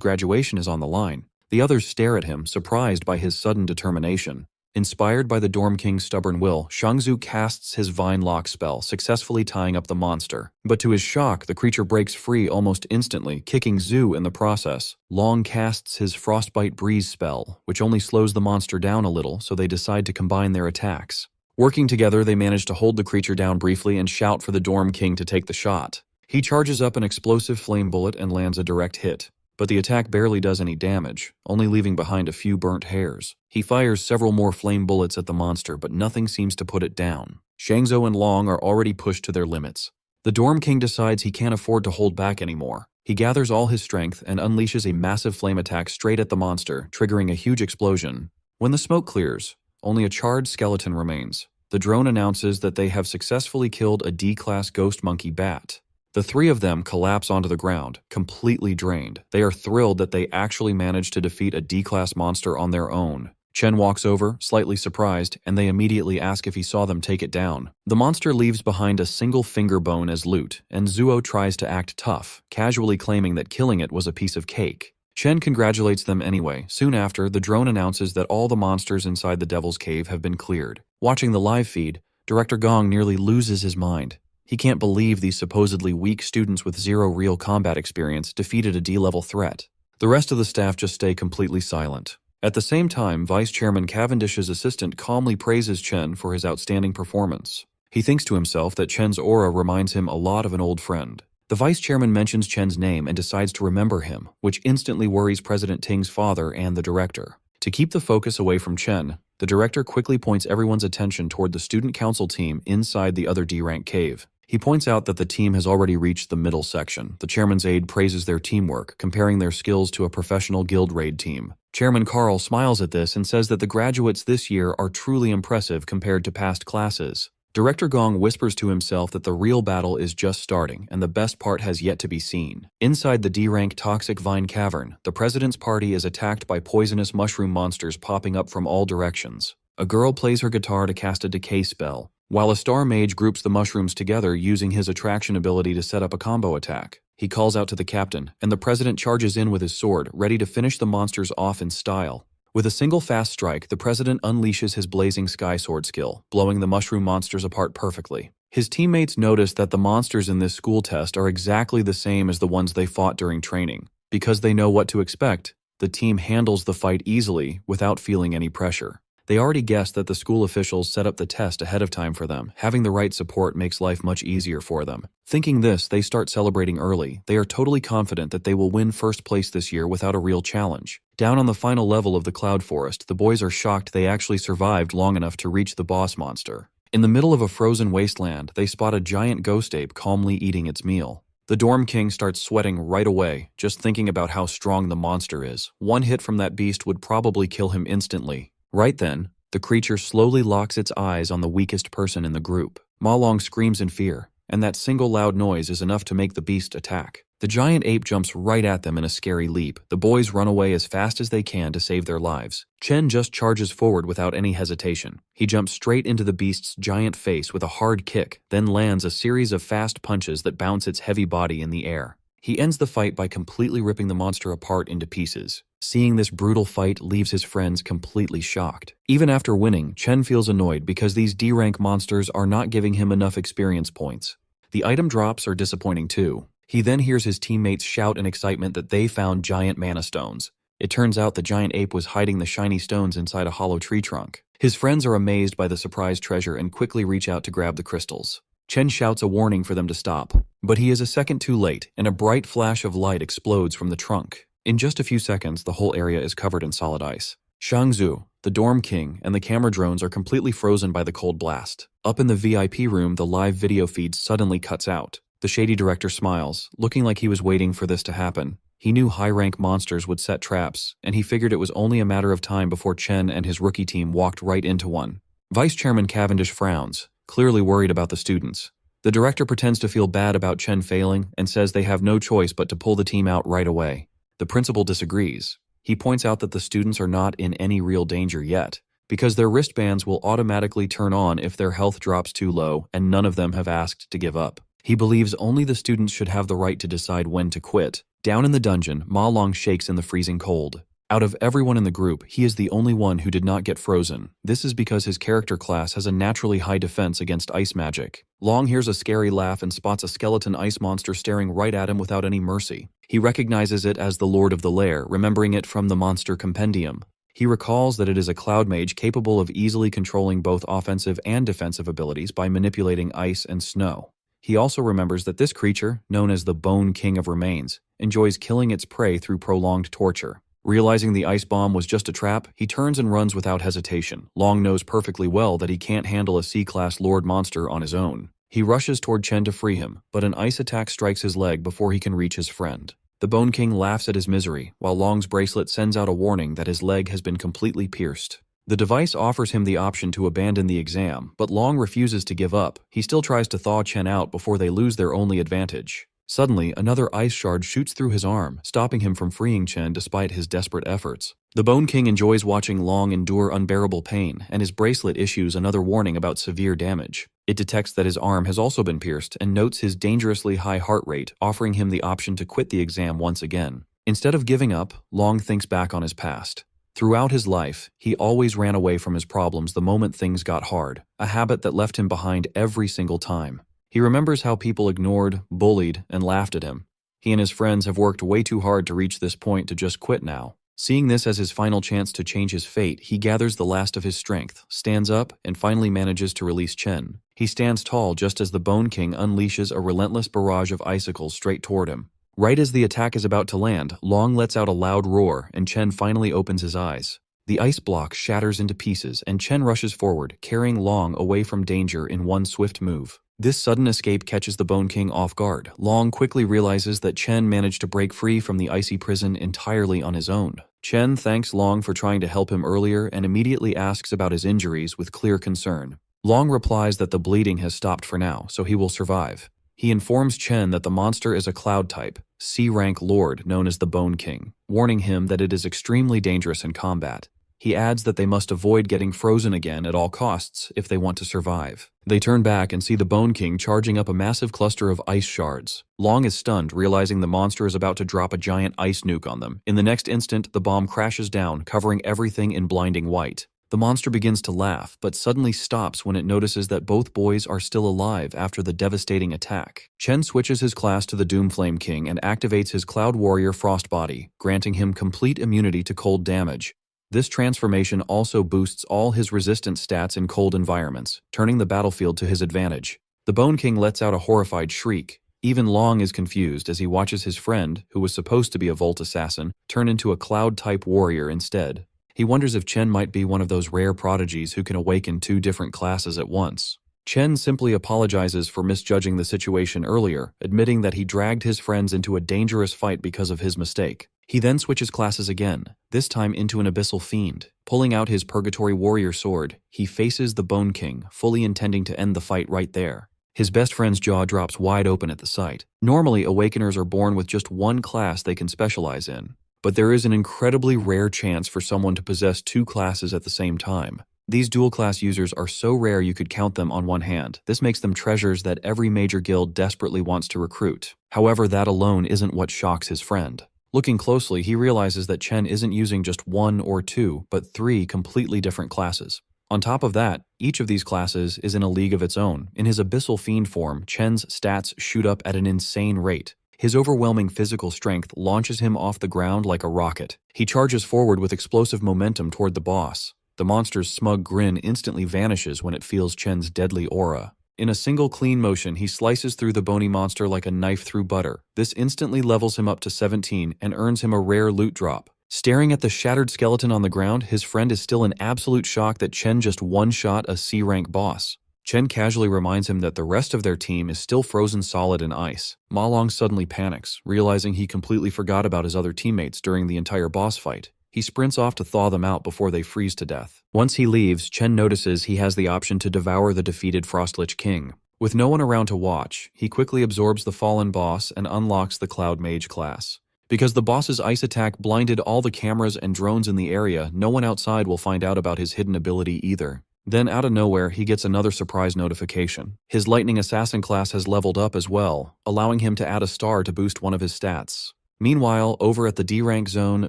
Speaker 1: graduation is on the line. The others stare at him, surprised by his sudden determination. Inspired by the Dorm King's stubborn will, Shangzu casts his Vine Lock spell, successfully tying up the monster. But to his shock, the creature breaks free almost instantly, kicking Zhu in the process. Long casts his Frostbite Breeze spell, which only slows the monster down a little, so they decide to combine their attacks. Working together, they manage to hold the creature down briefly and shout for the Dorm King to take the shot. He charges up an explosive flame bullet and lands a direct hit. But the attack barely does any damage, only leaving behind a few burnt hairs. He fires several more flame bullets at the monster, but nothing seems to put it down. Shangzhou and Long are already pushed to their limits. The Dorm King decides he can't afford to hold back anymore. He gathers all his strength and unleashes a massive flame attack straight at the monster, triggering a huge explosion. When the smoke clears, only a charred skeleton remains. The drone announces that they have successfully killed a D-class ghost monkey bat. The three of them collapse onto the ground, completely drained. They are thrilled that they actually managed to defeat a D-class monster on their own. Chen walks over, slightly surprised, and they immediately ask if he saw them take it down. The monster leaves behind a single finger bone as loot, and Zuo tries to act tough, casually claiming that killing it was a piece of cake. Chen congratulates them anyway. Soon after, the drone announces that all the monsters inside the Devil's Cave have been cleared. Watching the live feed, Director Gong nearly loses his mind. He can't believe these supposedly weak students with zero real combat experience defeated a D-level threat. The rest of the staff just stay completely silent. At the same time, Vice Chairman Cavendish's assistant calmly praises Chen for his outstanding performance. He thinks to himself that Chen's aura reminds him a lot of an old friend. The Vice Chairman mentions Chen's name and decides to remember him, which instantly worries President Ting's father and the director. To keep the focus away from Chen, the director quickly points everyone's attention toward the student council team inside the other D-rank cave. He points out that the team has already reached the middle section. The chairman's aide praises their teamwork, comparing their skills to a professional guild raid team. Chairman Carl smiles at this and says that the graduates this year are truly impressive compared to past classes. Director Gong whispers to himself that the real battle is just starting, and the best part has yet to be seen. Inside the D-rank Toxic Vine Cavern, the president's party is attacked by poisonous mushroom monsters popping up from all directions. A girl plays her guitar to cast a decay spell, while a star mage groups the mushrooms together using his attraction ability to set up a combo attack. He calls out to the captain, and the president charges in with his sword, ready to finish the monsters off in style. With a single fast strike, the president unleashes his blazing sky sword skill, blowing the mushroom monsters apart perfectly. His teammates notice that the monsters in this school test are exactly the same as the ones they fought during training. Because they know what to expect, the team handles the fight easily without feeling any pressure. They already guessed that the school officials set up the test ahead of time for them. Having the right support makes life much easier for them. Thinking this, they start celebrating early. They are totally confident that they will win first place this year without a real challenge. Down on the final level of the Cloud Forest, the boys are shocked they actually survived long enough to reach the boss monster. In the middle of a frozen wasteland, they spot a giant ghost ape calmly eating its meal. The Dorm King starts sweating right away, just thinking about how strong the monster is. One hit from that beast would probably kill him instantly. Right then, the creature slowly locks its eyes on the weakest person in the group. Ma Long screams in fear, and that single loud noise is enough to make the beast attack. The giant ape jumps right at them in a scary leap. The boys run away as fast as they can to save their lives. Chen just charges forward without any hesitation. He jumps straight into the beast's giant face with a hard kick, then lands a series of fast punches that bounce its heavy body in the air. He ends the fight by completely ripping the monster apart into pieces. Seeing this brutal fight leaves his friends completely shocked. Even after winning, Chen feels annoyed because these D-rank monsters are not giving him enough experience points. The item drops are disappointing too. He then hears his teammates shout in excitement that they found giant mana stones. It turns out the giant ape was hiding the shiny stones inside a hollow tree trunk. His friends are amazed by the surprise treasure and quickly reach out to grab the crystals. Chen shouts a warning for them to stop, but he is a second too late, and a bright flash of light explodes from the trunk. In just a few seconds, the whole area is covered in solid ice. Shangzu, the Dorm King, and the camera drones are completely frozen by the cold blast. Up in the VIP room, the live video feed suddenly cuts out. The shady director smiles, looking like he was waiting for this to happen. He knew high-rank monsters would set traps, and he figured it was only a matter of time before Chen and his rookie team walked right into one. Vice Chairman Cavendish frowns, clearly worried about the students. The director pretends to feel bad about Chen failing and says they have no choice but to pull the team out right away. The principal disagrees. He points out that the students are not in any real danger yet, because their wristbands will automatically turn on if their health drops too low and none of them have asked to give up. He believes only the students should have the right to decide when to quit. Down in the dungeon, Ma Long shakes in the freezing cold. Out of everyone in the group, he is the only one who did not get frozen. This is because his character class has a naturally high defense against ice magic. Long hears a scary laugh and spots a skeleton ice monster staring right at him without any mercy. He recognizes it as the Lord of the Lair, remembering it from the Monster Compendium. He recalls that it is a cloud mage capable of easily controlling both offensive and defensive abilities by manipulating ice and snow. He also remembers that this creature, known as the Bone King of Remains, enjoys killing its prey through prolonged torture. Realizing the ice bomb was just a trap, he turns and runs without hesitation. Long knows perfectly well that he can't handle a C-class Lord monster on his own. He rushes toward Chen to free him, but an ice attack strikes his leg before he can reach his friend. The Bone King laughs at his misery, while Long's bracelet sends out a warning that his leg has been completely pierced. The device offers him the option to abandon the exam, but Long refuses to give up. He still tries to thaw Chen out before they lose their only advantage. Suddenly, another ice shard shoots through his arm, stopping him from freeing Chen despite his desperate efforts. The Bone King enjoys watching Long endure unbearable pain, and his bracelet issues another warning about severe damage. It detects that his arm has also been pierced and notes his dangerously high heart rate, offering him the option to quit the exam once again. Instead of giving up, Long thinks back on his past. Throughout his life, he always ran away from his problems the moment things got hard, a habit that left him behind every single time. He remembers how people ignored, bullied, and laughed at him. He and his friends have worked way too hard to reach this point to just quit now. Seeing this as his final chance to change his fate, he gathers the last of his strength, stands up, and finally manages to release Chen. He stands tall just as the Bone King unleashes a relentless barrage of icicles straight toward him. Right as the attack is about to land, Long lets out a loud roar, and Chen finally opens his eyes. The ice block shatters into pieces, and Chen rushes forward, carrying Long away from danger in one swift move. This sudden escape catches the Bone King off guard. Long quickly realizes that Chen managed to break free from the icy prison entirely on his own. Chen thanks Long for trying to help him earlier and immediately asks about his injuries with clear concern. Long replies that the bleeding has stopped for now, so he will survive. He informs Chen that the monster is a cloud type, C-rank lord known as the Bone King, warning him that it is extremely dangerous in combat. He adds that they must avoid getting frozen again at all costs if they want to survive. They turn back and see the Bone King charging up a massive cluster of ice shards. Long is stunned, realizing the monster is about to drop a giant ice nuke on them. In the next instant, the bomb crashes down, covering everything in blinding white. The monster begins to laugh, but suddenly stops when it notices that both boys are still alive after the devastating attack. Chen switches his class to the Doomflame King and activates his Cloud Warrior Frost Body, granting him complete immunity to cold damage. This transformation also boosts all his resistance stats in cold environments, turning the battlefield to his advantage. The Bone King lets out a horrified shriek. Even Long is confused as he watches his friend, who was supposed to be a Volt Assassin, turn into a Cloud-type warrior instead. He wonders if Chen might be one of those rare prodigies who can awaken two different classes at once. Chen simply apologizes for misjudging the situation earlier, admitting that he dragged his friends into a dangerous fight because of his mistake. He then switches classes again, this time into an Abyssal Fiend. Pulling out his Purgatory Warrior sword, he faces the Bone King, fully intending to end the fight right there. His best friend's jaw drops wide open at the sight. Normally, Awakeners are born with just one class they can specialize in, but there is an incredibly rare chance for someone to possess two classes at the same time. These dual-class users are so rare you could count them on one hand. This makes them treasures that every major guild desperately wants to recruit. However, that alone isn't what shocks his friend. Looking closely, he realizes that Chen isn't using just one or two, but three completely different classes. On top of that, each of these classes is in a league of its own. In his Abyssal Fiend form, Chen's stats shoot up at an insane rate. His overwhelming physical strength launches him off the ground like a rocket. He charges forward with explosive momentum toward the boss. The monster's smug grin instantly vanishes when it feels Chen's deadly aura. In a single clean motion, he slices through the bony monster like a knife through butter. This instantly levels him up to 17 and earns him a rare loot drop. Staring at the shattered skeleton on the ground, his friend is still in absolute shock that Chen just one-shot a C-rank boss. Chen casually reminds him that the rest of their team is still frozen solid in ice. Ma Long suddenly panics, realizing he completely forgot about his other teammates during the entire boss fight. He sprints off to thaw them out before they freeze to death. Once he leaves, Chen notices he has the option to devour the defeated Frostlich King. With no one around to watch, he quickly absorbs the fallen boss and unlocks the Cloud Mage class. Because the boss's ice attack blinded all the cameras and drones in the area, no one outside will find out about his hidden ability either. Then out of nowhere, he gets another surprise notification. His Lightning Assassin class has leveled up as well, allowing him to add a star to boost one of his stats. Meanwhile, over at the D-Rank zone,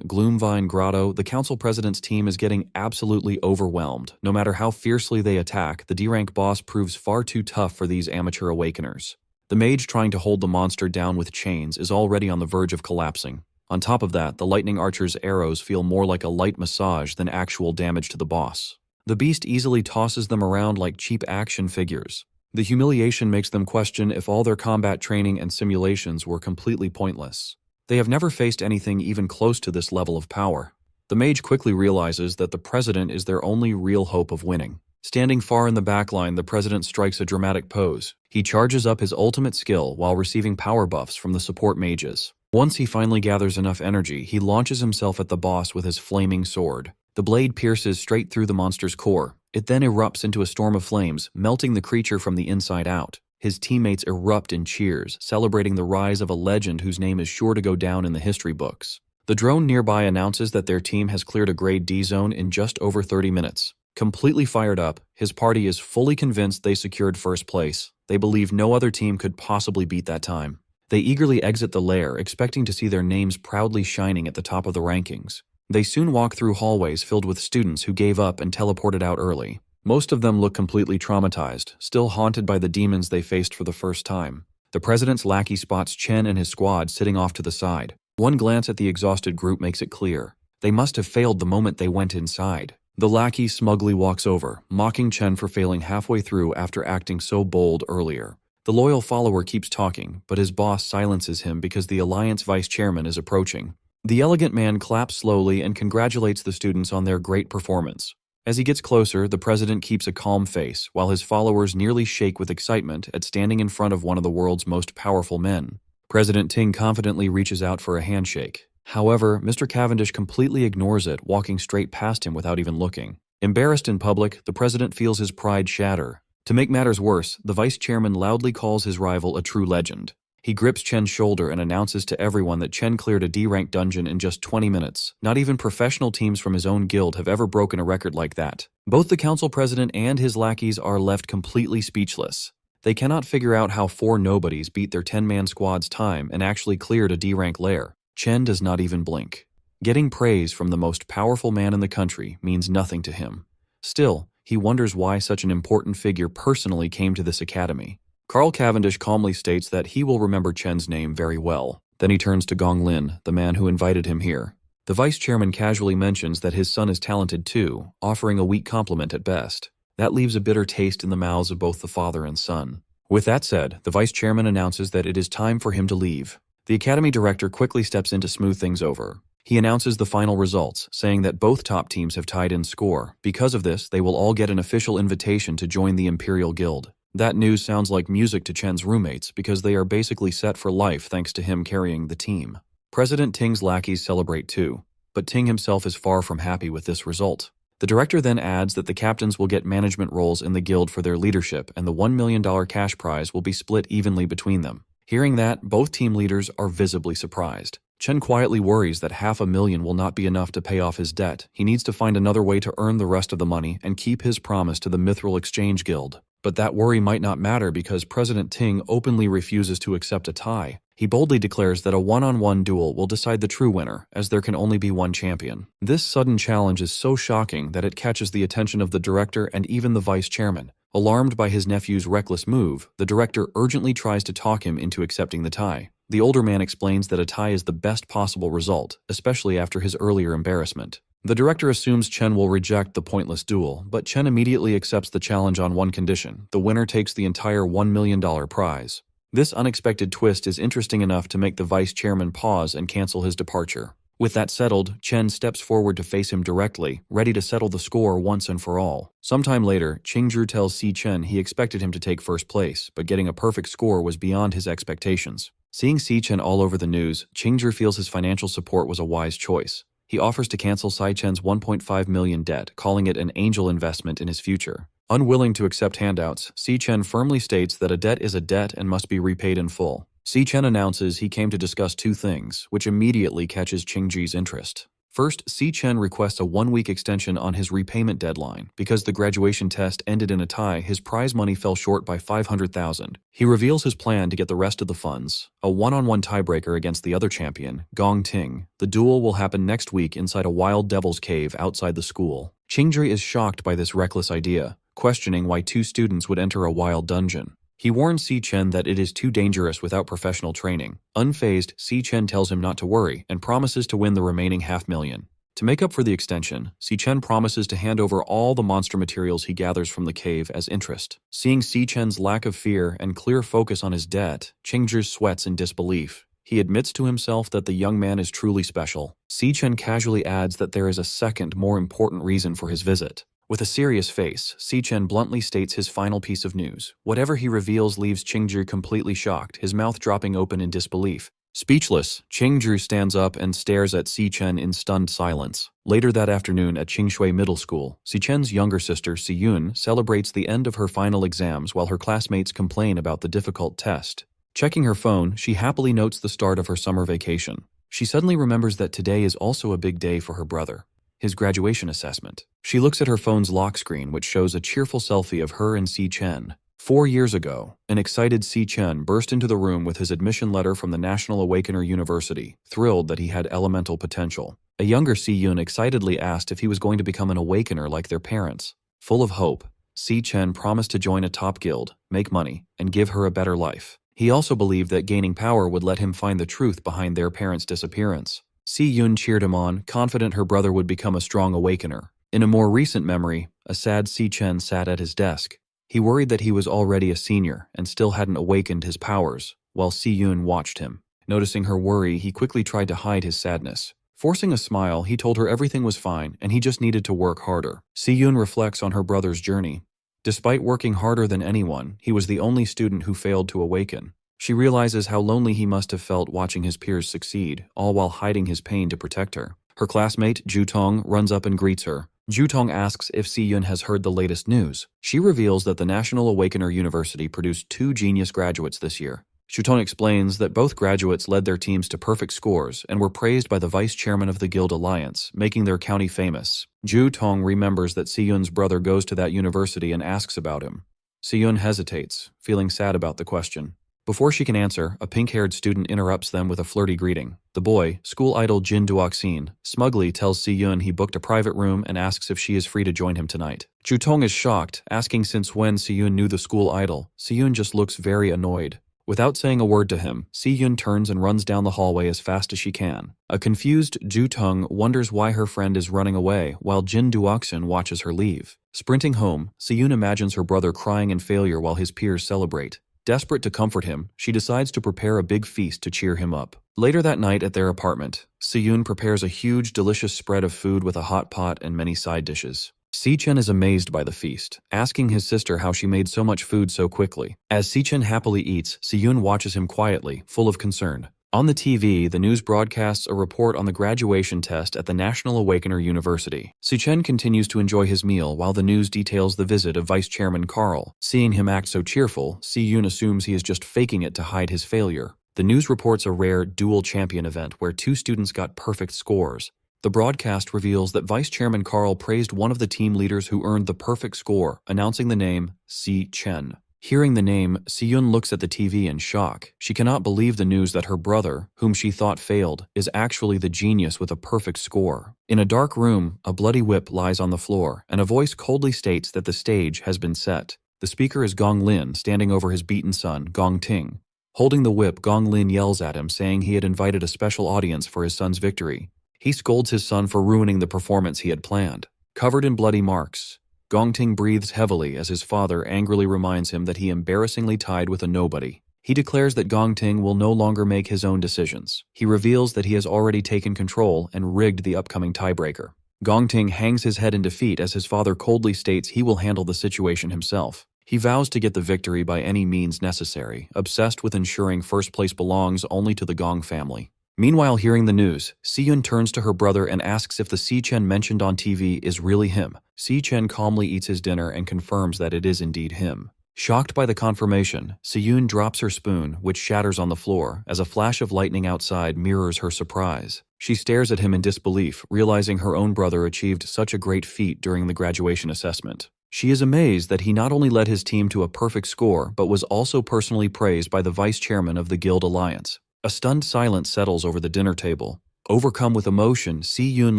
Speaker 1: Gloomvine Grotto, the council president's team is getting absolutely overwhelmed. No matter how fiercely they attack, the D-Rank boss proves far too tough for these amateur awakeners. The mage trying to hold the monster down with chains is already on the verge of collapsing. On top of that, the lightning archer's arrows feel more like a light massage than actual damage to the boss. The beast easily tosses them around like cheap action figures. The humiliation makes them question if all their combat training and simulations were completely pointless. They have never faced anything even close to this level of power. The mage quickly realizes that the president is their only real hope of winning. Standing far in the backline, the president strikes a dramatic pose. He charges up his ultimate skill while receiving power buffs from the support mages. Once he finally gathers enough energy, he launches himself at the boss with his flaming sword. The blade pierces straight through the monster's core. It then erupts into a storm of flames, melting the creature from the inside out. His teammates erupt in cheers, celebrating the rise of a legend whose name is sure to go down in the history books. The drone nearby announces that their team has cleared a grade D zone in just over 30 minutes. Completely fired up, his party is fully convinced they secured first place. They believe no other team could possibly beat that time. They eagerly exit the lair, expecting to see their names proudly shining at the top of the rankings. They soon walk through hallways filled with students who gave up and teleported out early. Most of them look completely traumatized, still haunted by the demons they faced for the first time. The president's lackey spots Chen and his squad sitting off to the side. One glance at the exhausted group makes it clear. They must have failed the moment they went inside. The lackey smugly walks over, mocking Chen for failing halfway through after acting so bold earlier. The loyal follower keeps talking, but his boss silences him because the Alliance vice chairman is approaching. The elegant man claps slowly and congratulates the students on their great performance. As he gets closer, the president keeps a calm face, while his followers nearly shake with excitement at standing in front of one of the world's most powerful men. President Ting confidently reaches out for a handshake. However, Mr. Cavendish completely ignores it, walking straight past him without even looking. Embarrassed in public, the president feels his pride shatter. To make matters worse, the vice chairman loudly calls his rival a true legend. He grips Chen's shoulder and announces to everyone that Chen cleared a D-rank dungeon in just 20 minutes. Not even professional teams from his own guild have ever broken a record like that. Both the council president and his lackeys are left completely speechless. They cannot figure out how 4 nobodies beat their 10-man squad's time and actually cleared a D-rank lair. Chen does not even blink. Getting praise from the most powerful man in the country means nothing to him. Still, he wonders why such an important figure personally came to this academy. Carl Cavendish calmly states that he will remember Chen's name very well. Then he turns to Gong Lin, the man who invited him here. The vice chairman casually mentions that his son is talented too, offering a weak compliment at best. That leaves a bitter taste in the mouths of both the father and son. With that said, the vice chairman announces that it is time for him to leave. The academy director quickly steps in to smooth things over. He announces the final results, saying that both top teams have tied in score. Because of this, they will all get an official invitation to join the Imperial Guild. That news sounds like music to Chen's roommates because they are basically set for life thanks to him carrying the team. President Ting's lackeys celebrate too, but Ting himself is far from happy with this result. The director then adds that the captains will get management roles in the guild for their leadership and the $1 million cash prize will be split evenly between them. Hearing that, both team leaders are visibly surprised. Chen quietly worries that $500,000 will not be enough to pay off his debt. He needs to find another way to earn the rest of the money and keep his promise to the Mithril Exchange Guild. But that worry might not matter because President Ting openly refuses to accept a tie. He boldly declares that a one-on-one duel will decide the true winner, as there can only be one champion. This sudden challenge is so shocking that it catches the attention of the director and even the vice chairman. Alarmed by his nephew's reckless move, the director urgently tries to talk him into accepting the tie. The older man explains that a tie is the best possible result, especially after his earlier embarrassment. The director assumes Chen will reject the pointless duel, but Chen immediately accepts the challenge on one condition: the winner takes the entire $1 million prize. This unexpected twist is interesting enough to make the vice chairman pause and cancel his departure. With that settled, Chen steps forward to face him directly, ready to settle the score once and for all. Sometime later, Qingzhi tells Si Chen he expected him to take first place, but getting a perfect score was beyond his expectations. Seeing Si Chen all over the news, Qingzhi feels his financial support was a wise choice. He offers to cancel Si Chen's 1.5 million debt, calling it an angel investment in his future. Unwilling to accept handouts, Si Chen firmly states that a debt is a debt and must be repaid in full. Si Chen announces he came to discuss two things, which immediately catches Qingzhi's interest. First, Si Chen requests a 1-week extension on his repayment deadline. Because the graduation test ended in a tie, his prize money fell short by 500,000. He reveals his plan to get the rest of the funds, a one-on-one tiebreaker against the other champion, Gong Ting. The duel will happen next week inside a wild devil's cave outside the school. Qingzhi is shocked by this reckless idea, questioning why 2 students would enter a wild dungeon. He warns Si Chen that it is too dangerous without professional training. Unfazed, Si Chen tells him not to worry and promises to win the remaining $500,000. To make up for the extension, Si Chen promises to hand over all the monster materials he gathers from the cave as interest. Seeing Si Chen's lack of fear and clear focus on his debt, Qingzhi sweats in disbelief. He admits to himself that the young man is truly special. Si Chen casually adds that there is a second, more important reason for his visit. With a serious face, Si Chen bluntly states his final piece of news. Whatever he reveals leaves Qingzhi completely shocked, his mouth dropping open in disbelief. Speechless, Qingzhi stands up and stares at Si Chen in stunned silence. Later that afternoon at Qingshui Middle School, Si Chen's younger sister, Si Yun, celebrates the end of her final exams while her classmates complain about the difficult test. Checking her phone, she happily notes the start of her summer vacation. She suddenly remembers that today is also a big day for her brother. His graduation assessment. She looks at her phone's lock screen, which shows a cheerful selfie of her and Si Chen. 4 years ago, an excited Si Chen burst into the room with his admission letter from the National Awakener University, thrilled that he had elemental potential. A younger Si Yun excitedly asked if he was going to become an awakener like their parents. Full of hope, Si Chen promised to join a top guild, make money, and give her a better life. He also believed that gaining power would let him find the truth behind their parents' disappearance. Si Yun cheered him on, confident her brother would become a strong awakener. In a more recent memory, a sad Si Chen sat at his desk. He worried that he was already a senior and still hadn't awakened his powers, while Si Yun watched him. Noticing her worry, he quickly tried to hide his sadness. Forcing a smile, he told her everything was fine and he just needed to work harder. Si Yun reflects on her brother's journey. Despite working harder than anyone, he was the only student who failed to awaken. She realizes how lonely he must have felt watching his peers succeed, all while hiding his pain to protect her. Her classmate, Ju Tong, runs up and greets her. Ju Tong asks if Si Yun has heard the latest news. She reveals that the National Awakener University produced 2 genius graduates this year. Ju Tong explains that both graduates led their teams to perfect scores and were praised by the vice chairman of the Guild Alliance, making their county famous. Ju Tong remembers that Si Yun's brother goes to that university and asks about him. Si Yun hesitates, feeling sad about the question. Before she can answer, a pink-haired student interrupts them with a flirty greeting. The boy, school idol Jin Duoxin, smugly tells Si Yun he booked a private room and asks if she is free to join him tonight. Ju Tong is shocked, asking since when Si Yun knew the school idol. Si Yun just looks very annoyed. Without saying a word to him, Si Yun turns and runs down the hallway as fast as she can. A confused Ju Tong wonders why her friend is running away, while Jin Duoxin watches her leave. Sprinting home, Si Yun imagines her brother crying in failure while his peers celebrate. Desperate to comfort him, she decides to prepare a big feast to cheer him up. Later that night at their apartment, Si Yun prepares a huge, delicious spread of food with a hot pot and many side dishes. Si Chen is amazed by the feast, asking his sister how she made so much food so quickly. As Si Chen happily eats, Si Yun watches him quietly, full of concern. On the TV, the news broadcasts a report on the graduation test at the National Awakener University. Si Chen continues to enjoy his meal while the news details the visit of Vice Chairman Carl. Seeing him act so cheerful, Si Yun assumes he is just faking it to hide his failure. The news reports a rare dual champion event where 2 students got perfect scores. The broadcast reveals that Vice Chairman Carl praised one of the team leaders who earned the perfect score, announcing the name Si Chen. Hearing the name, Si Yun looks at the TV in shock. She cannot believe the news that her brother, whom she thought failed, is actually the genius with a perfect score. In a dark room, a bloody whip lies on the floor, and a voice coldly states that the stage has been set. The speaker is Gong Lin, standing over his beaten son, Gong Ting. Holding the whip, Gong Lin yells at him, saying he had invited a special audience for his son's victory. He scolds his son for ruining the performance he had planned. Covered in bloody marks, Gong Ting breathes heavily as his father angrily reminds him that he embarrassingly tied with a nobody. He declares that Gong Ting will no longer make his own decisions. He reveals that he has already taken control and rigged the upcoming tiebreaker. Gong Ting hangs his head in defeat as his father coldly states he will handle the situation himself. He vows to get the victory by any means necessary, obsessed with ensuring first place belongs only to the Gong family. Meanwhile, hearing the news, Si-yun turns to her brother and asks if the Si-chen mentioned on TV is really him. Si-chen calmly eats his dinner and confirms that it is indeed him. Shocked by the confirmation, Si-yun drops her spoon, which shatters on the floor, as a flash of lightning outside mirrors her surprise. She stares at him in disbelief, realizing her own brother achieved such a great feat during the graduation assessment. She is amazed that he not only led his team to a perfect score, but was also personally praised by the vice chairman of the Guild Alliance. A stunned silence settles over the dinner table. Overcome with emotion, Si-yun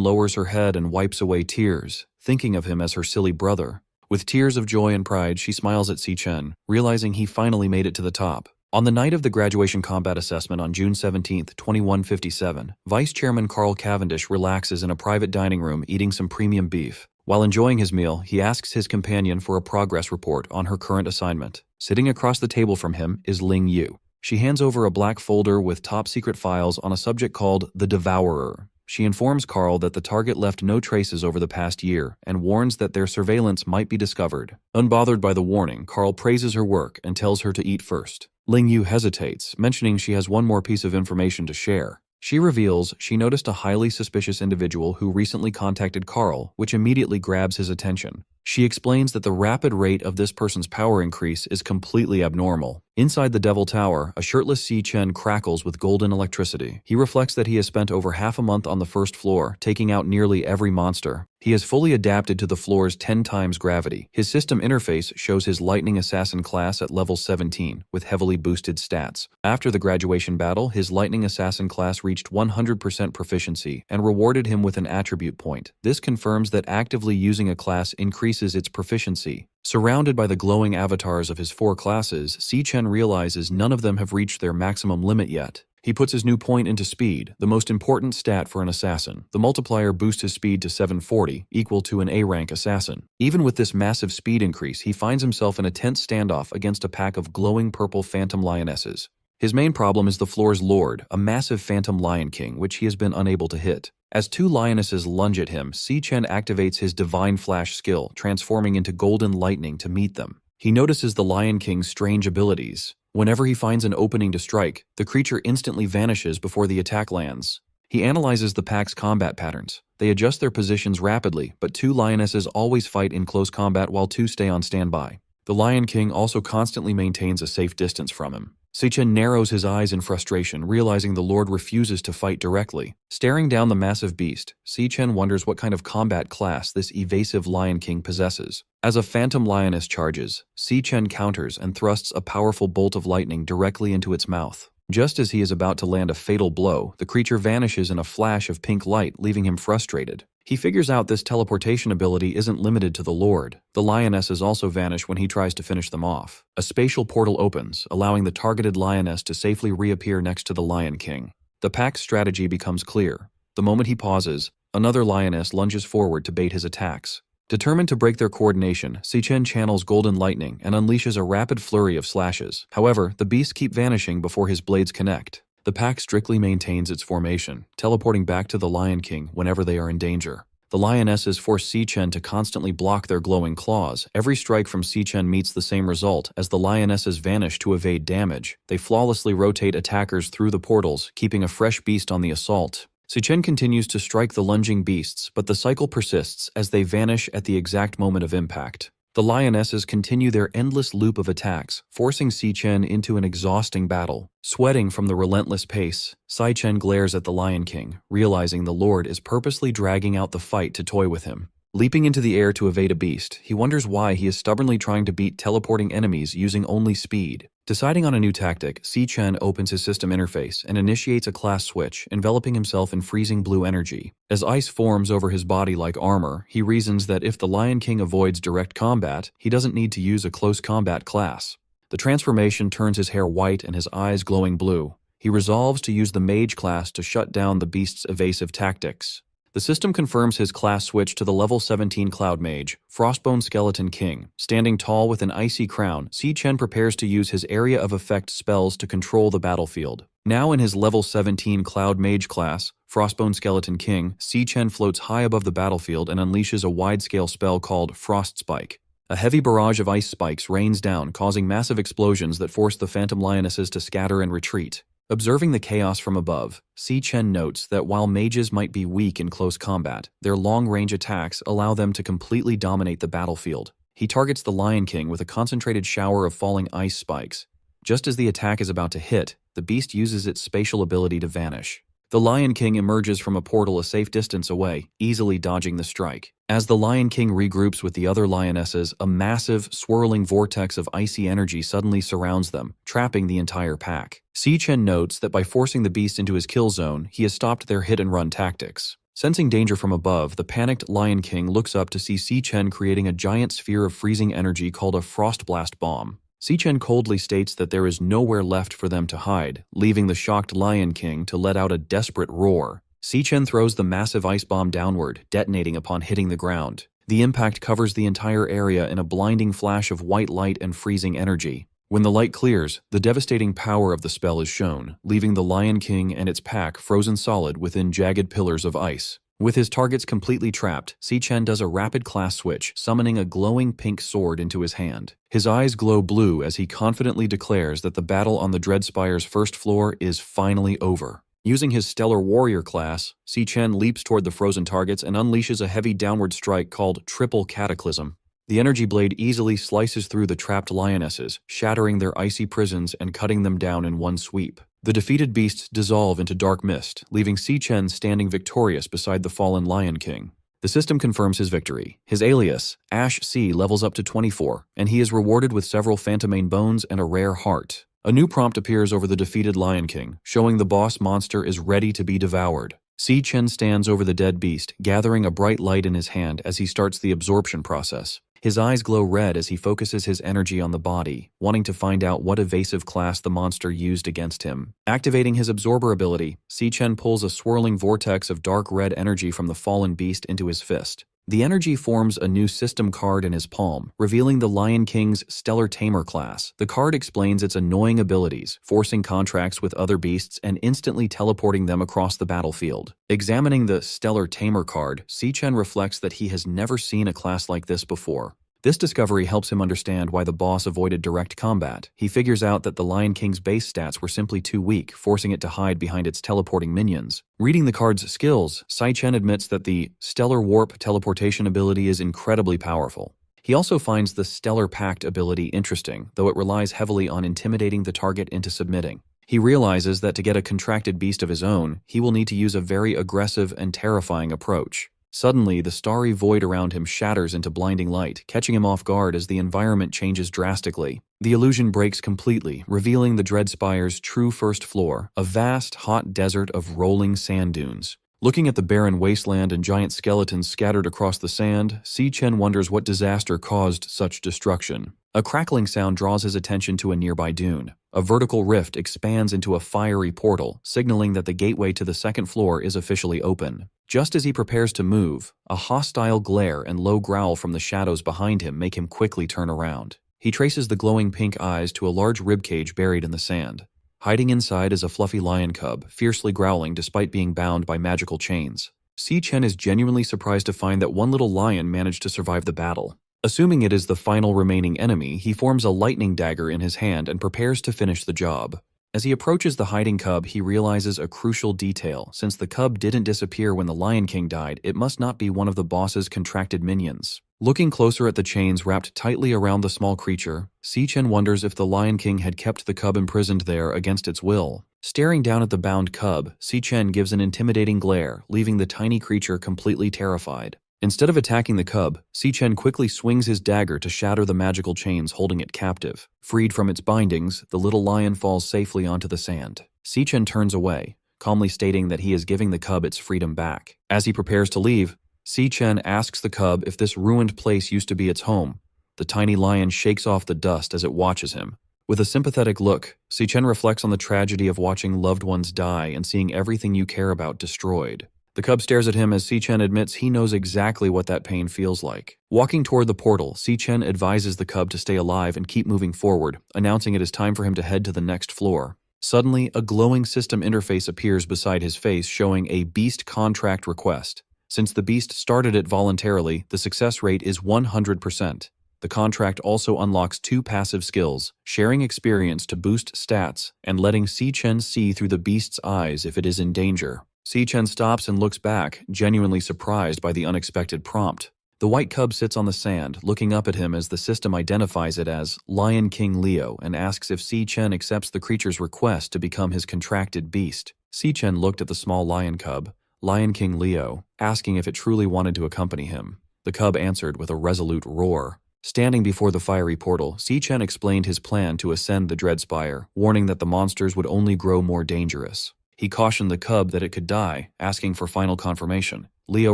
Speaker 1: lowers her head and wipes away tears, thinking of him as her silly brother. With tears of joy and pride, she smiles at Si-chen, realizing he finally made it to the top. On the night of the graduation combat assessment on June 17, 2157, Vice Chairman Carl Cavendish relaxes in a private dining room eating some premium beef. While enjoying his meal, he asks his companion for a progress report on her current assignment. Sitting across the table from him is Ling Yu. She hands over a black folder with top-secret files on a subject called the Devourer. She informs Carl that the target left no traces over the past year and warns that their surveillance might be discovered. Unbothered by the warning, Carl praises her work and tells her to eat first. Ling Yu hesitates, mentioning she has one more piece of information to share. She reveals she noticed a highly suspicious individual who recently contacted Carl, which immediately grabs his attention. She explains that the rapid rate of this person's power increase is completely abnormal. Inside the Devil Tower, a shirtless Si-chen crackles with golden electricity. He reflects that he has spent over half a month on the first floor, taking out nearly every monster. He has fully adapted to the floor's 10 times gravity. His system interface shows his Lightning Assassin class at level 17, with heavily boosted stats. After the graduation battle, his Lightning Assassin class reached 100% proficiency and rewarded him with an attribute point. This confirms that actively using a class increases its proficiency. Surrounded by the glowing avatars of his 4 classes, Si-chen realizes none of them have reached their maximum limit yet. He puts his new point into speed, the most important stat for an assassin. The multiplier boosts his speed to 740, equal to an A-rank assassin. Even with this massive speed increase, he finds himself in a tense standoff against a pack of glowing purple phantom lionesses. His main problem is the floor's lord, a massive phantom lion king, which he has been unable to hit. As 2 lionesses lunge at him, Si-chen activates his Divine Flash skill, transforming into golden lightning to meet them. He notices the Lion King's strange abilities. Whenever he finds an opening to strike, the creature instantly vanishes before the attack lands. He analyzes the pack's combat patterns. They adjust their positions rapidly, but 2 lionesses always fight in close combat while 2 stay on standby. The Lion King also constantly maintains a safe distance from him. Si-chen narrows his eyes in frustration, realizing the Lord refuses to fight directly. Staring down the massive beast, Si-chen wonders what kind of combat class this evasive Lion King possesses. As a phantom lioness charges, Si-chen counters and thrusts a powerful bolt of lightning directly into its mouth. Just as he is about to land a fatal blow, the creature vanishes in a flash of pink light, leaving him frustrated. He figures out this teleportation ability isn't limited to the Lord. The lionesses also vanish when he tries to finish them off. A spatial portal opens, allowing the targeted lioness to safely reappear next to the Lion King. The pack's strategy becomes clear. The moment he pauses, another lioness lunges forward to bait his attacks. Determined to break their coordination, Si-chen channels Golden Lightning and unleashes a rapid flurry of slashes. However, the beasts keep vanishing before his blades connect. The pack strictly maintains its formation, teleporting back to the Lion King whenever they are in danger. The lionesses force Si-chen to constantly block their glowing claws. Every strike from Si-chen meets the same result as the lionesses vanish to evade damage. They flawlessly rotate attackers through the portals, keeping a fresh beast on the assault. Si-chen continues to strike the lunging beasts, but the cycle persists as they vanish at the exact moment of impact. The lionesses continue their endless loop of attacks, forcing Si-chen into an exhausting battle. Sweating from the relentless pace, Si-chen glares at the Lion King, realizing the Lord is purposely dragging out the fight to toy with him. Leaping into the air to evade a beast, he wonders why he is stubbornly trying to beat teleporting enemies using only speed. Deciding on a new tactic, Si-chen opens his system interface and initiates a class switch, enveloping himself in freezing blue energy. As ice forms over his body like armor, he reasons that if the Lion King avoids direct combat, he doesn't need to use a close combat class. The transformation turns his hair white and his eyes glowing blue. He resolves to use the mage class to shut down the beast's evasive tactics. The system confirms his class switch to the level 17 Cloud Mage, Frostbone Skeleton King. Standing tall with an icy crown, Si Chen prepares to use his area of effect spells to control the battlefield. Now in his level 17 Cloud Mage class, Frostbone Skeleton King, Si Chen floats high above the battlefield and unleashes a wide-scale spell called Frost Spike. A heavy barrage of ice spikes rains down, causing massive explosions that force the Phantom Lionesses to scatter and retreat. Observing the chaos from above, Si Chen notes that while mages might be weak in close combat, their long-range attacks allow them to completely dominate the battlefield. He targets the Lion King with a concentrated shower of falling ice spikes. Just as the attack is about to hit, the beast uses its spatial ability to vanish. The Lion King emerges from a portal a safe distance away, easily dodging the strike. As the Lion King regroups with the other lionesses, a massive, swirling vortex of icy energy suddenly surrounds them, trapping the entire pack. Si Chen notes that by forcing the beast into his kill zone, he has stopped their hit-and-run tactics. Sensing danger from above, the panicked Lion King looks up to see Si Chen creating a giant sphere of freezing energy called a Frost Blast Bomb. Si Chen coldly states that there is nowhere left for them to hide, leaving the shocked Lion King to let out a desperate roar. Si Chen throws the massive ice bomb downward, detonating upon hitting the ground. The impact covers the entire area in a blinding flash of white light and freezing energy. When the light clears, the devastating power of the spell is shown, leaving the Lion King and its pack frozen solid within jagged pillars of ice. With his targets completely trapped, Si Chen does a rapid class switch, summoning a glowing pink sword into his hand. His eyes glow blue as he confidently declares that the battle on the Dreadspire's first floor is finally over. Using his Stellar Warrior class, Si Chen leaps toward the frozen targets and unleashes a heavy downward strike called Triple Cataclysm. The energy blade easily slices through the trapped lionesses, shattering their icy prisons and cutting them down in one sweep. The defeated beasts dissolve into dark mist, leaving Si Chen standing victorious beside the fallen Lion King. The system confirms his victory. His alias, Ash C, levels up to 24, and he is rewarded with several Phantomane bones and a rare heart. A new prompt appears over the defeated Lion King, showing the boss monster is ready to be devoured. Si Chen stands over the dead beast, gathering a bright light in his hand as he starts the absorption process. His eyes glow red as he focuses his energy on the body, wanting to find out what evasive class the monster used against him. Activating his absorber ability, Si Chen pulls a swirling vortex of dark red energy from the fallen beast into his fist. The energy forms a new system card in his palm, revealing the Lion King's Stellar Tamer class. The card explains its annoying abilities, forcing contracts with other beasts and instantly teleporting them across the battlefield. Examining the Stellar Tamer card, Si Chen reflects that he has never seen a class like this before. This discovery helps him understand why the boss avoided direct combat. He figures out that the Lion King's base stats were simply too weak, forcing it to hide behind its teleporting minions. Reading the card's skills, Si Chen admits that the Stellar Warp teleportation ability is incredibly powerful. He also finds the Stellar Pact ability interesting, though it relies heavily on intimidating the target into submitting. He realizes that to get a contracted beast of his own, he will need to use a very aggressive and terrifying approach. Suddenly, the starry void around him shatters into blinding light, catching him off guard as the environment changes drastically. The illusion breaks completely, revealing the Dreadspire's true first floor, a vast, hot desert of rolling sand dunes. Looking at the barren wasteland and giant skeletons scattered across the sand, Si Chen wonders what disaster caused such destruction. A crackling sound draws his attention to a nearby dune. A vertical rift expands into a fiery portal, signaling that the gateway to the second floor is officially open. Just as he prepares to move, a hostile glare and low growl from the shadows behind him make him quickly turn around. He traces the glowing pink eyes to a large ribcage buried in the sand. Hiding inside is a fluffy lion cub, fiercely growling despite being bound by magical chains. Si Chen is genuinely surprised to find that one little lion managed to survive the battle. Assuming it is the final remaining enemy, he forms a lightning dagger in his hand and prepares to finish the job. As he approaches the hiding cub, he realizes a crucial detail. Since the cub didn't disappear when the Lion King died, it must not be one of the boss's contracted minions. Looking closer at the chains wrapped tightly around the small creature, Si Chen wonders if the Lion King had kept the cub imprisoned there against its will. Staring down at the bound cub, Si Chen gives an intimidating glare, leaving the tiny creature completely terrified. Instead of attacking the cub, Si Chen quickly swings his dagger to shatter the magical chains holding it captive. Freed from its bindings, the little lion falls safely onto the sand. Si Chen turns away, calmly stating that he is giving the cub its freedom back. As he prepares to leave, Si Chen asks the cub if this ruined place used to be its home. The tiny lion shakes off the dust as it watches him. With a sympathetic look, Si Chen reflects on the tragedy of watching loved ones die and seeing everything you care about destroyed. The cub stares at him as Si-Chen admits he knows exactly what that pain feels like. Walking toward the portal, Si-Chen advises the cub to stay alive and keep moving forward, announcing it is time for him to head to the next floor. Suddenly, a glowing system interface appears beside his face showing a beast contract request. Since the beast started it voluntarily, the success rate is 100%. The contract also unlocks 2 passive skills, sharing experience to boost stats, and letting Si-Chen see through the beast's eyes if it is in danger. Si-Chen stops and looks back, genuinely surprised by the unexpected prompt. The white cub sits on the sand, looking up at him as the system identifies it as Lion King Leo and asks if Si-Chen accepts the creature's request to become his contracted beast. Si-Chen looked at the small lion cub, Lion King Leo, asking if it truly wanted to accompany him. The cub answered with a resolute roar. Standing before the fiery portal, Si-Chen explained his plan to ascend the Dreadspire, warning that the monsters would only grow more dangerous. He cautioned the cub that it could die, asking for final confirmation. Leo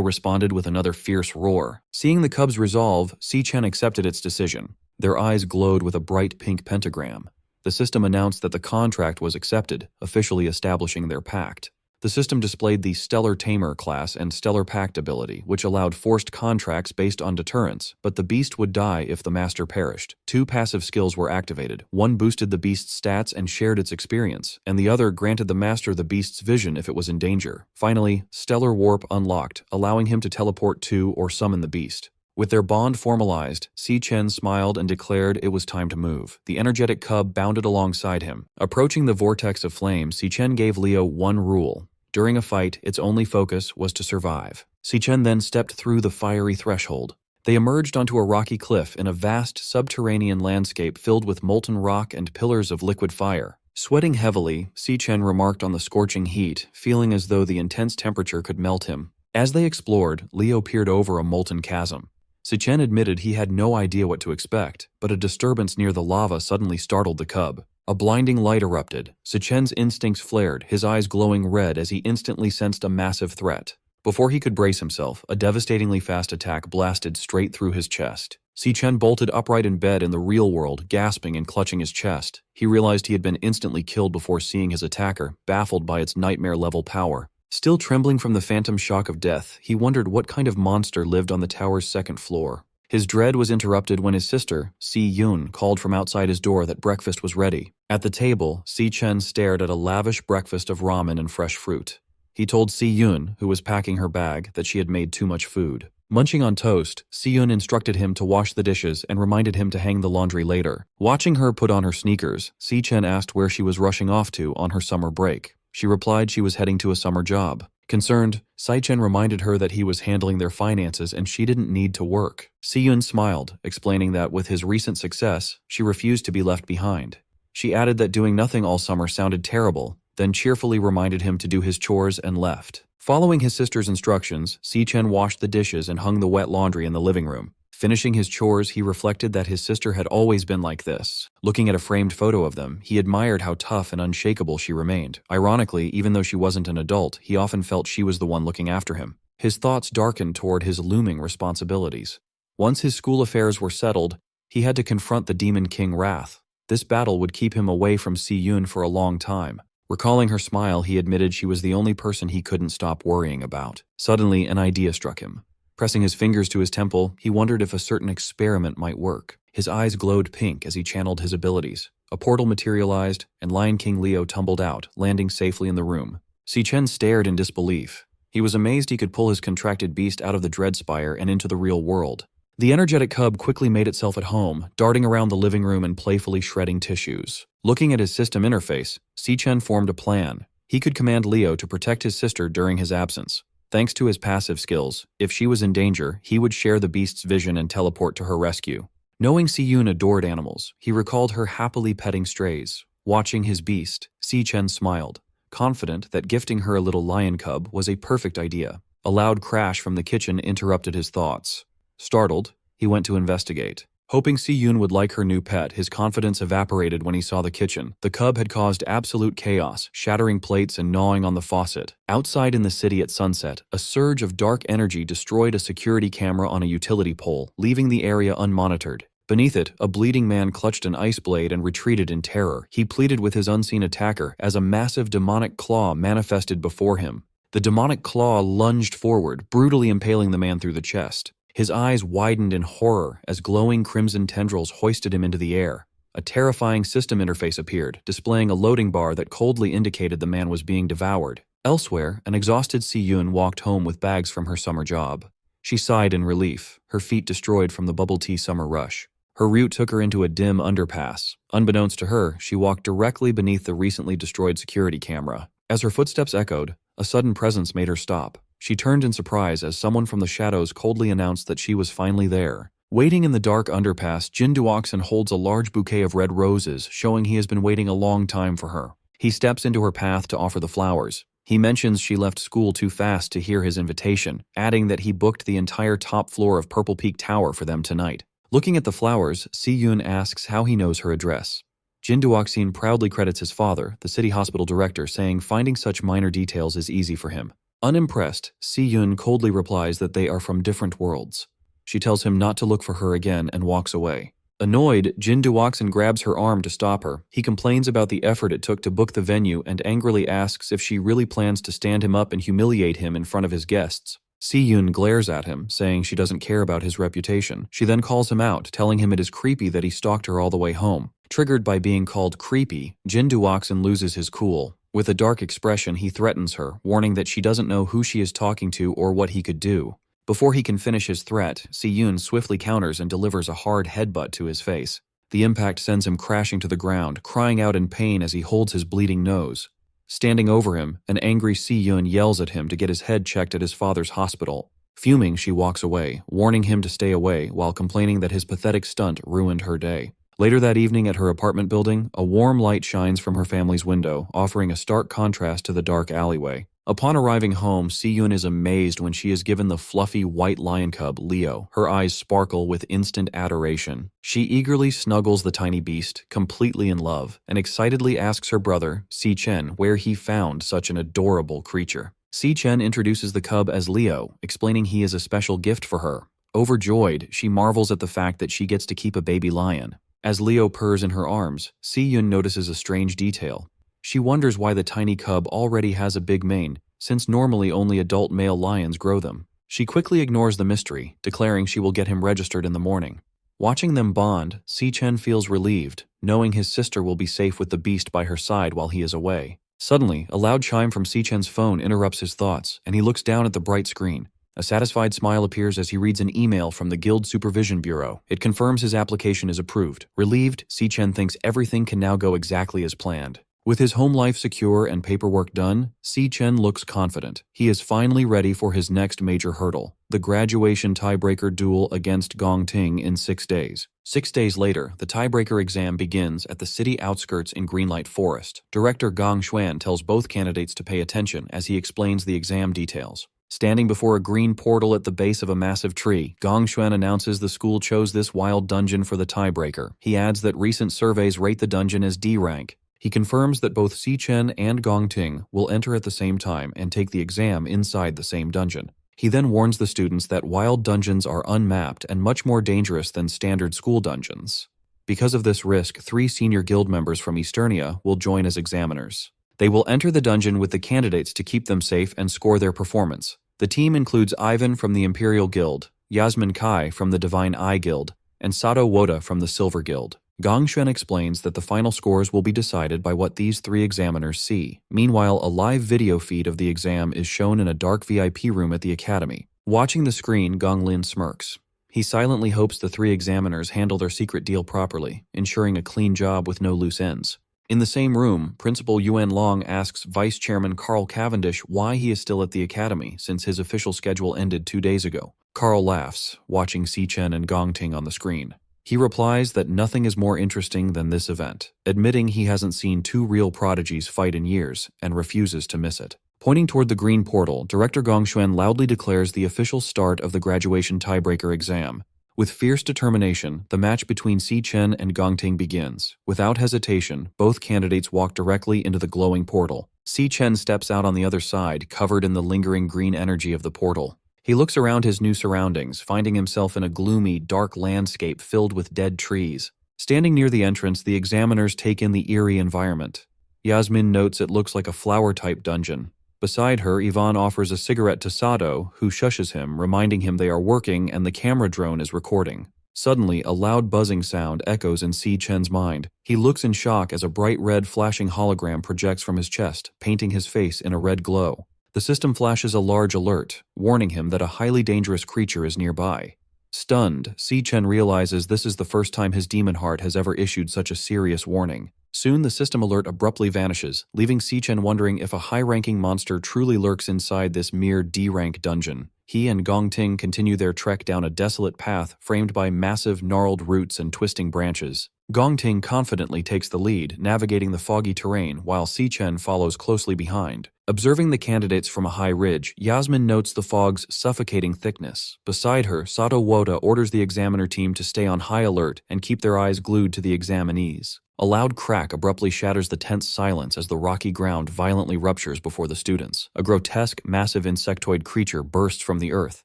Speaker 1: responded with another fierce roar. Seeing the cub's resolve, Si-Chen accepted its decision. Their eyes glowed with a bright pink pentagram. The system announced that the contract was accepted, officially establishing their pact. The system displayed the Stellar Tamer class and Stellar Pact ability, which allowed forced contracts based on deterrence, but the beast would die if the master perished. 2 passive skills were activated. One boosted the beast's stats and shared its experience, and the other granted the master the beast's vision if it was in danger. Finally, Stellar Warp unlocked, allowing him to teleport to or summon the beast. With their bond formalized, Si-Chen smiled and declared it was time to move. The energetic cub bounded alongside him. Approaching the vortex of flame, Si-Chen gave Leo one rule. During a fight, its only focus was to survive. Si-Chen then stepped through the fiery threshold. They emerged onto a rocky cliff in a vast subterranean landscape filled with molten rock and pillars of liquid fire. Sweating heavily, Si-Chen remarked on the scorching heat, feeling as though the intense temperature could melt him. As they explored, Leo peered over a molten chasm. Si-Chen admitted he had no idea what to expect, but a disturbance near the lava suddenly startled the cub. A blinding light erupted. Si-Chen's instincts flared, his eyes glowing red as he instantly sensed a massive threat. Before he could brace himself, a devastatingly fast attack blasted straight through his chest. Si-Chen bolted upright in bed in the real world, gasping and clutching his chest. He realized he had been instantly killed before seeing his attacker, baffled by its nightmare-level power. Still trembling from the phantom shock of death, he wondered what kind of monster lived on the tower's 2nd floor. His dread was interrupted when his sister, Si-Yun, called from outside his door that breakfast was ready. At the table, Si-Chen stared at a lavish breakfast of ramen and fresh fruit. He told Si-Yun, who was packing her bag, that she had made too much food. Munching on toast, Si-Yun instructed him to wash the dishes and reminded him to hang the laundry later. Watching her put on her sneakers, Si-Chen asked where she was rushing off to on her summer break. She replied she was heading to a summer job. Concerned, Si-Chen reminded her that he was handling their finances and she didn't need to work. Si-Yun smiled, explaining that with his recent success, she refused to be left behind. She added that doing nothing all summer sounded terrible, then cheerfully reminded him to do his chores and left. Following his sister's instructions, Si-Chen washed the dishes and hung the wet laundry in the living room. Finishing his chores, he reflected that his sister had always been like this. Looking at a framed photo of them, he admired how tough and unshakable she remained. Ironically, even though she wasn't an adult, he often felt she was the one looking after him. His thoughts darkened toward his looming responsibilities. Once his school affairs were settled, he had to confront the Demon King Wrath. This battle would keep him away from Si-Yun for a long time. Recalling her smile, he admitted she was the only person he couldn't stop worrying about. Suddenly, an idea struck him. Pressing his fingers to his temple, he wondered if a certain experiment might work. His eyes glowed pink as he channeled his abilities. A portal materialized, and Lion King Leo tumbled out, landing safely in the room. Si-Chen stared in disbelief. He was amazed he could pull his contracted beast out of the Dreadspire and into the real world. The energetic cub quickly made itself at home, darting around the living room and playfully shredding tissues. Looking at his system interface, Si-Chen formed a plan. He could command Leo to protect his sister during his absence. Thanks to his passive skills, if she was in danger, he would share the beast's vision and teleport to her rescue. Knowing Si-Yun adored animals, he recalled her happily petting strays. Watching his beast, Si-Chen smiled, confident that gifting her a little lion cub was a perfect idea. A loud crash from the kitchen interrupted his thoughts. Startled, he went to investigate. Hoping Si-Yun would like her new pet, his confidence evaporated when he saw the kitchen. The cub had caused absolute chaos, shattering plates and gnawing on the faucet. Outside in the city at sunset, a surge of dark energy destroyed a security camera on a utility pole, leaving the area unmonitored. Beneath it, a bleeding man clutched an ice blade and retreated in terror. He pleaded with his unseen attacker as a massive demonic claw manifested before him. The demonic claw lunged forward, brutally impaling the man through the chest. His eyes widened in horror as glowing crimson tendrils hoisted him into the air. A terrifying system interface appeared, displaying a loading bar that coldly indicated the man was being devoured. Elsewhere, an exhausted Si-Yun walked home with bags from her summer job. She sighed in relief, her feet destroyed from the bubble tea summer rush. Her route took her into a dim underpass. Unbeknownst to her, she walked directly beneath the recently destroyed security camera. As her footsteps echoed, a sudden presence made her stop. She turned in surprise as someone from the shadows coldly announced that she was finally there. Waiting in the dark underpass, Jin Duoxin holds a large bouquet of red roses, showing he has been waiting a long time for her. He steps into her path to offer the flowers. He mentions she left school too fast to hear his invitation, adding that he booked the entire top floor of Purple Peak Tower for them tonight. Looking at the flowers, Si-Yun asks how he knows her address. Jin Duoxin proudly credits his father, the city hospital director, saying finding such minor details is easy for him. Unimpressed, Si-Yun coldly replies that they are from different worlds. She tells him not to look for her again and walks away. Annoyed, Jin Duoxin grabs her arm to stop her. He complains about the effort it took to book the venue and angrily asks if she really plans to stand him up and humiliate him in front of his guests. Si-Yun glares at him, saying she doesn't care about his reputation. She then calls him out, telling him it is creepy that he stalked her all the way home. Triggered by being called creepy, Jin Duoxin loses his cool. With a dark expression, he threatens her, warning that she doesn't know who she is talking to or what he could do. Before he can finish his threat, Si-Yun swiftly counters and delivers a hard headbutt to his face. The impact sends him crashing to the ground, crying out in pain as he holds his bleeding nose. Standing over him, an angry Si-Yun yells at him to get his head checked at his father's hospital. Fuming, she walks away, warning him to stay away while complaining that his pathetic stunt ruined her day. Later that evening at her apartment building, a warm light shines from her family's window, offering a stark contrast to the dark alleyway. Upon arriving home, Si-Yun is amazed when she is given the fluffy white lion cub, Leo. Her eyes sparkle with instant adoration. She eagerly snuggles the tiny beast, completely in love, and excitedly asks her brother, Si-Chen, where he found such an adorable creature. Si-Chen introduces the cub as Leo, explaining he is a special gift for her. Overjoyed, she marvels at the fact that she gets to keep a baby lion. As Leo purrs in her arms, Si-Yun notices a strange detail. She wonders why the tiny cub already has a big mane, since normally only adult male lions grow them. She quickly ignores the mystery, declaring she will get him registered in the morning. Watching them bond, Si-Chen feels relieved, knowing his sister will be safe with the beast by her side while he is away. Suddenly, a loud chime from Si-Chen's phone interrupts his thoughts, and he looks down at the bright screen. A satisfied smile appears as he reads an email from the Guild Supervision Bureau. It confirms his application is approved. Relieved, Si-Chen thinks everything can now go exactly as planned. With his home life secure and paperwork done, Si-Chen looks confident. He is finally ready for his next major hurdle, the graduation tiebreaker duel against Gong Ting in 6 days. 6 days later, the tiebreaker exam begins at the city outskirts in Greenlight Forest. Director Gong Xuan tells both candidates to pay attention as he explains the exam details. Standing before a green portal at the base of a massive tree, Gong Xuan announces the school chose this wild dungeon for the tiebreaker. He adds that recent surveys rate the dungeon as D rank. He confirms that both Si-Chen and Gong Ting will enter at the same time and take the exam inside the same dungeon. He then warns the students that wild dungeons are unmapped and much more dangerous than standard school dungeons. Because of this risk, 3 senior guild members from Easternia will join as examiners. They will enter the dungeon with the candidates to keep them safe and score their performance. The team includes Ivan from the Imperial Guild, Yasmin Kai from the Divine Eye Guild, and Sato Woda from the Silver Guild. Gong Xuan explains that the final scores will be decided by what these 3 examiners see. Meanwhile, a live video feed of the exam is shown in a dark VIP room at the academy. Watching the screen, Gong Lin smirks. He silently hopes the 3 examiners handle their secret deal properly, ensuring a clean job with no loose ends. In the same room, Principal Yuan Long asks Vice Chairman Carl Cavendish why he is still at the academy since his official schedule ended 2 days ago. Carl laughs, watching Si-Chen and Gong Ting on the screen. He replies that nothing is more interesting than this event, admitting he hasn't seen 2 real prodigies fight in years and refuses to miss it. Pointing toward the green portal, Director Gong Xuan loudly declares the official start of the graduation tiebreaker exam. With fierce determination, the match between Si-Chen and Gong Ting begins. Without hesitation, both candidates walk directly into the glowing portal. Si-Chen steps out on the other side, covered in the lingering green energy of the portal. He looks around his new surroundings, finding himself in a gloomy, dark landscape filled with dead trees. Standing near the entrance, the examiners take in the eerie environment. Yasmin notes it looks like a flower-type dungeon, Beside her, Yvonne offers a cigarette to Sato, who shushes him, reminding him they are working and the camera drone is recording. Suddenly, a loud buzzing sound echoes in Si Chen's mind. He looks in shock as a bright red flashing hologram projects from his chest, painting his face in a red glow. The system flashes a large alert, warning him that a highly dangerous creature is nearby. Stunned, Si Chen realizes this is the first time his demon heart has ever issued such a serious warning. Soon the system alert abruptly vanishes, leaving Si Chen wondering if a high-ranking monster truly lurks inside this mere D-rank dungeon. He and Gong Ting continue their trek down a desolate path framed by massive, gnarled roots and twisting branches. Gong Ting confidently takes the lead, navigating the foggy terrain, while Si Chen follows closely behind. Observing the candidates from a high ridge, Yasmin notes the fog's suffocating thickness. Beside her, Sato Woda orders the examiner team to stay on high alert and keep their eyes glued to the examinees. A loud crack abruptly shatters the tense silence as the rocky ground violently ruptures before the students. A grotesque, massive insectoid creature bursts from the earth,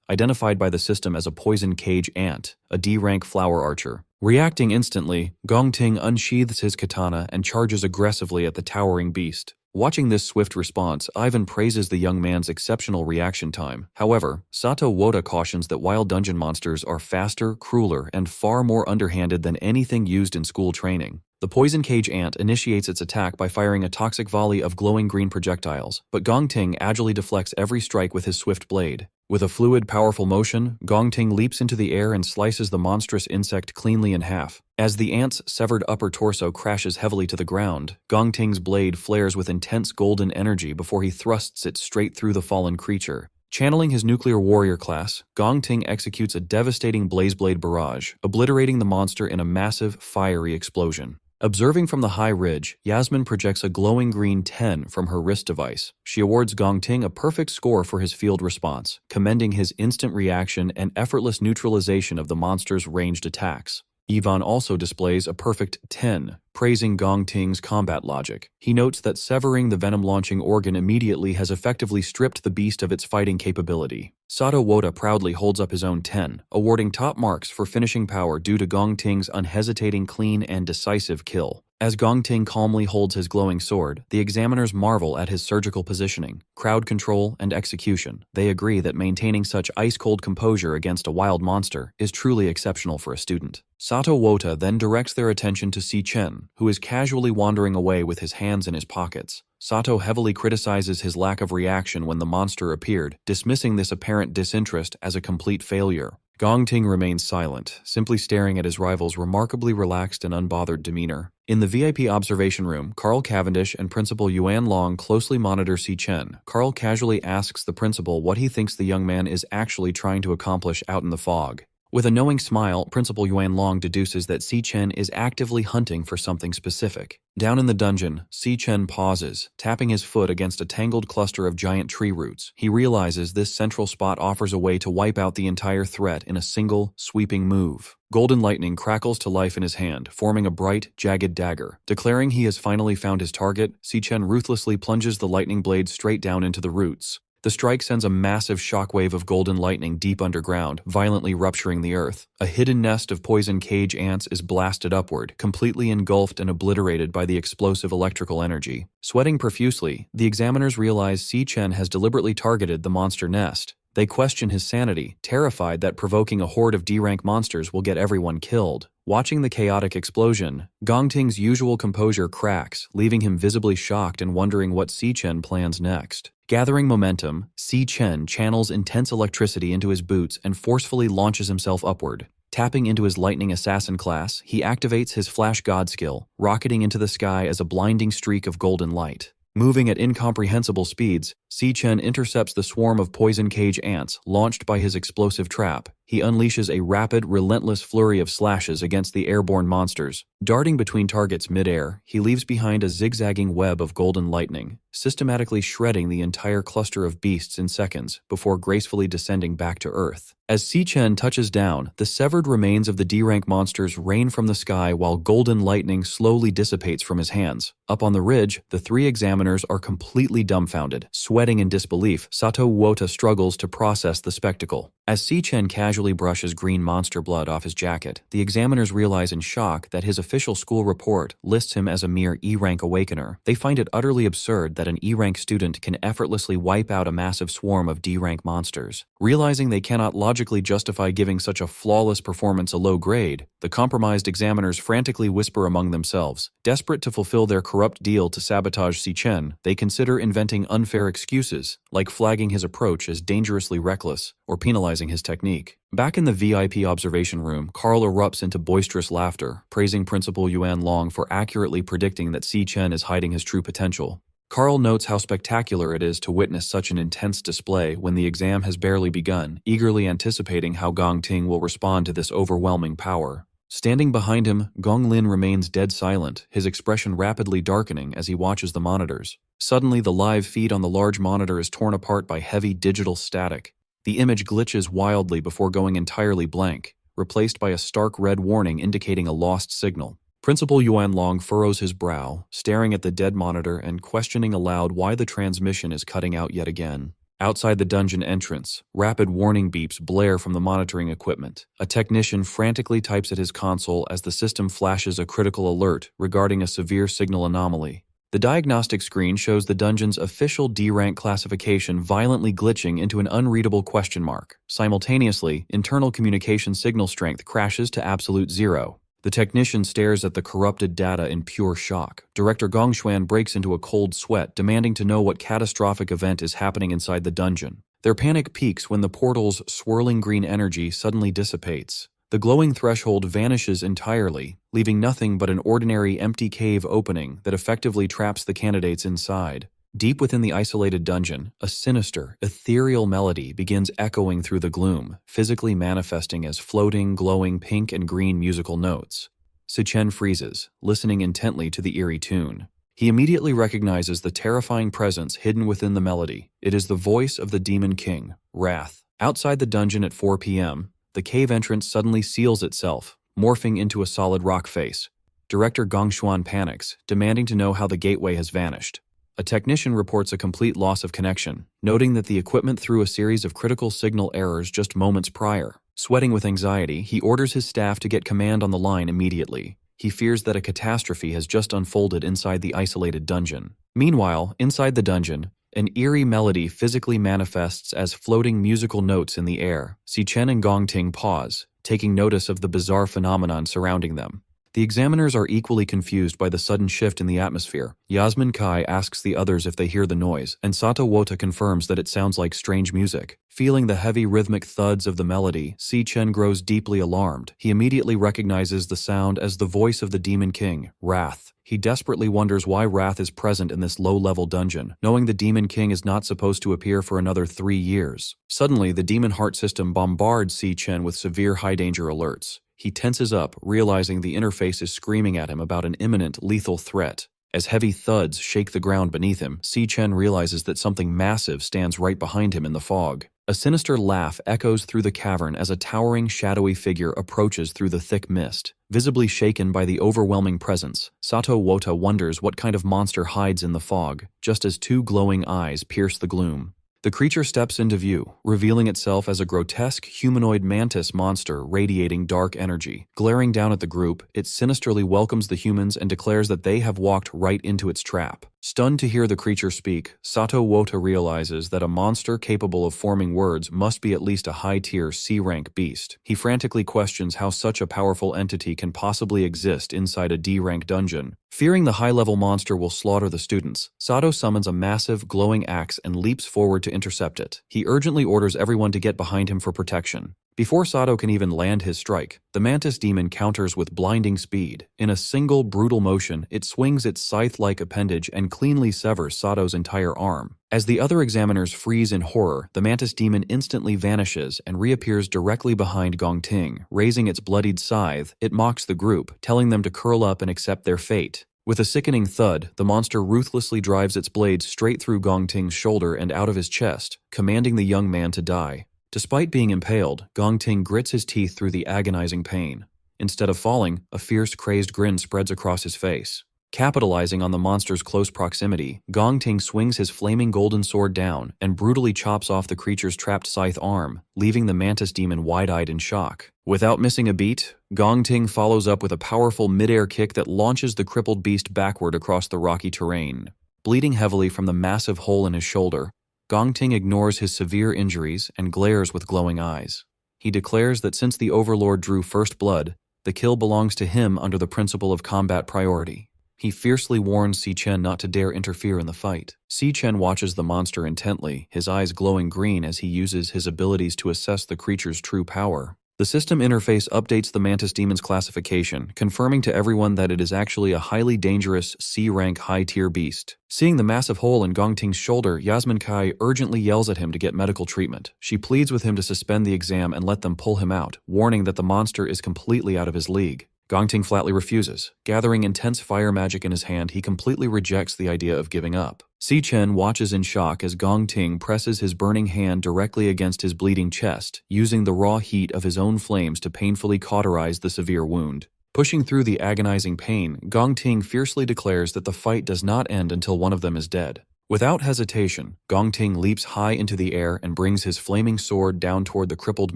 Speaker 1: identified by the system as a poison cage ant, a D-rank flower archer. Reacting instantly, Gong Ting unsheathes his katana and charges aggressively at the towering beast. Watching this swift response, Ivan praises the young man's exceptional reaction time. However, Sato Woda cautions that wild dungeon monsters are faster, crueler, and far more underhanded than anything used in school training. The poison cage ant initiates its attack by firing a toxic volley of glowing green projectiles, but Gong Ting agilely deflects every strike with his swift blade. With a fluid, powerful motion, Gong Ting leaps into the air and slices the monstrous insect cleanly in half. As the ant's severed upper torso crashes heavily to the ground, Gong Ting's blade flares with intense golden energy before he thrusts it straight through the fallen creature. Channeling his nuclear warrior class, Gong Ting executes a devastating blazeblade barrage, obliterating the monster in a massive, fiery explosion. Observing from the high ridge, Yasmin projects a glowing green 10 from her wrist device. She awards Gong Ting a perfect score for his field response, commending his instant reaction and effortless neutralization of the monster's ranged attacks. Yvonne also displays a perfect 10, praising Gong Ting's combat logic. He notes that severing the venom-launching organ immediately has effectively stripped the beast of its fighting capability. Sato Woda proudly holds up his own 10, awarding top marks for finishing power due to Gong Ting's unhesitating, clean, and decisive kill. As Gong Ting calmly holds his glowing sword, the examiners marvel at his surgical positioning, crowd control, and execution. They agree that maintaining such ice-cold composure against a wild monster is truly exceptional for a student. Sato Woda then directs their attention to Si Chen, who is casually wandering away with his hands in his pockets. Sato heavily criticizes his lack of reaction when the monster appeared, dismissing this apparent disinterest as a complete failure. Gong Ting remains silent, simply staring at his rival's remarkably relaxed and unbothered demeanor. In the VIP observation room, Carl Cavendish and Principal Yuan Long closely monitor Si Chen. Carl casually asks the principal what he thinks the young man is actually trying to accomplish out in the fog. With a knowing smile, Principal Yuan Long deduces that Si Chen is actively hunting for something specific. Down in the dungeon, Si Chen pauses, tapping his foot against a tangled cluster of giant tree roots. He realizes this central spot offers a way to wipe out the entire threat in a single, sweeping move. Golden lightning crackles to life in his hand, forming a bright, jagged dagger. Declaring he has finally found his target, Si Chen ruthlessly plunges the lightning blade straight down into the roots. The strike sends a massive shockwave of golden lightning deep underground, violently rupturing the earth. A hidden nest of poison cage ants is blasted upward, completely engulfed and obliterated by the explosive electrical energy. Sweating profusely, the examiners realize Si Chen has deliberately targeted the monster nest. They question his sanity, terrified that provoking a horde of D-rank monsters will get everyone killed. Watching the chaotic explosion, Gong Ting's usual composure cracks, leaving him visibly shocked and wondering what Si Chen plans next. Gathering momentum, Si Chen channels intense electricity into his boots and forcefully launches himself upward. Tapping into his Lightning Assassin class, he activates his Flash God skill, rocketing into the sky as a blinding streak of golden light. Moving at incomprehensible speeds, Si Chen intercepts the swarm of poison cage ants launched by his explosive trap. He unleashes a rapid, relentless flurry of slashes against the airborne monsters. Darting between targets mid-air, he leaves behind a zigzagging web of golden lightning, systematically shredding the entire cluster of beasts in seconds before gracefully descending back to Earth. As Si Chen touches down, the severed remains of the D-rank monsters rain from the sky while golden lightning slowly dissipates from his hands. Up on the ridge, the three examiners are completely dumbfounded. Sweating in disbelief, Sato Woda struggles to process the spectacle. As Si Chen casually casually brushes green monster blood off his jacket, the examiners realize in shock that his official school report lists him as a mere E-rank awakener. They find it utterly absurd that an E-rank student can effortlessly wipe out a massive swarm of D-rank monsters. Realizing they cannot logically justify giving such a flawless performance a low grade, the compromised examiners frantically whisper among themselves. Desperate to fulfill their corrupt deal to sabotage Si Chen, they consider inventing unfair excuses, like flagging his approach as dangerously reckless or penalizing his technique. Back in the VIP observation room, Carl erupts into boisterous laughter, praising Principal Yuan Long for accurately predicting that Si Chen is hiding his true potential. Carl notes how spectacular it is to witness such an intense display when the exam has barely begun, eagerly anticipating how Gong Ting will respond to this overwhelming power. Standing behind him, Gong Lin remains dead silent, his expression rapidly darkening as he watches the monitors. Suddenly, the live feed on the large monitor is torn apart by heavy digital static. The image glitches wildly before going entirely blank, replaced by a stark red warning indicating a lost signal. Principal Yuan Long furrows his brow, staring at the dead monitor and questioning aloud why the transmission is cutting out yet again. Outside the dungeon entrance, rapid warning beeps blare from the monitoring equipment. A technician frantically types at his console as the system flashes a critical alert regarding a severe signal anomaly. The diagnostic screen shows the dungeon's official D-rank classification violently glitching into an unreadable question mark. Simultaneously, internal communication signal strength crashes to absolute zero. The technician stares at the corrupted data in pure shock. Director Gongshuan breaks into a cold sweat, demanding to know what catastrophic event is happening inside the dungeon. Their panic peaks when the portal's swirling green energy suddenly dissipates. The glowing threshold vanishes entirely, leaving nothing but an ordinary empty cave opening that effectively traps the candidates inside. Deep within the isolated dungeon, a sinister, ethereal melody begins echoing through the gloom, physically manifesting as floating, glowing pink and green musical notes. Si Chen freezes, listening intently to the eerie tune. He immediately recognizes the terrifying presence hidden within the melody. It is the voice of the Demon King, Wrath. Outside the dungeon at 4 p.m., the cave entrance suddenly seals itself, morphing into a solid rock face. Director Gongshuan panics, demanding to know how the gateway has vanished. A technician reports a complete loss of connection, noting that the equipment threw a series of critical signal errors just moments prior. Sweating with anxiety, he orders his staff to get command on the line immediately. He fears that a catastrophe has just unfolded inside the isolated dungeon. Meanwhile, inside the dungeon, an eerie melody physically manifests as floating musical notes in the air. Si Chen and Gong Ting pause, taking notice of the bizarre phenomenon surrounding them. The examiners are equally confused by the sudden shift in the atmosphere. Yasmin Kai asks the others if they hear the noise, and Sato Wota confirms that it sounds like strange music. Feeling the heavy rhythmic thuds of the melody, Si Chen grows deeply alarmed. He immediately recognizes the sound as the voice of the Demon King, Wrath. He desperately wonders why Wrath is present in this low-level dungeon, knowing the Demon King is not supposed to appear for another 3 years. Suddenly, the Demon Heart system bombards Si Chen with severe high-danger alerts. He tenses up, realizing the interface is screaming at him about an imminent, lethal threat. As heavy thuds shake the ground beneath him, Si Chen realizes that something massive stands right behind him in the fog. A sinister laugh echoes through the cavern as a towering, shadowy figure approaches through the thick mist. Visibly shaken by the overwhelming presence, Sato Wota wonders what kind of monster hides in the fog, just as 2 glowing eyes pierce the gloom. The creature steps into view, revealing itself as a grotesque humanoid mantis monster radiating dark energy. Glaring down at the group, it sinisterly welcomes the humans and declares that they have walked right into its trap. Stunned to hear the creature speak, Sato Wota realizes that a monster capable of forming words must be at least a high-tier C-rank beast. He frantically questions how such a powerful entity can possibly exist inside a D-rank dungeon. Fearing the high-level monster will slaughter the students, Sato summons a massive, glowing axe and leaps forward to intercept it. He urgently orders everyone to get behind him for protection. Before Sato can even land his strike, the mantis demon counters with blinding speed. In a single, brutal motion, it swings its scythe-like appendage and cleanly severs Sato's entire arm. As the other examiners freeze in horror, the mantis demon instantly vanishes and reappears directly behind Gong Ting. Raising its bloodied scythe, it mocks the group, telling them to curl up and accept their fate. With a sickening thud, the monster ruthlessly drives its blades straight through Gong Ting's shoulder and out of his chest, commanding the young man to die. Despite being impaled, Gong Ting grits his teeth through the agonizing pain. Instead of falling, a fierce, crazed grin spreads across his face. Capitalizing on the monster's close proximity, Gong Ting swings his flaming golden sword down and brutally chops off the creature's trapped scythe arm, leaving the mantis demon wide-eyed in shock. Without missing a beat, Gong Ting follows up with a powerful mid-air kick that launches the crippled beast backward across the rocky terrain. Bleeding heavily from the massive hole in his shoulder, Gong Ting ignores his severe injuries and glares with glowing eyes. He declares that since the Overlord drew first blood, the kill belongs to him under the principle of combat priority. He fiercely warns Si Chen not to dare interfere in the fight. Si Chen watches the monster intently, his eyes glowing green as he uses his abilities to assess the creature's true power. The system interface updates the mantis demon's classification, confirming to everyone that it is actually a highly dangerous C-rank high-tier beast. Seeing the massive hole in Gong Ting's shoulder, Yasmin Kai urgently yells at him to get medical treatment. She pleads with him to suspend the exam and let them pull him out, warning that the monster is completely out of his league. Gong Ting flatly refuses. Gathering intense fire magic in his hand, he completely rejects the idea of giving up. Si Chen watches in shock as Gong Ting presses his burning hand directly against his bleeding chest, using the raw heat of his own flames to painfully cauterize the severe wound. Pushing through the agonizing pain, Gong Ting fiercely declares that the fight does not end until one of them is dead. Without hesitation, Gong Ting leaps high into the air and brings his flaming sword down toward the crippled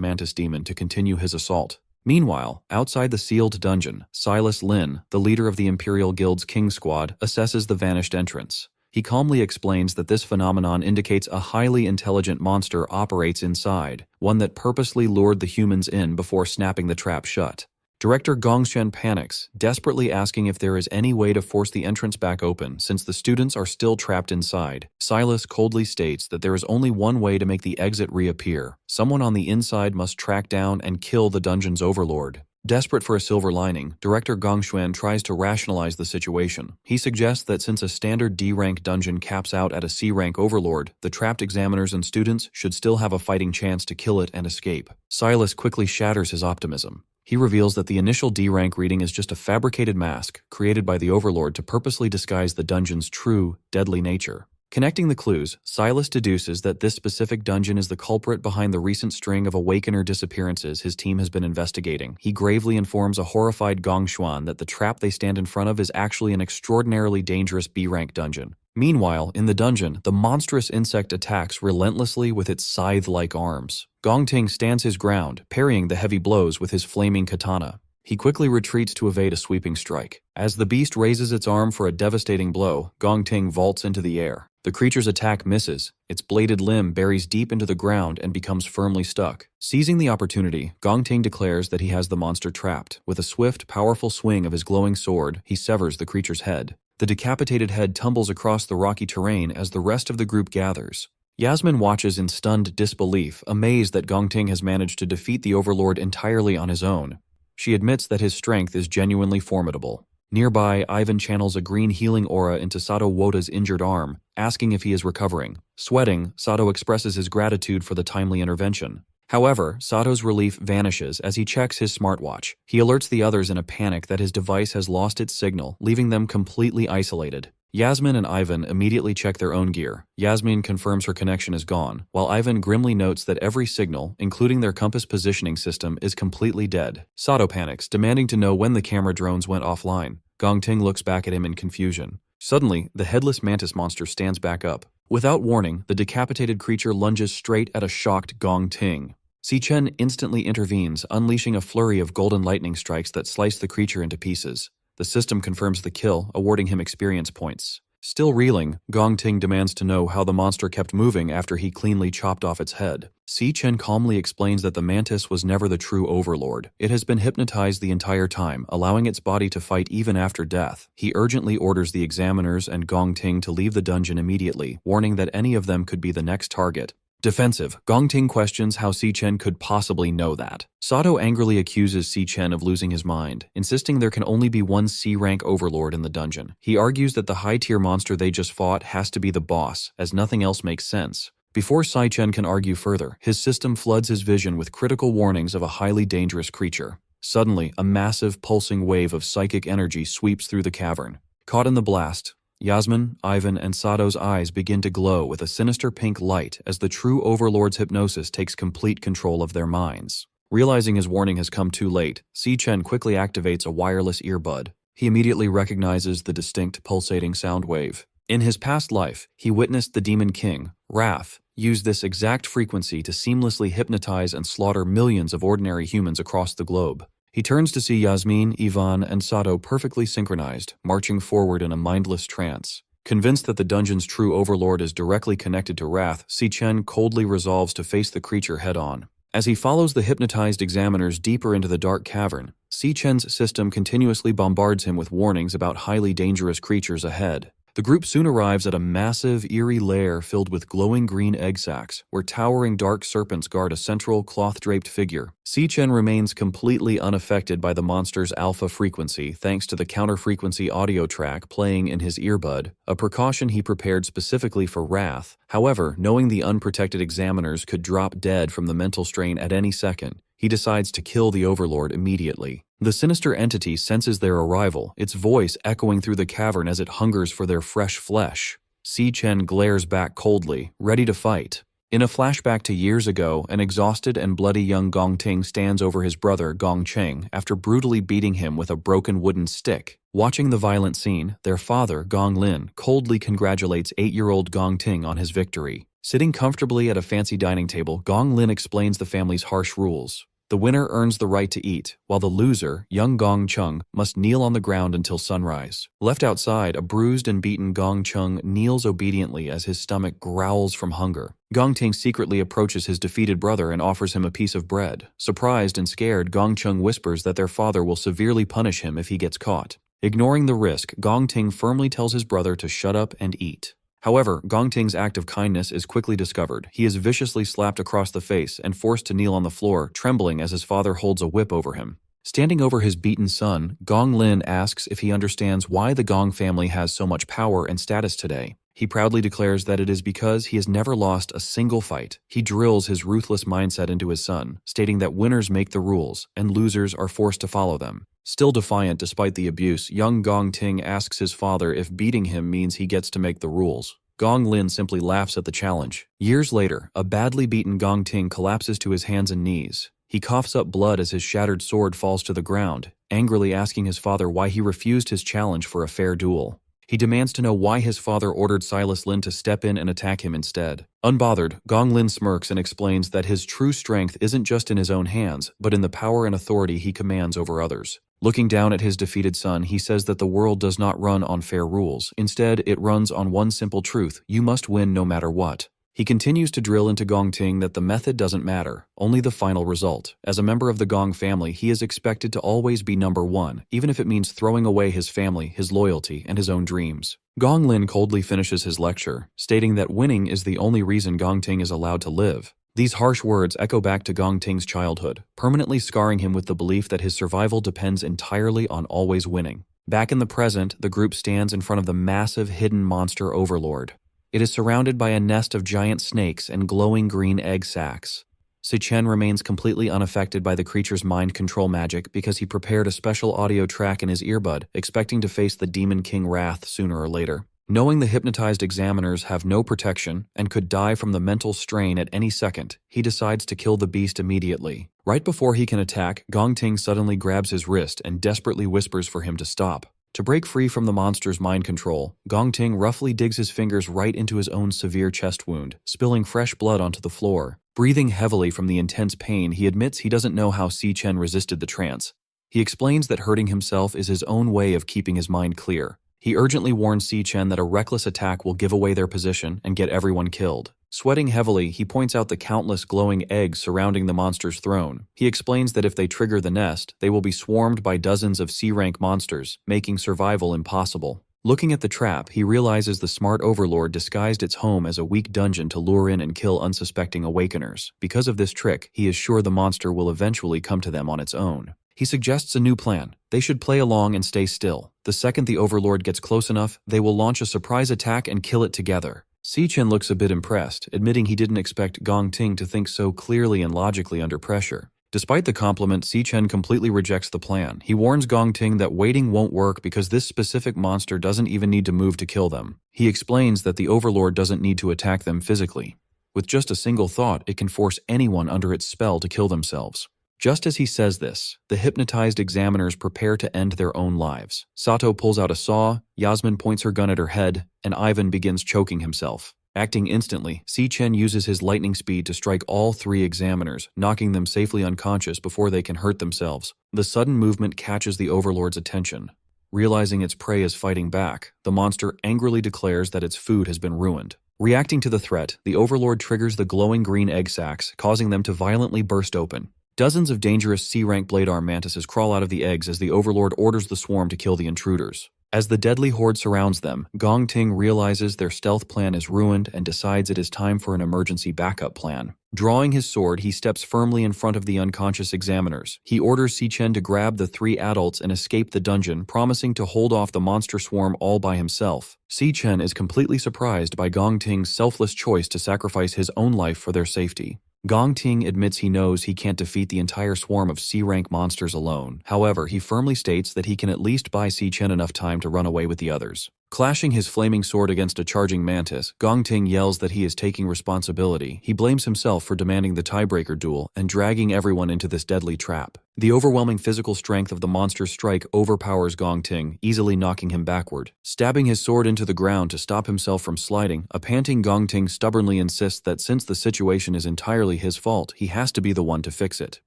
Speaker 1: mantis demon to continue his assault. Meanwhile, outside the sealed dungeon, Silas Lin, the leader of the Imperial Guild's King Squad, assesses the vanished entrance. He calmly explains that this phenomenon indicates a highly intelligent monster operates inside, one that purposely lured the humans in before snapping the trap shut. Director Gongshen panics, desperately asking if there is any way to force the entrance back open since the students are still trapped inside. Silas coldly states that there is only one way to make the exit reappear. Someone on the inside must track down and kill the dungeon's overlord. Desperate for a silver lining, Director Gongshuan tries to rationalize the situation. He suggests that since a standard D-rank dungeon caps out at a C-rank overlord, the trapped examiners and students should still have a fighting chance to kill it and escape. Silas quickly shatters his optimism. He reveals that the initial D-rank reading is just a fabricated mask created by the Overlord to purposely disguise the dungeon's true, deadly nature. Connecting the clues, Silas deduces that this specific dungeon is the culprit behind the recent string of Awakener disappearances his team has been investigating. He gravely informs a horrified Gong Xuan that the trap they stand in front of is actually an extraordinarily dangerous B-rank dungeon. Meanwhile, in the dungeon, the monstrous insect attacks relentlessly with its scythe-like arms. Gong Ting stands his ground, parrying the heavy blows with his flaming katana. He quickly retreats to evade a sweeping strike. As the beast raises its arm for a devastating blow, Gong Ting vaults into the air. The creature's attack misses. Its bladed limb buries deep into the ground and becomes firmly stuck. Seizing the opportunity, Gong Ting declares that he has the monster trapped. With a swift, powerful swing of his glowing sword, he severs the creature's head. The decapitated head tumbles across the rocky terrain as the rest of the group gathers. Yasmin watches in stunned disbelief, amazed that Gong Ting has managed to defeat the Overlord entirely on his own. She admits that his strength is genuinely formidable. Nearby, Ivan channels a green healing aura into Sato Wota's injured arm, asking if he is recovering. Sweating, Sato expresses his gratitude for the timely intervention. However, Sato's relief vanishes as he checks his smartwatch. He alerts the others in a panic that his device has lost its signal, leaving them completely isolated. Yasmin and Ivan immediately check their own gear. Yasmin confirms her connection is gone, while Ivan grimly notes that every signal, including their compass positioning system, is completely dead. Sato panics, demanding to know when the camera drones went offline. Gong Ting looks back at him in confusion. Suddenly, the headless mantis monster stands back up. Without warning, the decapitated creature lunges straight at a shocked Gong Ting. Si Chen instantly intervenes, unleashing a flurry of golden lightning strikes that slice the creature into pieces. The system confirms the kill, awarding him experience points. Still reeling, Gong Ting demands to know how the monster kept moving after he cleanly chopped off its head. Si Chen calmly explains that the mantis was never the true overlord. It has been hypnotized the entire time, allowing its body to fight even after death. He urgently orders the examiners and Gong Ting to leave the dungeon immediately, warning that any of them could be the next target. Defensive, Gong Ting questions how Si Chen could possibly know that. Sato angrily accuses Si Chen of losing his mind, insisting there can only be one C-rank overlord in the dungeon. He argues that the high-tier monster they just fought has to be the boss, as nothing else makes sense. Before Si Chen can argue further, his system floods his vision with critical warnings of a highly dangerous creature. Suddenly, a massive, pulsing wave of psychic energy sweeps through the cavern. Caught in the blast, Yasmin, Ivan, and Sato's eyes begin to glow with a sinister pink light as the true Overlord's hypnosis takes complete control of their minds. Realizing his warning has come too late, Si Chen quickly activates a wireless earbud. He immediately recognizes the distinct pulsating sound wave. In his past life, he witnessed the Demon King, Wrath, use this exact frequency to seamlessly hypnotize and slaughter millions of ordinary humans across the globe. He turns to see Yasmin, Ivan, and Sato perfectly synchronized, marching forward in a mindless trance. Convinced that the dungeon's true overlord is directly connected to Wrath, Si-Chen coldly resolves to face the creature head-on. As he follows the hypnotized examiners deeper into the dark cavern, Si-Chen's system continuously bombards him with warnings about highly dangerous creatures ahead. The group soon arrives at a massive, eerie lair filled with glowing green egg sacs, where towering dark serpents guard a central, cloth-draped figure. Si-Chen remains completely unaffected by the monster's alpha frequency thanks to the counter-frequency audio track playing in his earbud, a precaution he prepared specifically for Wrath. However, knowing the unprotected examiners could drop dead from the mental strain at any second, he decides to kill the Overlord immediately. The sinister entity senses their arrival, its voice echoing through the cavern as it hungers for their fresh flesh. Si-Chen glares back coldly, ready to fight. In a flashback to years ago, an exhausted and bloody young Gong Ting stands over his brother Gong Cheng after brutally beating him with a broken wooden stick. Watching the violent scene, their father, Gong Lin, coldly congratulates 8-year-old Gong Ting on his victory. Sitting comfortably at a fancy dining table, Gong Lin explains the family's harsh rules. The winner earns the right to eat, while the loser, young Gong Chung, must kneel on the ground until sunrise. Left outside, a bruised and beaten Gong Chung kneels obediently as his stomach growls from hunger. Gong Ting secretly approaches his defeated brother and offers him a piece of bread. Surprised and scared, Gong Chung whispers that their father will severely punish him if he gets caught. Ignoring the risk, Gong Ting firmly tells his brother to shut up and eat. However, Gong Ting's act of kindness is quickly discovered. He is viciously slapped across the face and forced to kneel on the floor, trembling as his father holds a whip over him. Standing over his beaten son, Gong Lin asks if he understands why the Gong family has so much power and status today. He proudly declares that it is because he has never lost a single fight. He drills his ruthless mindset into his son, stating that winners make the rules and losers are forced to follow them. Still defiant despite the abuse, young Gong Ting asks his father if beating him means he gets to make the rules. Gong Lin simply laughs at the challenge. Years later, a badly beaten Gong Ting collapses to his hands and knees. He coughs up blood as his shattered sword falls to the ground, angrily asking his father why he refused his challenge for a fair duel. He demands to know why his father ordered Silas Lin to step in and attack him instead. Unbothered, Gong Lin smirks and explains that his true strength isn't just in his own hands, but in the power and authority he commands over others. Looking down at his defeated son, he says that the world does not run on fair rules. Instead, it runs on one simple truth: you must win no matter what. He continues to drill into Gong Ting that the method doesn't matter, only the final result. As a member of the Gong family, he is expected to always be number one, even if it means throwing away his family, his loyalty, and his own dreams. Gong Lin coldly finishes his lecture, stating that winning is the only reason Gong Ting is allowed to live. These harsh words echo back to Gong Ting's childhood, permanently scarring him with the belief that his survival depends entirely on always winning. Back in the present, the group stands in front of the massive hidden monster Overlord. It is surrounded by a nest of giant snakes and glowing green egg sacs. Si-Chen remains completely unaffected by the creature's mind control magic because he prepared a special audio track in his earbud, expecting to face the Demon King Wrath sooner or later. Knowing the hypnotized examiners have no protection and could die from the mental strain at any second, he decides to kill the beast immediately. Right before he can attack, Gong Ting suddenly grabs his wrist and desperately whispers for him to stop. To break free from the monster's mind control, Gong Ting roughly digs his fingers right into his own severe chest wound, spilling fresh blood onto the floor. Breathing heavily from the intense pain, he admits he doesn't know how Si-Chen resisted the trance. He explains that hurting himself is his own way of keeping his mind clear. He urgently warns Si-Chen that a reckless attack will give away their position and get everyone killed. Sweating heavily, he points out the countless glowing eggs surrounding the monster's throne. He explains that if they trigger the nest, they will be swarmed by dozens of C-rank monsters, making survival impossible. Looking at the trap, he realizes the smart Overlord disguised its home as a weak dungeon to lure in and kill unsuspecting awakeners. Because of this trick, he is sure the monster will eventually come to them on its own. He suggests a new plan. They should play along and stay still. The second the Overlord gets close enough, they will launch a surprise attack and kill it together. Si-Chen looks a bit impressed, admitting he didn't expect Gong Ting to think so clearly and logically under pressure. Despite the compliment, Si-Chen completely rejects the plan. He warns Gong Ting that waiting won't work because this specific monster doesn't even need to move to kill them. He explains that the Overlord doesn't need to attack them physically. With just a single thought, it can force anyone under its spell to kill themselves. Just as he says this, the hypnotized examiners prepare to end their own lives. Sato pulls out a saw, Yasmin points her gun at her head, and Ivan begins choking himself. Acting instantly, Si-Chen uses his lightning speed to strike all 3 examiners, knocking them safely unconscious before they can hurt themselves. The sudden movement catches the Overlord's attention. Realizing its prey is fighting back, the monster angrily declares that its food has been ruined. Reacting to the threat, the Overlord triggers the glowing green egg sacs, causing them to violently burst open. Dozens of dangerous C-rank blade arm mantises crawl out of the eggs as the Overlord orders the swarm to kill the intruders. As the deadly horde surrounds them, Gong Ting realizes their stealth plan is ruined and decides it is time for an emergency backup plan. Drawing his sword, he steps firmly in front of the unconscious examiners. He orders Si-Chen to grab the 3 adults and escape the dungeon, promising to hold off the monster swarm all by himself. Si-Chen is completely surprised by Gong Ting's selfless choice to sacrifice his own life for their safety. Gong Ting admits he knows he can't defeat the entire swarm of C-rank monsters alone. However, he firmly states that he can at least buy Si-Chen enough time to run away with the others. Clashing his flaming sword against a charging mantis, Gong Ting yells that he is taking responsibility. He blames himself for demanding the tiebreaker duel and dragging everyone into this deadly trap. The overwhelming physical strength of the monster's strike overpowers Gong Ting, easily knocking him backward. Stabbing his sword into the ground to stop himself from sliding, a panting Gong Ting stubbornly insists that since the situation is entirely his fault, he has to be the one to fix it.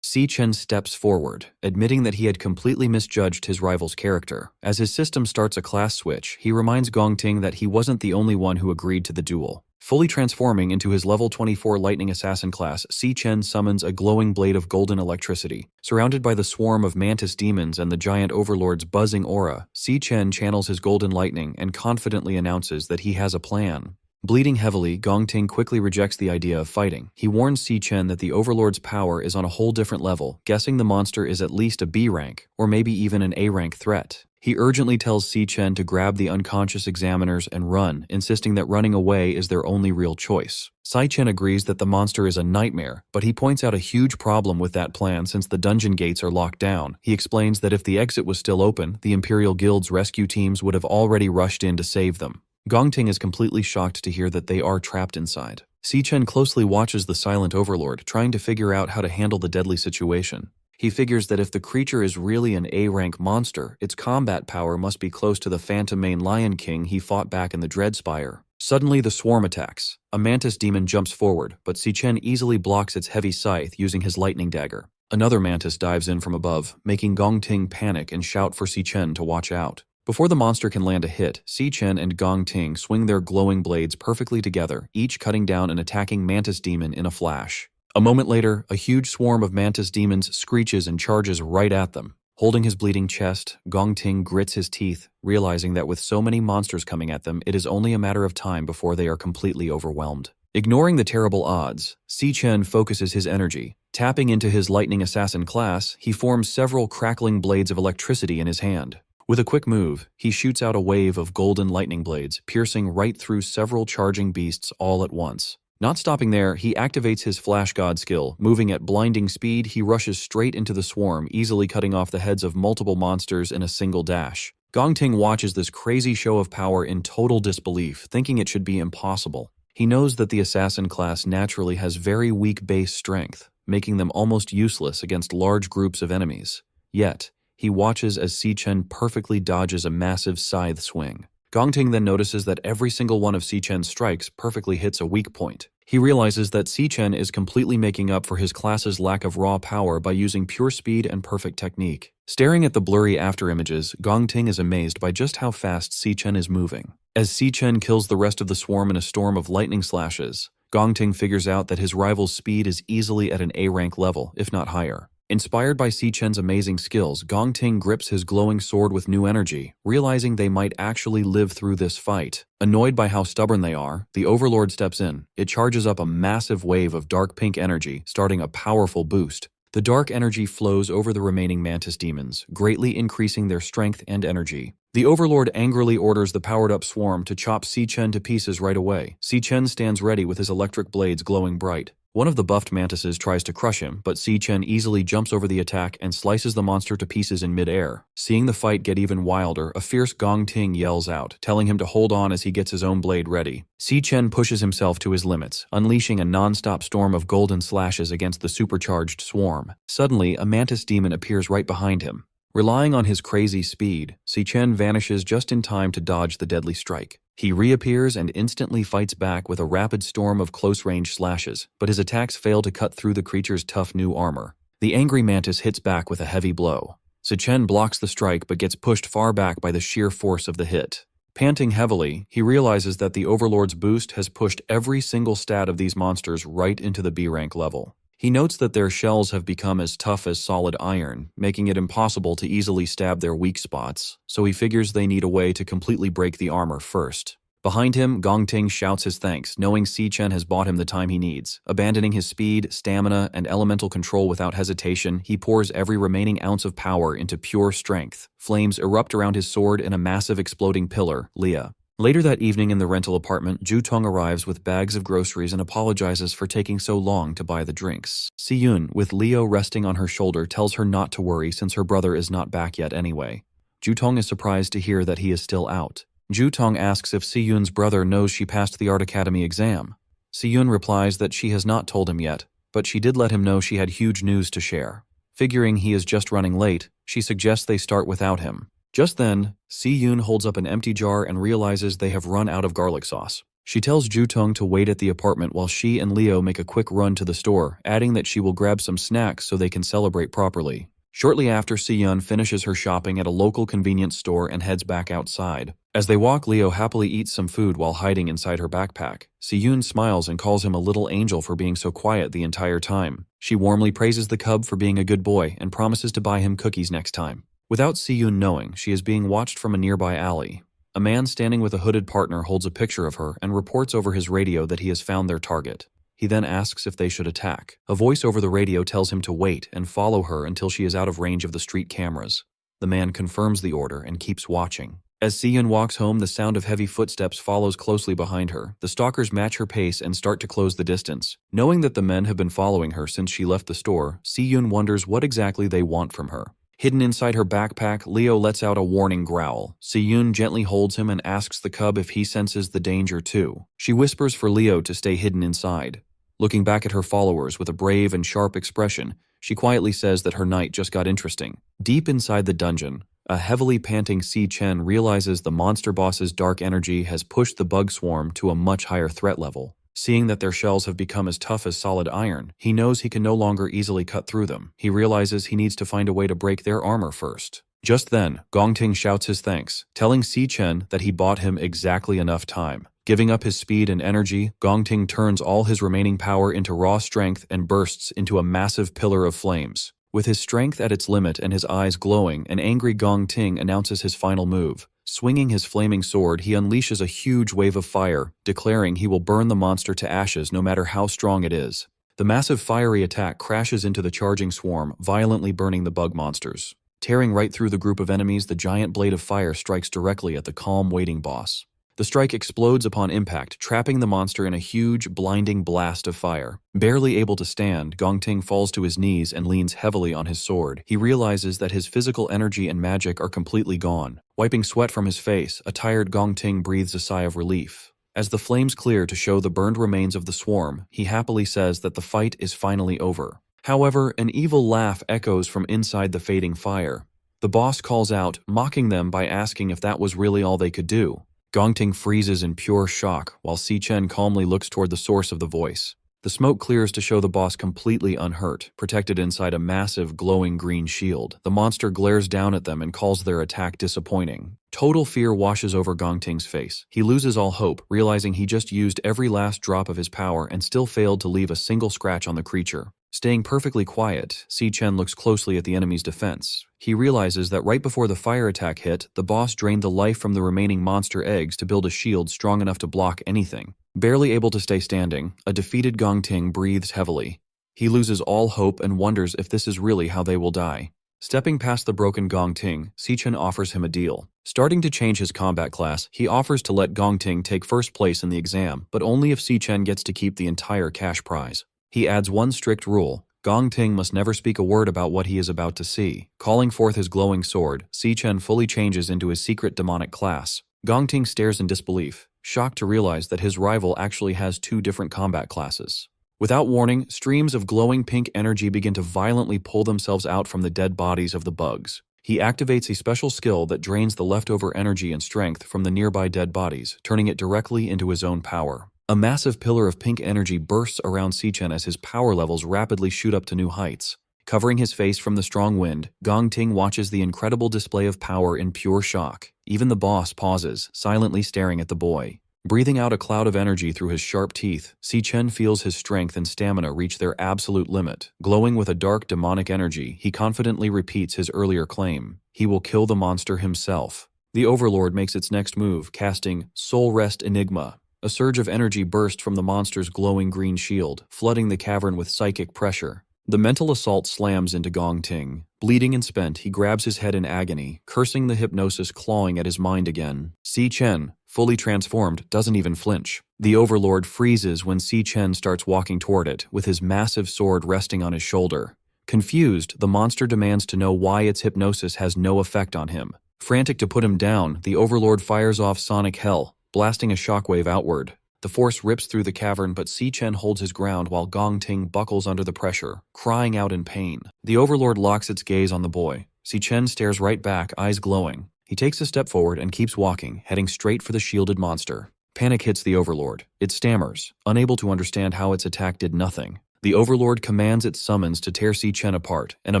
Speaker 1: Si-Chen steps forward, admitting that he had completely misjudged his rival's character. As his system starts a class switch, he reminds Gong Ting that he wasn't the only one who agreed to the duel. Fully transforming into his level 24 Lightning Assassin class, Si-Chen summons a glowing blade of golden electricity. Surrounded by the swarm of mantis demons and the giant overlord's buzzing aura, Si-Chen channels his golden lightning and confidently announces that he has a plan. Bleeding heavily, Gong Ting quickly rejects the idea of fighting. He warns Si-Chen that the Overlord's power is on a whole different level, guessing the monster is at least a B rank, or maybe even an A rank threat. He urgently tells Si-Chen to grab the unconscious examiners and run, insisting that running away is their only real choice. Si-Chen agrees that the monster is a nightmare, but he points out a huge problem with that plan since the dungeon gates are locked down. He explains that if the exit was still open, the Imperial Guild's rescue teams would have already rushed in to save them. Gong Ting is completely shocked to hear that they are trapped inside. Si-Chen closely watches the silent overlord, trying to figure out how to handle the deadly situation. He figures that if the creature is really an A-rank monster, its combat power must be close to the Phantom Mane Lion King he fought back in the Dreadspire. Suddenly, the swarm attacks. A mantis demon jumps forward, but Si-Chen easily blocks its heavy scythe using his lightning dagger. Another mantis dives in from above, making Gong Ting panic and shout for Si-Chen to watch out. Before the monster can land a hit, Si-Chen and Gong Ting swing their glowing blades perfectly together, each cutting down an attacking mantis demon in a flash. A moment later, a huge swarm of mantis demons screeches and charges right at them. Holding his bleeding chest, Gong Ting grits his teeth, realizing that with so many monsters coming at them, it is only a matter of time before they are completely overwhelmed. Ignoring the terrible odds, Si-Chen focuses his energy. Tapping into his Lightning Assassin class, he forms several crackling blades of electricity in his hand. With a quick move, he shoots out a wave of golden lightning blades, piercing right through several charging beasts all at once. Not stopping there, he activates his Flash God skill. Moving at blinding speed, he rushes straight into the swarm, easily cutting off the heads of multiple monsters in a single dash. Gong Ting watches this crazy show of power in total disbelief, thinking it should be impossible. He knows that the assassin class naturally has very weak base strength, making them almost useless against large groups of enemies. Yet, he watches as Si-Chen perfectly dodges a massive scythe swing. Gong Ting then notices that every single one of Si-Chen's strikes perfectly hits a weak point. He realizes that Si-Chen is completely making up for his class's lack of raw power by using pure speed and perfect technique. Staring at the blurry afterimages, Gong Ting is amazed by just how fast Si-Chen is moving. As Si-Chen kills the rest of the swarm in a storm of lightning slashes, Gong Ting figures out that his rival's speed is easily at an A-rank level, if not higher. Inspired by Si-Chen's amazing skills, Gong Ting grips his glowing sword with new energy, realizing they might actually live through this fight. Annoyed by how stubborn they are, the Overlord steps in. It charges up a massive wave of dark pink energy, starting a powerful boost. The dark energy flows over the remaining mantis demons, greatly increasing their strength and energy. The Overlord angrily orders the powered-up swarm to chop Si-Chen to pieces right away. Si-Chen stands ready with his electric blades glowing bright. One of the buffed mantises tries to crush him, but Si Chen easily jumps over the attack and slices the monster to pieces in midair. Seeing the fight get even wilder, a fierce Gong Ting yells out, telling him to hold on as he gets his own blade ready. Si Chen pushes himself to his limits, unleashing a non-stop storm of golden slashes against the supercharged swarm. Suddenly, a mantis demon appears right behind him. Relying on his crazy speed, Si Chen vanishes just in time to dodge the deadly strike. He reappears and instantly fights back with a rapid storm of close-range slashes, but his attacks fail to cut through the creature's tough new armor. The angry mantis hits back with a heavy blow. Si Chen blocks the strike but gets pushed far back by the sheer force of the hit. Panting heavily, he realizes that the Overlord's boost has pushed every single stat of these monsters right into the B-rank level. He notes that their shells have become as tough as solid iron, making it impossible to easily stab their weak spots, so he figures they need a way to completely break the armor first. Behind him, Gong Ting shouts his thanks, knowing Si Chen has bought him the time he needs. Abandoning his speed, stamina, and elemental control without hesitation, he pours every remaining ounce of power into pure strength. Flames erupt around his sword in a massive exploding pillar, Leah. Later that evening in the rental apartment, Ju Tong arrives with bags of groceries and apologizes for taking so long to buy the drinks. Si Yun, with Leo resting on her shoulder, tells her not to worry since her brother is not back yet anyway. Ju Tong is surprised to hear that he is still out. Ju Tong asks if Si Yun's brother knows she passed the Art Academy exam. Si Yun replies that she has not told him yet, but she did let him know she had huge news to share. Figuring he is just running late, she suggests they start without him. Just then, Si Yun holds up an empty jar and realizes they have run out of garlic sauce. She tells Ju Tong to wait at the apartment while she and Leo make a quick run to the store, adding that she will grab some snacks so they can celebrate properly. Shortly after, Si Yun finishes her shopping at a local convenience store and heads back outside. As they walk, Leo happily eats some food while hiding inside her backpack. Si Yun smiles and calls him a little angel for being so quiet the entire time. She warmly praises the cub for being a good boy and promises to buy him cookies next time. Without Si Yun knowing, she is being watched from a nearby alley. A man standing with a hooded partner holds a picture of her and reports over his radio that he has found their target. He then asks if they should attack. A voice over the radio tells him to wait and follow her until she is out of range of the street cameras. The man confirms the order and keeps watching. As Si Yun walks home, the sound of heavy footsteps follows closely behind her. The stalkers match her pace and start to close the distance. Knowing that the men have been following her since she left the store, Si Yun wonders what exactly they want from her. Hidden inside her backpack, Leo lets out a warning growl. Si Yun gently holds him and asks the cub if he senses the danger too. She whispers for Leo to stay hidden inside. Looking back at her followers with a brave and sharp expression, she quietly says that her night just got interesting. Deep inside the dungeon, a heavily panting Si Chen realizes the monster boss's dark energy has pushed the bug swarm to a much higher threat level. Seeing that their shells have become as tough as solid iron, he knows he can no longer easily cut through them. He realizes he needs to find a way to break their armor first. Just then, Gong Ting shouts his thanks, telling Si Chen that he bought him exactly enough time. Giving up his speed and energy, Gong Ting turns all his remaining power into raw strength and bursts into a massive pillar of flames. With his strength at its limit and his eyes glowing, an angry Gong Ting announces his final move. Swinging his flaming sword, he unleashes a huge wave of fire, declaring he will burn the monster to ashes no matter how strong it is. The massive fiery attack crashes into the charging swarm, violently burning the bug monsters. Tearing right through the group of enemies, the giant blade of fire strikes directly at the calm, waiting boss. The strike explodes upon impact, trapping the monster in a huge, blinding blast of fire. Barely able to stand, Gong Ting falls to his knees and leans heavily on his sword. He realizes that his physical energy and magic are completely gone. Wiping sweat from his face, a tired Gong Ting breathes a sigh of relief. As the flames clear to show the burned remains of the swarm, he happily says that the fight is finally over. However, an evil laugh echoes from inside the fading fire. The boss calls out, mocking them by asking if that was really all they could do. Gong Ting freezes in pure shock, while Si Chen calmly looks toward the source of the voice. The smoke clears to show the boss completely unhurt, protected inside a massive, glowing green shield. The monster glares down at them and calls their attack disappointing. Total fear washes over Gong Ting's face. He loses all hope, realizing he just used every last drop of his power and still failed to leave a single scratch on the creature. Staying perfectly quiet, Si Chen looks closely at the enemy's defense. He realizes that right before the fire attack hit, the boss drained the life from the remaining monster eggs to build a shield strong enough to block anything. Barely able to stay standing, a defeated Gong Ting breathes heavily. He loses all hope and wonders if this is really how they will die. Stepping past the broken Gong Ting, Si Chen offers him a deal. Starting to change his combat class, he offers to let Gong Ting take first place in the exam, but only if Si Chen gets to keep the entire cash prize. He adds one strict rule: Gong Ting must never speak a word about what he is about to see. Calling forth his glowing sword, Si Chen fully changes into his secret demonic class. Gong Ting stares in disbelief, shocked to realize that his rival actually has two different combat classes. Without warning, streams of glowing pink energy begin to violently pull themselves out from the dead bodies of the bugs. He activates a special skill that drains the leftover energy and strength from the nearby dead bodies, turning it directly into his own power. A massive pillar of pink energy bursts around Si Chen as his power levels rapidly shoot up to new heights. Covering his face from the strong wind, Gong Ting watches the incredible display of power in pure shock. Even the boss pauses, silently staring at the boy. Breathing out a cloud of energy through his sharp teeth, Si Chen feels his strength and stamina reach their absolute limit. Glowing with a dark demonic energy, he confidently repeats his earlier claim. He will kill the monster himself. The Overlord makes its next move, casting Soul Rest Enigma. A surge of energy burst from the monster's glowing green shield, flooding the cavern with psychic pressure. The mental assault slams into Gong Ting. Bleeding and spent, he grabs his head in agony, cursing the hypnosis clawing at his mind again. Si Chen, fully transformed, doesn't even flinch. The Overlord freezes when Si Chen starts walking toward it, with his massive sword resting on his shoulder. Confused, the monster demands to know why its hypnosis has no effect on him. Frantic to put him down, the Overlord fires off Sonic Hell, blasting a shockwave outward. The force rips through the cavern, but Si Chen holds his ground while Gong Ting buckles under the pressure, crying out in pain. The Overlord locks its gaze on the boy. Si Chen stares right back, eyes glowing. He takes a step forward and keeps walking, heading straight for the shielded monster. Panic hits the Overlord. It stammers, unable to understand how its attack did nothing. The Overlord commands its summons to tear Si Chen apart, and a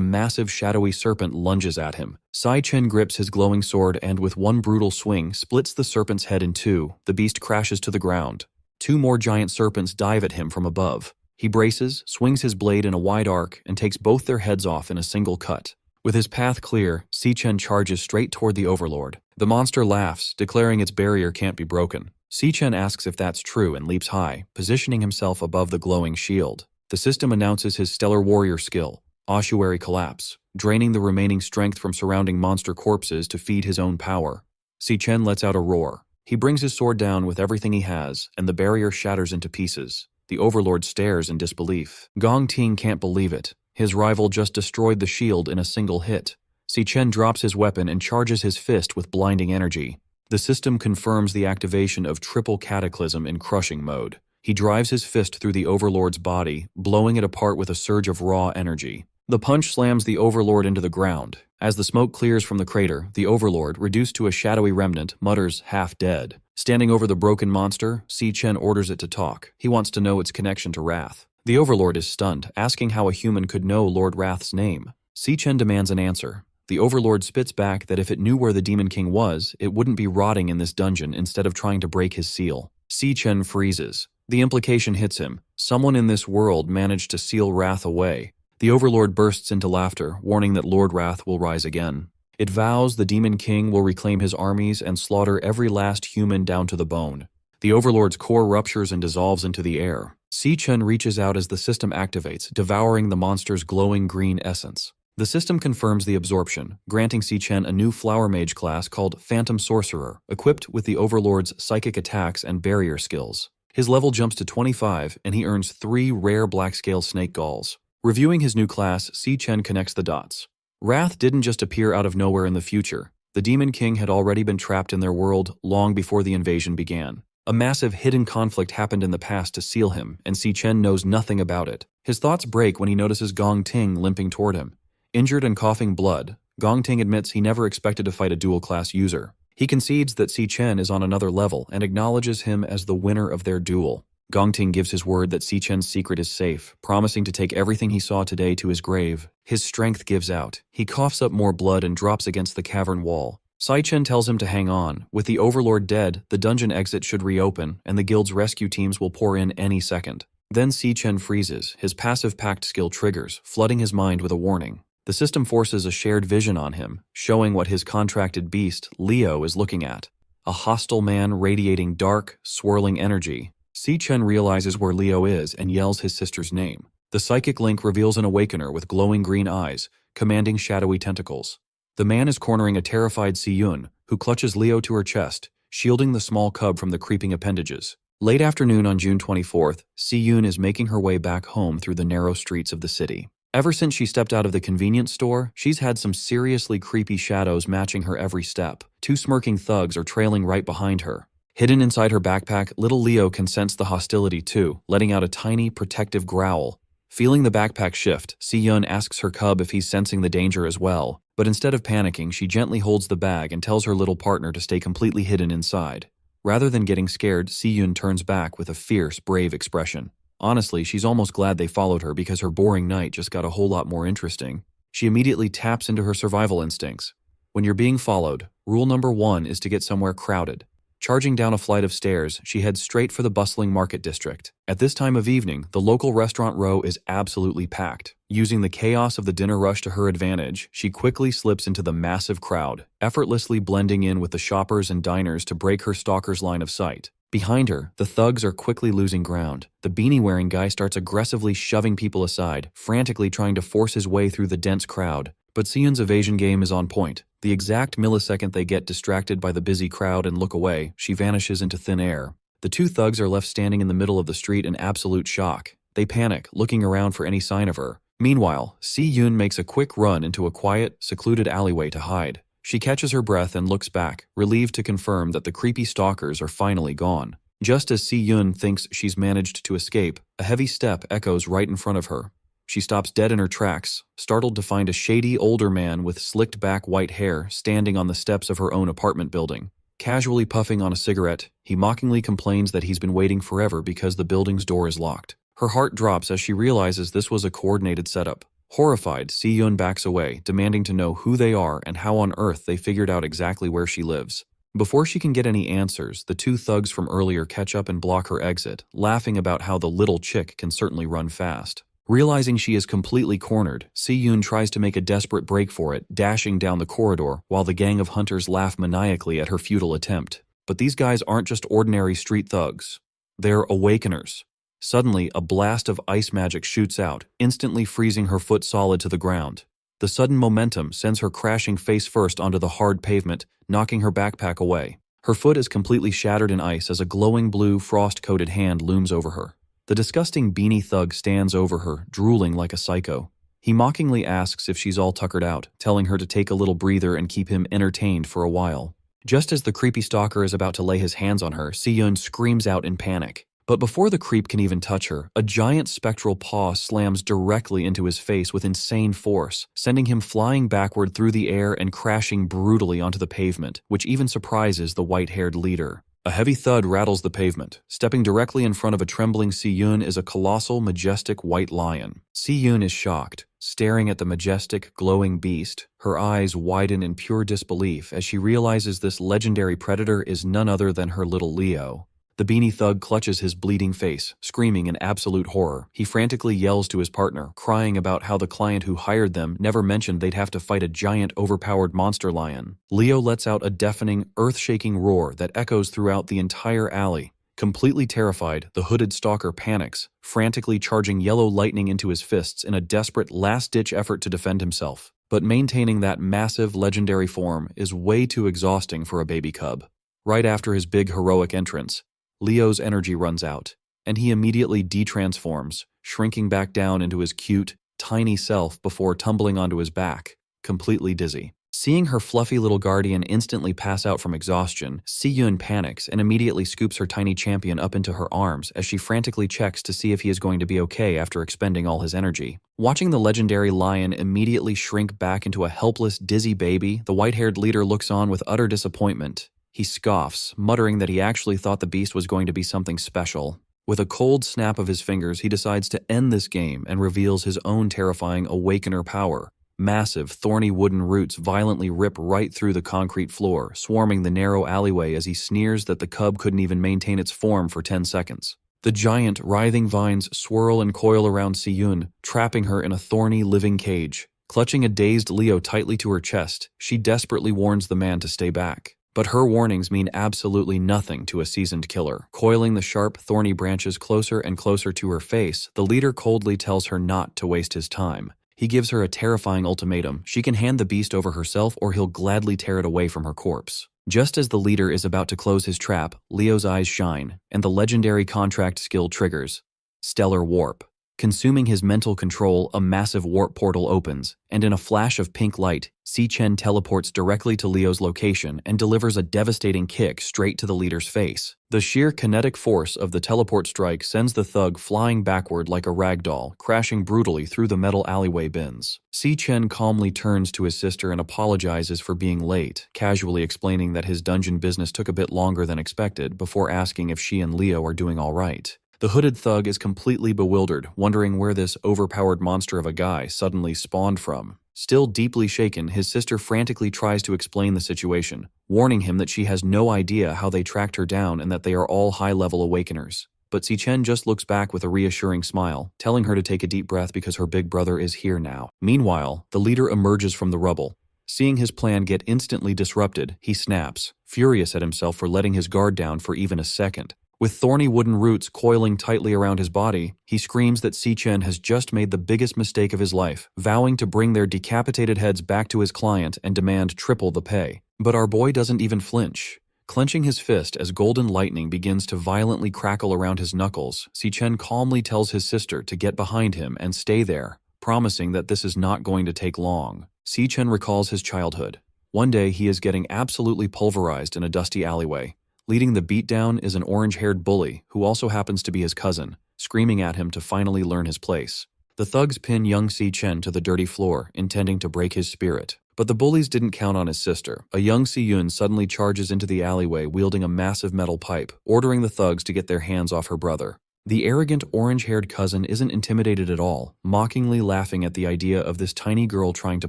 Speaker 1: massive shadowy serpent lunges at him. Si Chen grips his glowing sword and with one brutal swing splits the serpent's head in two. The beast crashes to the ground. Two more giant serpents dive at him from above. He braces, swings his blade in a wide arc, and takes both their heads off in a single cut. With his path clear, Si Chen charges straight toward the Overlord. The monster laughs, declaring its barrier can't be broken. Si Chen asks if that's true and leaps high, positioning himself above the glowing shield. The system announces his Stellar Warrior skill, Ossuary Collapse, draining the remaining strength from surrounding monster corpses to feed his own power. Si Chen lets out a roar. He brings his sword down with everything he has, and the barrier shatters into pieces. The Overlord stares in disbelief. Gong Ting can't believe it. His rival just destroyed the shield in a single hit. Si Chen drops his weapon and charges his fist with blinding energy. The system confirms the activation of Triple Cataclysm in crushing mode. He drives his fist through the Overlord's body, blowing it apart with a surge of raw energy. The punch slams the Overlord into the ground. As the smoke clears from the crater, the Overlord, reduced to a shadowy remnant, mutters, half dead. Standing over the broken monster, Si Chen orders it to talk. He wants to know its connection to Wrath. The Overlord is stunned, asking how a human could know Lord Wrath's name. Si Chen demands an answer. The Overlord spits back that if it knew where the Demon King was, it wouldn't be rotting in this dungeon instead of trying to break his seal. Si Chen freezes. The implication hits him. Someone in this world managed to seal Wrath away. The Overlord bursts into laughter, warning that Lord Wrath will rise again. It vows the Demon King will reclaim his armies and slaughter every last human down to the bone. The Overlord's core ruptures and dissolves into the air. Si Chen reaches out as the system activates, devouring the monster's glowing green essence. The system confirms the absorption, granting Si Chen a new Flower Mage class called Phantom Sorcerer, equipped with the Overlord's psychic attacks and barrier skills. His level jumps to 25, and he earns 3 rare black-scale snake galls. Reviewing his new class, Si Chen connects the dots. Wrath didn't just appear out of nowhere in the future. The Demon King had already been trapped in their world long before the invasion began. A massive hidden conflict happened in the past to seal him, and Si Chen knows nothing about it. His thoughts break when he notices Gong Ting limping toward him. Injured and coughing blood, Gong Ting admits he never expected to fight a dual-class user. He concedes that Si Chen is on another level and acknowledges him as the winner of their duel. Gong Ting gives his word that Si Chen's secret is safe, promising to take everything he saw today to his grave. His strength gives out. He coughs up more blood and drops against the cavern wall. Si Chen tells him to hang on. With the Overlord dead, the dungeon exit should reopen, and the guild's rescue teams will pour in any second. Then Si Chen freezes. His passive pact skill triggers, flooding his mind with a warning. The system forces a shared vision on him, showing what his contracted beast, Leo, is looking at. A hostile man radiating dark, swirling energy. Si Chen realizes where Leo is and yells his sister's name. The psychic link reveals an awakener with glowing green eyes, commanding shadowy tentacles. The man is cornering a terrified Si Yun, who clutches Leo to her chest, shielding the small cub from the creeping appendages. Late afternoon on June 24th, Si-yoon is making her way back home through the narrow streets of the city. Ever since she stepped out of the convenience store, she's had some seriously creepy shadows matching her every step. Two smirking thugs are trailing right behind her. Hidden inside her backpack, little Leo can sense the hostility too, letting out a tiny, protective growl. Feeling the backpack shift, Si-yoon asks her cub if he's sensing the danger as well, but instead of panicking, she gently holds the bag and tells her little partner to stay completely hidden inside. Rather than getting scared, Si-yoon turns back with a fierce, brave expression. Honestly, she's almost glad they followed her because her boring night just got a whole lot more interesting. She immediately taps into her survival instincts. When you're being followed, rule number 1 is to get somewhere crowded. Charging down a flight of stairs, she heads straight for the bustling market district. At this time of evening, the local restaurant row is absolutely packed. Using the chaos of the dinner rush to her advantage, she quickly slips into the massive crowd, effortlessly blending in with the shoppers and diners to break her stalker's line of sight. Behind her, the thugs are quickly losing ground. The beanie-wearing guy starts aggressively shoving people aside, frantically trying to force his way through the dense crowd. But Si-yoon's evasion game is on point. The exact millisecond they get distracted by the busy crowd and look away, she vanishes into thin air. The two thugs are left standing in the middle of the street in absolute shock. They panic, looking around for any sign of her. Meanwhile, Si-yoon makes a quick run into a quiet, secluded alleyway to hide. She catches her breath and looks back, relieved to confirm that the creepy stalkers are finally gone. Just as Si-yoon thinks she's managed to escape, a heavy step echoes right in front of her. She stops dead in her tracks, startled to find a shady older man with slicked-back white hair standing on the steps of her own apartment building. Casually puffing on a cigarette, he mockingly complains that he's been waiting forever because the building's door is locked. Her heart drops as she realizes this was a coordinated setup. Horrified, Si-yoon backs away, demanding to know who they are and how on earth they figured out exactly where she lives. Before she can get any answers, the two thugs from earlier catch up and block her exit, laughing about how the little chick can certainly run fast. Realizing she is completely cornered, Si-yoon tries to make a desperate break for it, dashing down the corridor, while the gang of hunters laugh maniacally at her futile attempt. But these guys aren't just ordinary street thugs. They're awakeners. Suddenly, a blast of ice magic shoots out, instantly freezing her foot solid to the ground. The sudden momentum sends her crashing face first onto the hard pavement, knocking her backpack away. Her foot is completely shattered in ice as a glowing blue, frost-coated hand looms over her. The disgusting beanie thug stands over her, drooling like a psycho. He mockingly asks if she's all tuckered out, telling her to take a little breather and keep him entertained for a while. Just as the creepy stalker is about to lay his hands on her, Si-yoon screams out in panic. But before the creep can even touch her, a giant spectral paw slams directly into his face with insane force, sending him flying backward through the air and crashing brutally onto the pavement, which even surprises the white-haired leader. A heavy thud rattles the pavement. Stepping directly in front of a trembling Si-yoon is a colossal, majestic white lion. Si-yoon is shocked, staring at the majestic, glowing beast. Her eyes widen in pure disbelief as she realizes this legendary predator is none other than her little Leo. The beanie thug clutches his bleeding face, screaming in absolute horror. He frantically yells to his partner, crying about how the client who hired them never mentioned they'd have to fight a giant, overpowered monster lion. Leo lets out a deafening, earth-shaking roar that echoes throughout the entire alley. Completely terrified, the hooded stalker panics, frantically charging yellow lightning into his fists in a desperate, last-ditch effort to defend himself. But maintaining that massive, legendary form is way too exhausting for a baby cub. Right after his big, heroic entrance, Leo's energy runs out, and he immediately de-transforms, shrinking back down into his cute, tiny self before tumbling onto his back, completely dizzy. Seeing her fluffy little guardian instantly pass out from exhaustion, Si-yoon panics and immediately scoops her tiny champion up into her arms as she frantically checks to see if he is going to be okay after expending all his energy. Watching the legendary lion immediately shrink back into a helpless, dizzy baby, the white-haired leader looks on with utter disappointment. He scoffs, muttering that he actually thought the beast was going to be something special. With a cold snap of his fingers, he decides to end this game and reveals his own terrifying awakener power. Massive, thorny wooden roots violently rip right through the concrete floor, swarming the narrow alleyway as he sneers that the cub couldn't even maintain its form for 10 seconds. The giant, writhing vines swirl and coil around Si-yoon, trapping her in a thorny, living cage. Clutching a dazed Leo tightly to her chest, she desperately warns the man to stay back. But her warnings mean absolutely nothing to a seasoned killer. Coiling the sharp, thorny branches closer and closer to her face, the leader coldly tells her not to waste his time. He gives her a terrifying ultimatum. She can hand the beast over herself or he'll gladly tear it away from her corpse. Just as the leader is about to close his trap, Leo's eyes shine, and the legendary contract skill triggers. Stellar Warp. Consuming his mental control, a massive warp portal opens, and in a flash of pink light, Si-Chen teleports directly to Leo's location and delivers a devastating kick straight to the leader's face. The sheer kinetic force of the teleport strike sends the thug flying backward like a ragdoll, crashing brutally through the metal alleyway bins. Si-Chen calmly turns to his sister and apologizes for being late, casually explaining that his dungeon business took a bit longer than expected before asking if she and Leo are doing all right. The hooded thug is completely bewildered, wondering where this overpowered monster of a guy suddenly spawned from. Still deeply shaken, his sister frantically tries to explain the situation, warning him that she has no idea how they tracked her down and that they are all high-level awakeners. But Si-Chen just looks back with a reassuring smile, telling her to take a deep breath because her big brother is here now. Meanwhile, the leader emerges from the rubble. Seeing his plan get instantly disrupted, he snaps, furious at himself for letting his guard down for even a second. With thorny wooden roots coiling tightly around his body, he screams that Si-Chen has just made the biggest mistake of his life, vowing to bring their decapitated heads back to his client and demand triple the pay. But our boy doesn't even flinch. Clenching his fist as golden lightning begins to violently crackle around his knuckles, Si-Chen calmly tells his sister to get behind him and stay there, promising that this is not going to take long. Si-Chen recalls his childhood. One day he is getting absolutely pulverized in a dusty alleyway. Leading the beatdown is an orange-haired bully who also happens to be his cousin, screaming at him to finally learn his place. The thugs pin young Si-Chen to the dirty floor, intending to break his spirit. But the bullies didn't count on his sister. A young Si-Yun suddenly charges into the alleyway wielding a massive metal pipe, ordering the thugs to get their hands off her brother. The arrogant orange-haired cousin isn't intimidated at all, mockingly laughing at the idea of this tiny girl trying to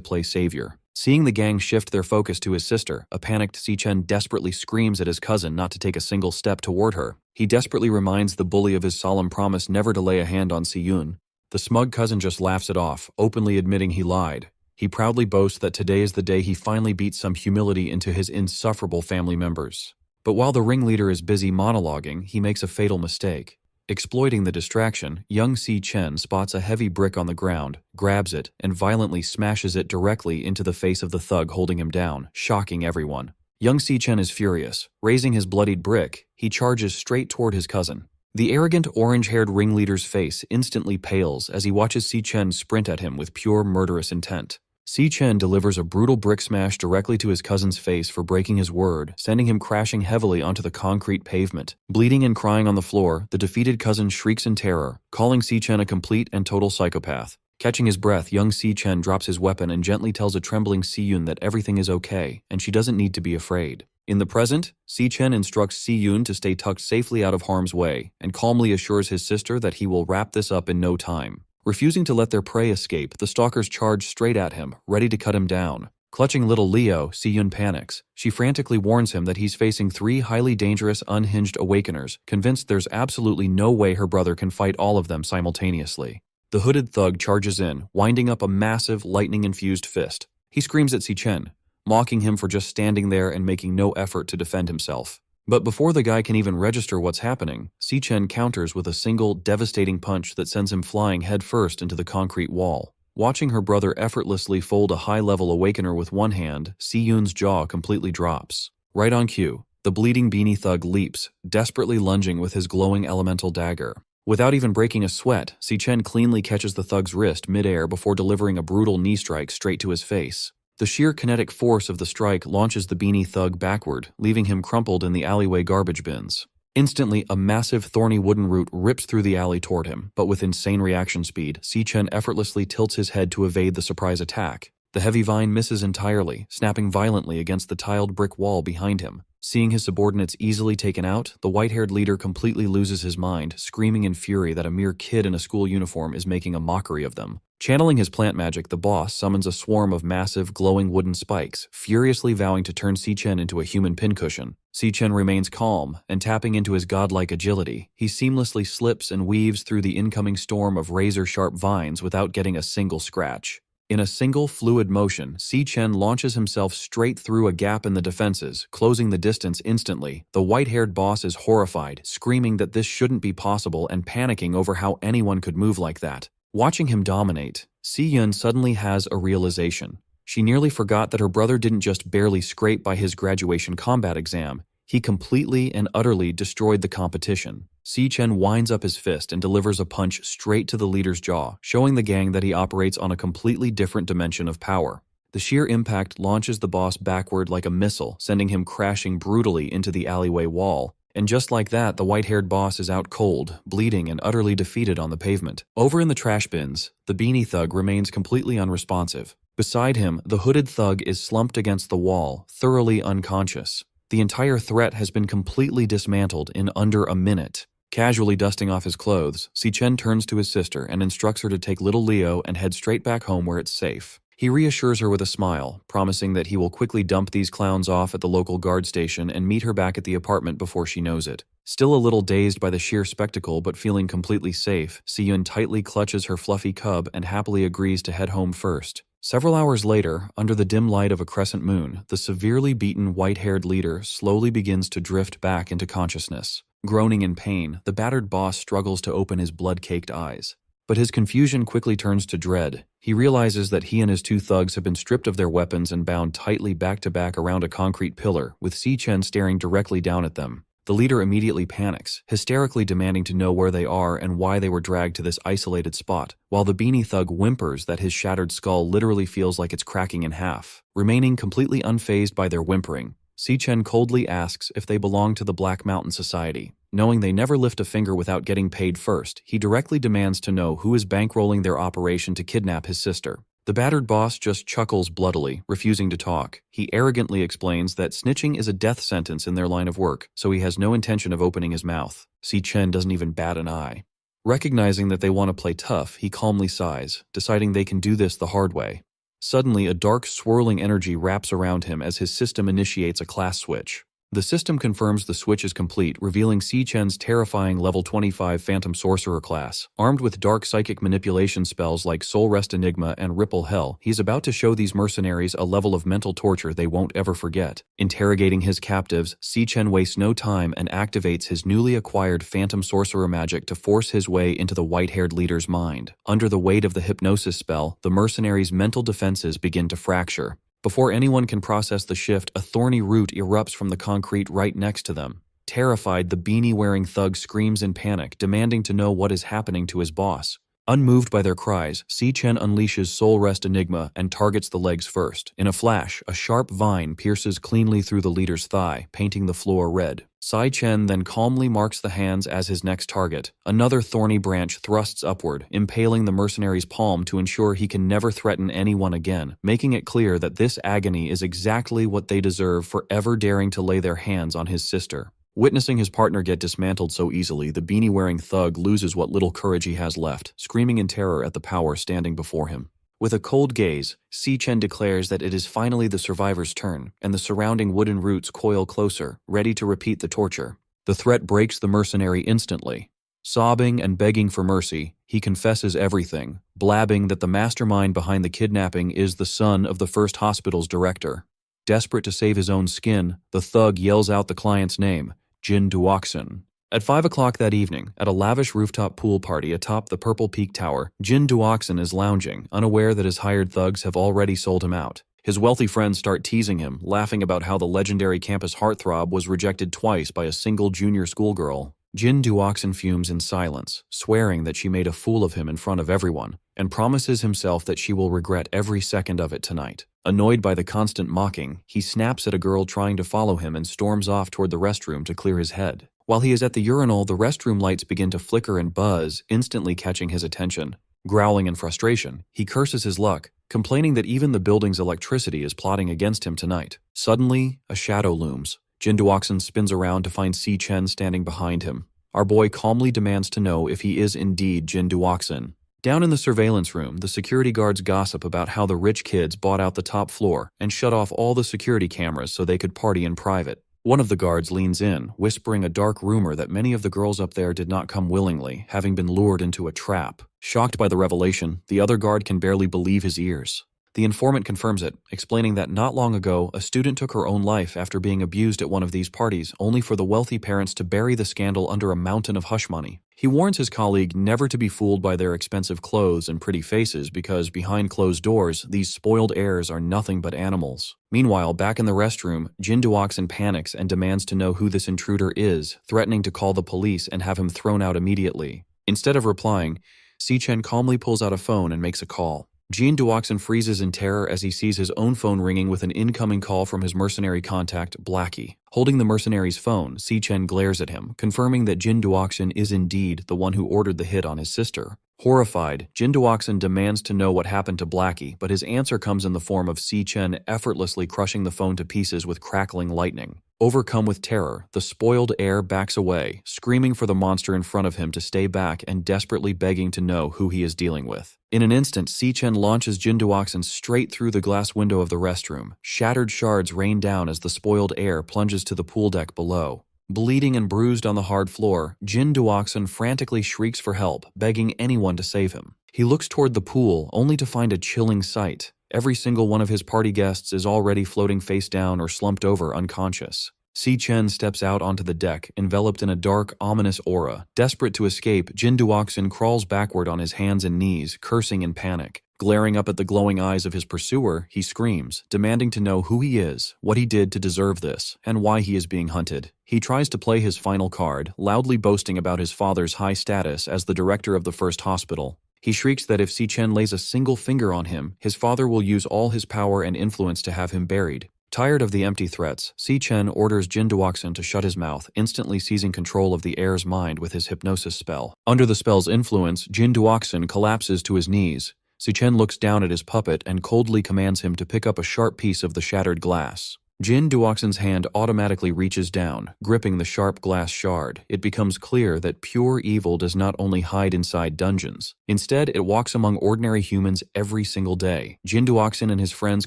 Speaker 1: play savior. Seeing the gang shift their focus to his sister, a panicked Si-Chen desperately screams at his cousin not to take a single step toward her. He desperately reminds the bully of his solemn promise never to lay a hand on Si-Yun. The smug cousin just laughs it off, openly admitting he lied. He proudly boasts that today is the day he finally beats some humility into his insufferable family members. But while the ringleader is busy monologuing, he makes a fatal mistake. Exploiting the distraction, young Si-Chen spots a heavy brick on the ground, grabs it, and violently smashes it directly into the face of the thug holding him down, shocking everyone. Young Si-Chen is furious. Raising his bloodied brick, he charges straight toward his cousin. The arrogant orange-haired ringleader's face instantly pales as he watches Si-Chen sprint at him with pure murderous intent. Si-Chen delivers a brutal brick smash directly to his cousin's face for breaking his word, sending him crashing heavily onto the concrete pavement. Bleeding and crying on the floor, the defeated cousin shrieks in terror, calling Si-Chen a complete and total psychopath. Catching his breath, young Si-Chen drops his weapon and gently tells a trembling Si-Yun that everything is okay, and she doesn't need to be afraid. In the present, Si-Chen instructs Si-Yun to stay tucked safely out of harm's way, and calmly assures his sister that he will wrap this up in no time. Refusing to let their prey escape, the stalkers charge straight at him, ready to cut him down. Clutching little Leo, Si-Yun panics. She frantically warns him that he's facing 3 highly dangerous, unhinged awakeners, convinced there's absolutely no way her brother can fight all of them simultaneously. The hooded thug charges in, winding up a massive, lightning-infused fist. He screams at Si-Chen, mocking him for just standing there and making no effort to defend himself. But before the guy can even register what's happening, Si-Chen counters with a single, devastating punch that sends him flying headfirst into the concrete wall. Watching her brother effortlessly fold a high-level awakener with one hand, Si-Yun's jaw completely drops. Right on cue, the bleeding beanie thug leaps, desperately lunging with his glowing elemental dagger. Without even breaking a sweat, Si-Chen cleanly catches the thug's wrist mid-air before delivering a brutal knee strike straight to his face. The sheer kinetic force of the strike launches the beanie thug backward, leaving him crumpled in the alleyway garbage bins. Instantly, a massive thorny wooden root rips through the alley toward him, but with insane reaction speed, Si-Chen effortlessly tilts his head to evade the surprise attack. The heavy vine misses entirely, snapping violently against the tiled brick wall behind him. Seeing his subordinates easily taken out, the white-haired leader completely loses his mind, screaming in fury that a mere kid in a school uniform is making a mockery of them. Channeling his plant magic, the boss summons a swarm of massive, glowing wooden spikes, furiously vowing to turn Si-Chen into a human pincushion. Si-Chen remains calm, and tapping into his godlike agility, he seamlessly slips and weaves through the incoming storm of razor-sharp vines without getting a single scratch. In a single fluid motion, Si-Chen launches himself straight through a gap in the defenses, closing the distance instantly. The white-haired boss is horrified, screaming that this shouldn't be possible and panicking over how anyone could move like that. Watching him dominate, Si-Yun suddenly has a realization. She nearly forgot that her brother didn't just barely scrape by his graduation combat exam, he completely and utterly destroyed the competition. Si Chen winds up his fist and delivers a punch straight to the leader's jaw, showing the gang that he operates on a completely different dimension of power. The sheer impact launches the boss backward like a missile, sending him crashing brutally into the alleyway wall. And just like that, the white-haired boss is out cold, bleeding and utterly defeated on the pavement. Over in the trash bins, the beanie thug remains completely unresponsive. Beside him, the hooded thug is slumped against the wall, thoroughly unconscious. The entire threat has been completely dismantled in under a minute. Casually dusting off his clothes, Si Chen turns to his sister and instructs her to take little Leo and head straight back home where it's safe. He reassures her with a smile, promising that he will quickly dump these clowns off at the local guard station and meet her back at the apartment before she knows it. Still a little dazed by the sheer spectacle but feeling completely safe, Si-yun tightly clutches her fluffy cub and happily agrees to head home first. Several hours later, under the dim light of a crescent moon, the severely beaten white-haired leader slowly begins to drift back into consciousness. Groaning in pain, the battered boss struggles to open his blood-caked eyes. But his confusion quickly turns to dread. He realizes that he and his two thugs have been stripped of their weapons and bound tightly back-to-back around a concrete pillar, with Si Chen staring directly down at them. The leader immediately panics, hysterically demanding to know where they are and why they were dragged to this isolated spot, while the beanie thug whimpers that his shattered skull literally feels like it's cracking in half. Remaining completely unfazed by their whimpering, Si Chen coldly asks if they belong to the Black Mountain Society. Knowing they never lift a finger without getting paid first, he directly demands to know who is bankrolling their operation to kidnap his sister. The battered boss just chuckles bloodily, refusing to talk. He arrogantly explains that snitching is a death sentence in their line of work, so he has no intention of opening his mouth. Si Chen doesn't even bat an eye. Recognizing that they want to play tough, he calmly sighs, deciding they can do this the hard way. Suddenly, a dark, swirling energy wraps around him as his system initiates a class switch. The system confirms the switch is complete, revealing Si Chen's terrifying level 25 Phantom Sorcerer class. Armed with dark psychic manipulation spells like Soul Rest Enigma and Ripple Hell, he's about to show these mercenaries a level of mental torture they won't ever forget. Interrogating his captives, Si Chen wastes no time and activates his newly acquired Phantom Sorcerer magic to force his way into the white-haired leader's mind. Under the weight of the hypnosis spell, the mercenaries' mental defenses begin to fracture. Before anyone can process the shift, a thorny root erupts from the concrete right next to them. Terrified, the beanie-wearing thug screams in panic, demanding to know what is happening to his boss. Unmoved by their cries, Si Chen unleashes Soul Rest Enigma and targets the legs first. In a flash, a sharp vine pierces cleanly through the leader's thigh, painting the floor red. Si Chen then calmly marks the hands as his next target. Another thorny branch thrusts upward, impaling the mercenary's palm to ensure he can never threaten anyone again, making it clear that this agony is exactly what they deserve for ever daring to lay their hands on his sister. Witnessing his partner get dismantled so easily, the beanie-wearing thug loses what little courage he has left, screaming in terror at the power standing before him. With a cold gaze, Si Chen declares that it is finally the survivor's turn, and the surrounding wooden roots coil closer, ready to repeat the torture. The threat breaks the mercenary instantly. Sobbing and begging for mercy, he confesses everything, blabbing that the mastermind behind the kidnapping is the son of the first hospital's director. Desperate to save his own skin, the thug yells out the client's name, Jin Duoxin. At 5 o'clock that evening, at a lavish rooftop pool party atop the Purple Peak Tower, Jin Duoxin is lounging, unaware that his hired thugs have already sold him out. His wealthy friends start teasing him, laughing about how the legendary campus heartthrob was rejected twice by a single junior schoolgirl. Jin Duoxin fumes in silence, swearing that she made a fool of him in front of everyone, and promises himself that she will regret every second of it tonight. Annoyed by the constant mocking, he snaps at a girl trying to follow him and storms off toward the restroom to clear his head. While he is at the urinal, the restroom lights begin to flicker and buzz, instantly catching his attention. Growling in frustration, he curses his luck, complaining that even the building's electricity is plotting against him tonight. Suddenly, a shadow looms. Jin Duoxin spins around to find Si Chen standing behind him. Our boy calmly demands to know if he is indeed Jin Duoxin. Down in the surveillance room, the security guards gossip about how the rich kids bought out the top floor and shut off all the security cameras so they could party in private. One of the guards leans in, whispering a dark rumor that many of the girls up there did not come willingly, having been lured into a trap. Shocked by the revelation, the other guard can barely believe his ears. The informant confirms it, explaining that not long ago, a student took her own life after being abused at one of these parties, only for the wealthy parents to bury the scandal under a mountain of hush money. He warns his colleague never to be fooled by their expensive clothes and pretty faces because behind closed doors, these spoiled heirs are nothing but animals. Meanwhile, back in the restroom, Jin Duoxin panics and demands to know who this intruder is, threatening to call the police and have him thrown out immediately. Instead of replying, Si Chen calmly pulls out a phone and makes a call. Jin Duoxin freezes in terror as he sees his own phone ringing with an incoming call from his mercenary contact, Blackie. Holding the mercenary's phone, Si Chen glares at him, confirming that Jin Duoxin is indeed the one who ordered the hit on his sister. Horrified, Jin Duoxin demands to know what happened to Blackie, but his answer comes in the form of Si Chen effortlessly crushing the phone to pieces with crackling lightning. Overcome with terror, the spoiled heir backs away, screaming for the monster in front of him to stay back and desperately begging to know who he is dealing with. In an instant, Si Chen launches Jin Duoxin straight through the glass window of the restroom. Shattered shards rain down as the spoiled heir plunges to the pool deck below. Bleeding and bruised on the hard floor, Jin Duoxin frantically shrieks for help, begging anyone to save him. He looks toward the pool, only to find a chilling sight. Every single one of his party guests is already floating face down or slumped over unconscious. Si Chen steps out onto the deck, enveloped in a dark, ominous aura. Desperate to escape, Jin Duoxin crawls backward on his hands and knees, cursing in panic. Glaring up at the glowing eyes of his pursuer, he screams, demanding to know who he is, what he did to deserve this, and why he is being hunted. He tries to play his final card, loudly boasting about his father's high status as the director of the first hospital. He shrieks that if Si Chen lays a single finger on him, his father will use all his power and influence to have him buried. Tired of the empty threats, Si Chen orders Jin Duoxin to shut his mouth, instantly seizing control of the heir's mind with his hypnosis spell. Under the spell's influence, Jin Duoxin collapses to his knees. Si Chen looks down at his puppet and coldly commands him to pick up a sharp piece of the shattered glass. Jin Duoxin's hand automatically reaches down, gripping the sharp glass shard. It becomes clear that pure evil does not only hide inside dungeons. Instead, it walks among ordinary humans every single day. Jin Duoxin and his friends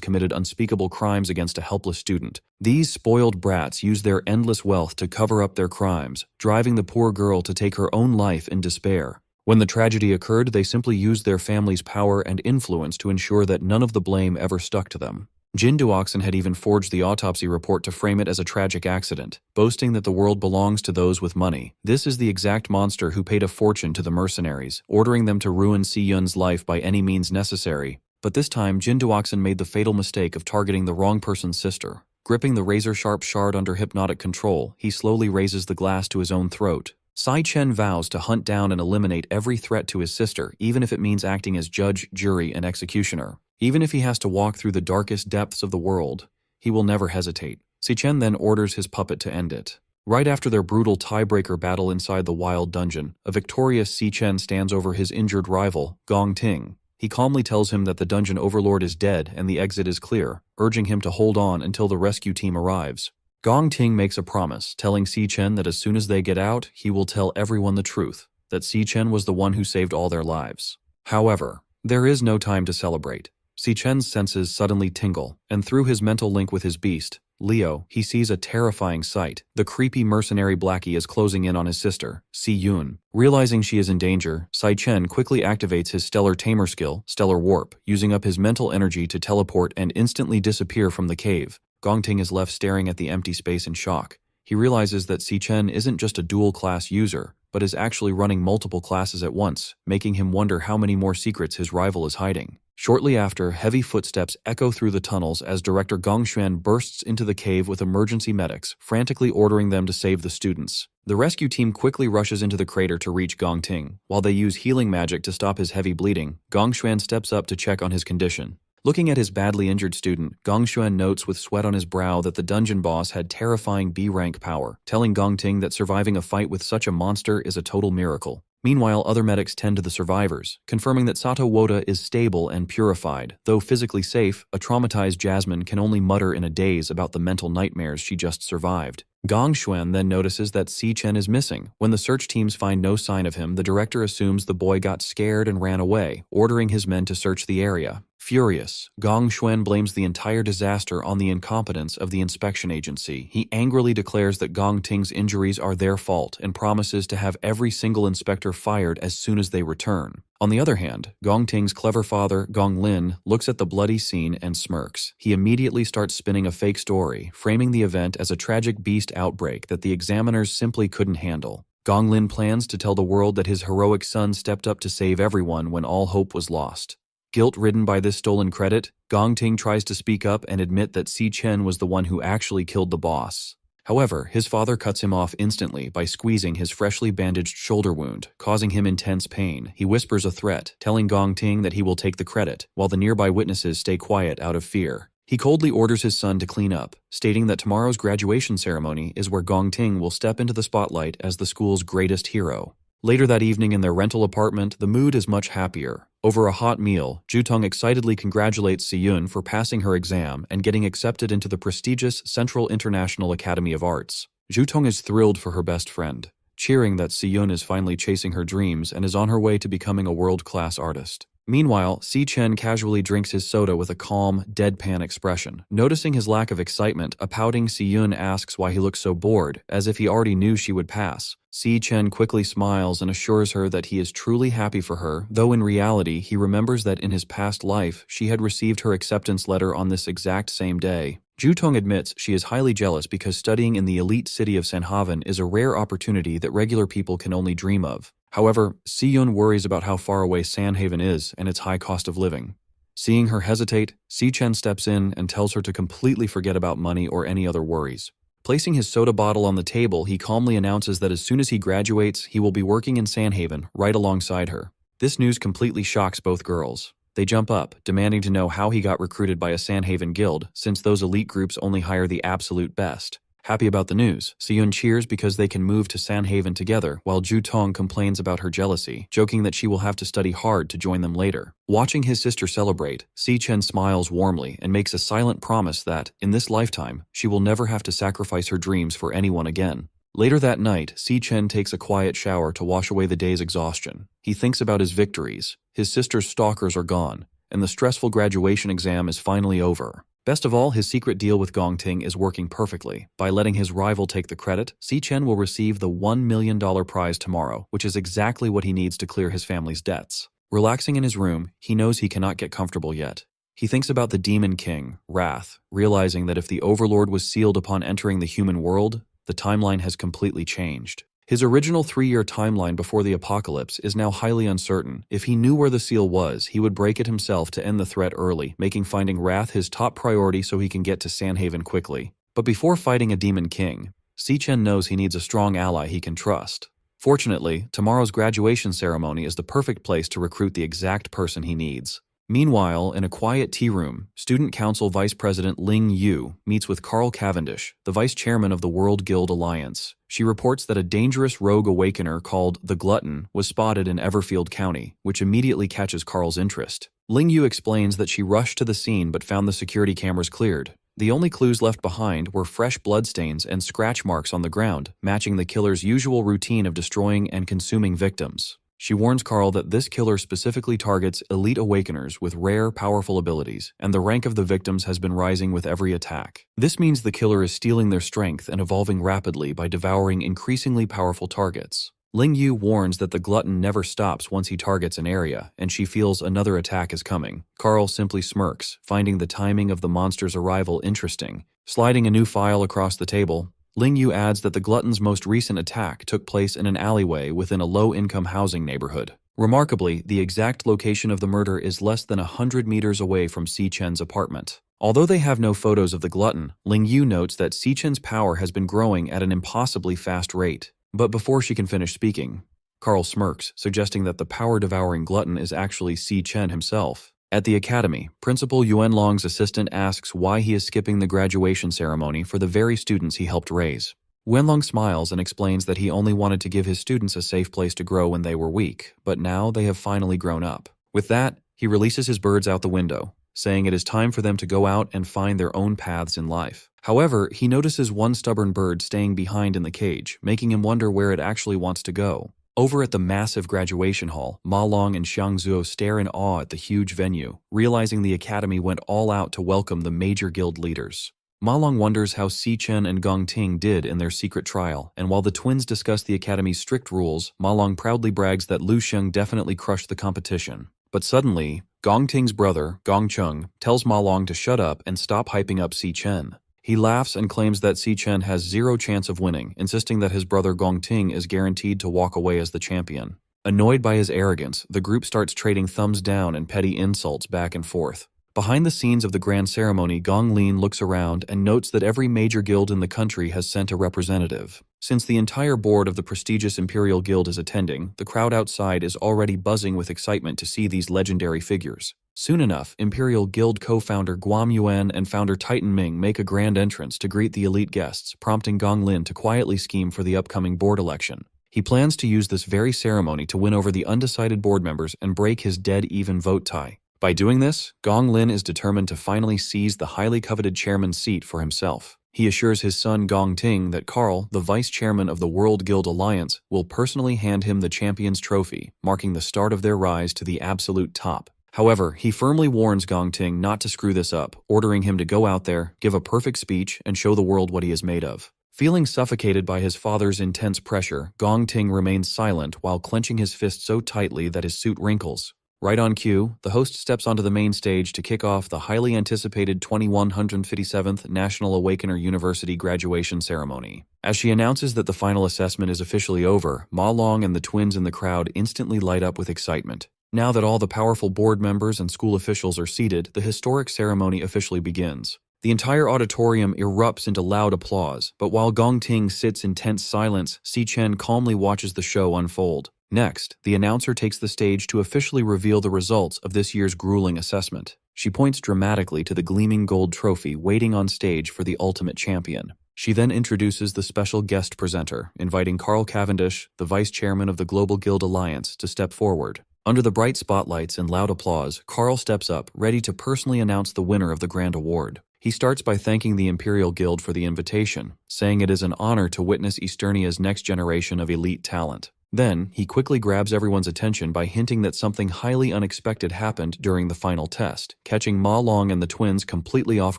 Speaker 1: committed unspeakable crimes against a helpless student. These spoiled brats use their endless wealth to cover up their crimes, driving the poor girl to take her own life in despair. When the tragedy occurred, they simply used their family's power and influence to ensure that none of the blame ever stuck to them. Jin Duoxin had even forged the autopsy report to frame it as a tragic accident, boasting that the world belongs to those with money. This is the exact monster who paid a fortune to the mercenaries, ordering them to ruin Si Yun's life by any means necessary. But this time, Jin Duoxin made the fatal mistake of targeting the wrong person's sister. Gripping the razor-sharp shard under hypnotic control, he slowly raises the glass to his own throat. Si Chen vows to hunt down and eliminate every threat to his sister, even if it means acting as judge, jury, and executioner. Even if he has to walk through the darkest depths of the world, he will never hesitate. Si Chen then orders his puppet to end it. Right after their brutal tiebreaker battle inside the wild dungeon, a victorious Si Chen stands over his injured rival, Gong Ting. He calmly tells him that the dungeon overlord is dead and the exit is clear, urging him to hold on until the rescue team arrives. Gong Ting makes a promise, telling Si Chen that as soon as they get out, he will tell everyone the truth, that Si Chen was the one who saved all their lives. However, there is no time to celebrate. Si Chen's senses suddenly tingle, and through his mental link with his beast, Leo, he sees a terrifying sight. The creepy mercenary Blackie is closing in on his sister, Si Yun. Realizing she is in danger, Si Chen quickly activates his Stellar Tamer skill, Stellar Warp, using up his mental energy to teleport and instantly disappear from the cave. Gong Ting is left staring at the empty space in shock. He realizes that Si Chen isn't just a dual-class user, but is actually running multiple classes at once, making him wonder how many more secrets his rival is hiding. Shortly after, heavy footsteps echo through the tunnels as Director Gong Xuan bursts into the cave with emergency medics, frantically ordering them to save the students. The rescue team quickly rushes into the crater to reach Gong Ting. While they use healing magic to stop his heavy bleeding, Gong Xuan steps up to check on his condition. Looking at his badly injured student, Gong Xuan notes with sweat on his brow that the dungeon boss had terrifying B-rank power, telling Gong Ting that surviving a fight with such a monster is a total miracle. Meanwhile, other medics tend to the survivors, confirming that Sato Woda is stable and purified. Though physically safe, a traumatized Jasmine can only mutter in a daze about the mental nightmares she just survived. Gong Xuan then notices that Si Chen is missing. When the search teams find no sign of him, the director assumes the boy got scared and ran away, ordering his men to search the area. Furious, Gong Xuan blames the entire disaster on the incompetence of the inspection agency. He angrily declares that Gong Ting's injuries are their fault and promises to have every single inspector fired as soon as they return. On the other hand, Gong Ting's clever father, Gong Lin, looks at the bloody scene and smirks. He immediately starts spinning a fake story, framing the event as a tragic beast outbreak that the examiners simply couldn't handle. Gong Lin plans to tell the world that his heroic son stepped up to save everyone when all hope was lost. Guilt-ridden by this stolen credit, Gong Ting tries to speak up and admit that Si Chen was the one who actually killed the boss. However, his father cuts him off instantly by squeezing his freshly bandaged shoulder wound, causing him intense pain. He whispers a threat, telling Gong Ting that he will take the credit, while the nearby witnesses stay quiet out of fear. He coldly orders his son to clean up, stating that tomorrow's graduation ceremony is where Gong Ting will step into the spotlight as the school's greatest hero. Later that evening in their rental apartment, the mood is much happier. Over a hot meal, Jutong excitedly congratulates Siyun for passing her exam and getting accepted into the prestigious Central International Academy of Arts. Jutong is thrilled for her best friend, cheering that Siyun is finally chasing her dreams and is on her way to becoming a world-class artist. Meanwhile, Si Chen casually drinks his soda with a calm, deadpan expression. Noticing his lack of excitement, a pouting Siyun asks why he looks so bored, as if he already knew she would pass. Si Chen quickly smiles and assures her that he is truly happy for her, though in reality he remembers that in his past life she had received her acceptance letter on this exact same day. Jutong admits she is highly jealous because studying in the elite city of Sanhaven is a rare opportunity that regular people can only dream of. However, Siyun worries about how far away Sanhaven is and its high cost of living. Seeing her hesitate, Si Chen steps in and tells her to completely forget about money or any other worries. Placing his soda bottle on the table, he calmly announces that as soon as he graduates, he will be working in Sanhaven, right alongside her. This news completely shocks both girls. They jump up, demanding to know how he got recruited by a Sanhaven guild, since those elite groups only hire the absolute best. Happy about the news, Siyun cheers because they can move to Sanhaven together, while Jutong complains about her jealousy, joking that she will have to study hard to join them later. Watching his sister celebrate, Si Chen smiles warmly and makes a silent promise that, in this lifetime, she will never have to sacrifice her dreams for anyone again. Later that night, Si Chen takes a quiet shower to wash away the day's exhaustion. He thinks about his victories. His sister's stalkers are gone, and the stressful graduation exam is finally over. Best of all, his secret deal with Gong Ting is working perfectly. By letting his rival take the credit, Si Chen will receive the $1 million prize tomorrow, which is exactly what he needs to clear his family's debts. Relaxing in his room, he knows he cannot get comfortable yet. He thinks about the Demon King, Wrath, realizing that if the Overlord was sealed upon entering the human world, the timeline has completely changed. His original 3-year timeline before the apocalypse is now highly uncertain. If he knew where the seal was, he would break it himself to end the threat early, making finding Wrath his top priority so he can get to Sanhaven quickly. But before fighting a Demon King, Si Chen knows he needs a strong ally he can trust. Fortunately, tomorrow's graduation ceremony is the perfect place to recruit the exact person he needs. Meanwhile, in a quiet tea room, Student Council Vice President Ling Yu meets with Carl Cavendish, the Vice Chairman of the World Guild Alliance. She reports that a dangerous rogue awakener called the Glutton was spotted in Everfield County, which immediately catches Carl's interest. Ling Yu explains that she rushed to the scene but found the security cameras cleared. The only clues left behind were fresh bloodstains and scratch marks on the ground, matching the killer's usual routine of destroying and consuming victims. She warns Carl that this killer specifically targets elite awakeners with rare, powerful abilities, and the rank of the victims has been rising with every attack. This means the killer is stealing their strength and evolving rapidly by devouring increasingly powerful targets. Ling Yu warns that the glutton never stops once he targets an area, and she feels another attack is coming. Carl simply smirks, finding the timing of the monster's arrival interesting. Sliding a new file across the table, Ling Yu adds that the glutton's most recent attack took place in an alleyway within a low-income housing neighborhood. Remarkably, the exact location of the murder is less than 100 meters away from Si Chen's apartment. Although they have no photos of the glutton, Ling Yu notes that Si Chen's power has been growing at an impossibly fast rate. But before she can finish speaking, Carl smirks, suggesting that the power-devouring glutton is actually Si Chen himself. At the academy, Principal Yuanlong's assistant asks why he is skipping the graduation ceremony for the very students he helped raise. Yuanlong smiles and explains that he only wanted to give his students a safe place to grow when they were weak, but now they have finally grown up. With that, he releases his birds out the window, saying it is time for them to go out and find their own paths in life. However, he notices one stubborn bird staying behind in the cage, making him wonder where it actually wants to go. Over at the massive graduation hall, Ma Long and Xiang Zuo stare in awe at the huge venue, realizing the academy went all out to welcome the major guild leaders. Ma Long wonders how Si Chen and Gong Ting did in their secret trial, and while the twins discuss the academy's strict rules, Ma Long proudly brags that Lu Sheng definitely crushed the competition. But suddenly, Gong Ting's brother, Gong Chung, tells Ma Long to shut up and stop hyping up Si Chen. He laughs and claims that Si Chen has zero chance of winning, insisting that his brother Gong Ting is guaranteed to walk away as the champion. Annoyed by his arrogance, the group starts trading thumbs down and petty insults back and forth. Behind the scenes of the grand ceremony, Gong Lin looks around and notes that every major guild in the country has sent a representative. Since the entire board of the prestigious Imperial Guild is attending, the crowd outside is already buzzing with excitement to see these legendary figures. Soon enough, Imperial Guild co-founder Guam Yuan and founder Titan Ming make a grand entrance to greet the elite guests, prompting Gong Lin to quietly scheme for the upcoming board election. He plans to use this very ceremony to win over the undecided board members and break his dead-even vote tie. By doing this, Gong Lin is determined to finally seize the highly coveted chairman's seat for himself. He assures his son Gong Ting that Carl, the vice chairman of the World Guild Alliance, will personally hand him the champion's trophy, marking the start of their rise to the absolute top. However, he firmly warns Gong Ting not to screw this up, ordering him to go out there, give a perfect speech, and show the world what he is made of. Feeling suffocated by his father's intense pressure, Gong Ting remains silent while clenching his fist so tightly that his suit wrinkles. Right on cue, the host steps onto the main stage to kick off the highly anticipated 2157th National Awakener University graduation ceremony. As she announces that the final assessment is officially over, Ma Long and the twins in the crowd instantly light up with excitement. Now that all the powerful board members and school officials are seated, the historic ceremony officially begins. The entire auditorium erupts into loud applause, but while Gong Ting sits in tense silence, Si Chen calmly watches the show unfold. Next, the announcer takes the stage to officially reveal the results of this year's grueling assessment. She points dramatically to the gleaming gold trophy waiting on stage for the ultimate champion. She then introduces the special guest presenter, inviting Carl Cavendish, the vice chairman of the Global Guild Alliance, to step forward. Under the bright spotlights and loud applause, Carl steps up, ready to personally announce the winner of the grand award. He starts by thanking the Imperial Guild for the invitation, saying it is an honor to witness Easternia's next generation of elite talent. Then, he quickly grabs everyone's attention by hinting that something highly unexpected happened during the final test, catching Ma Long and the twins completely off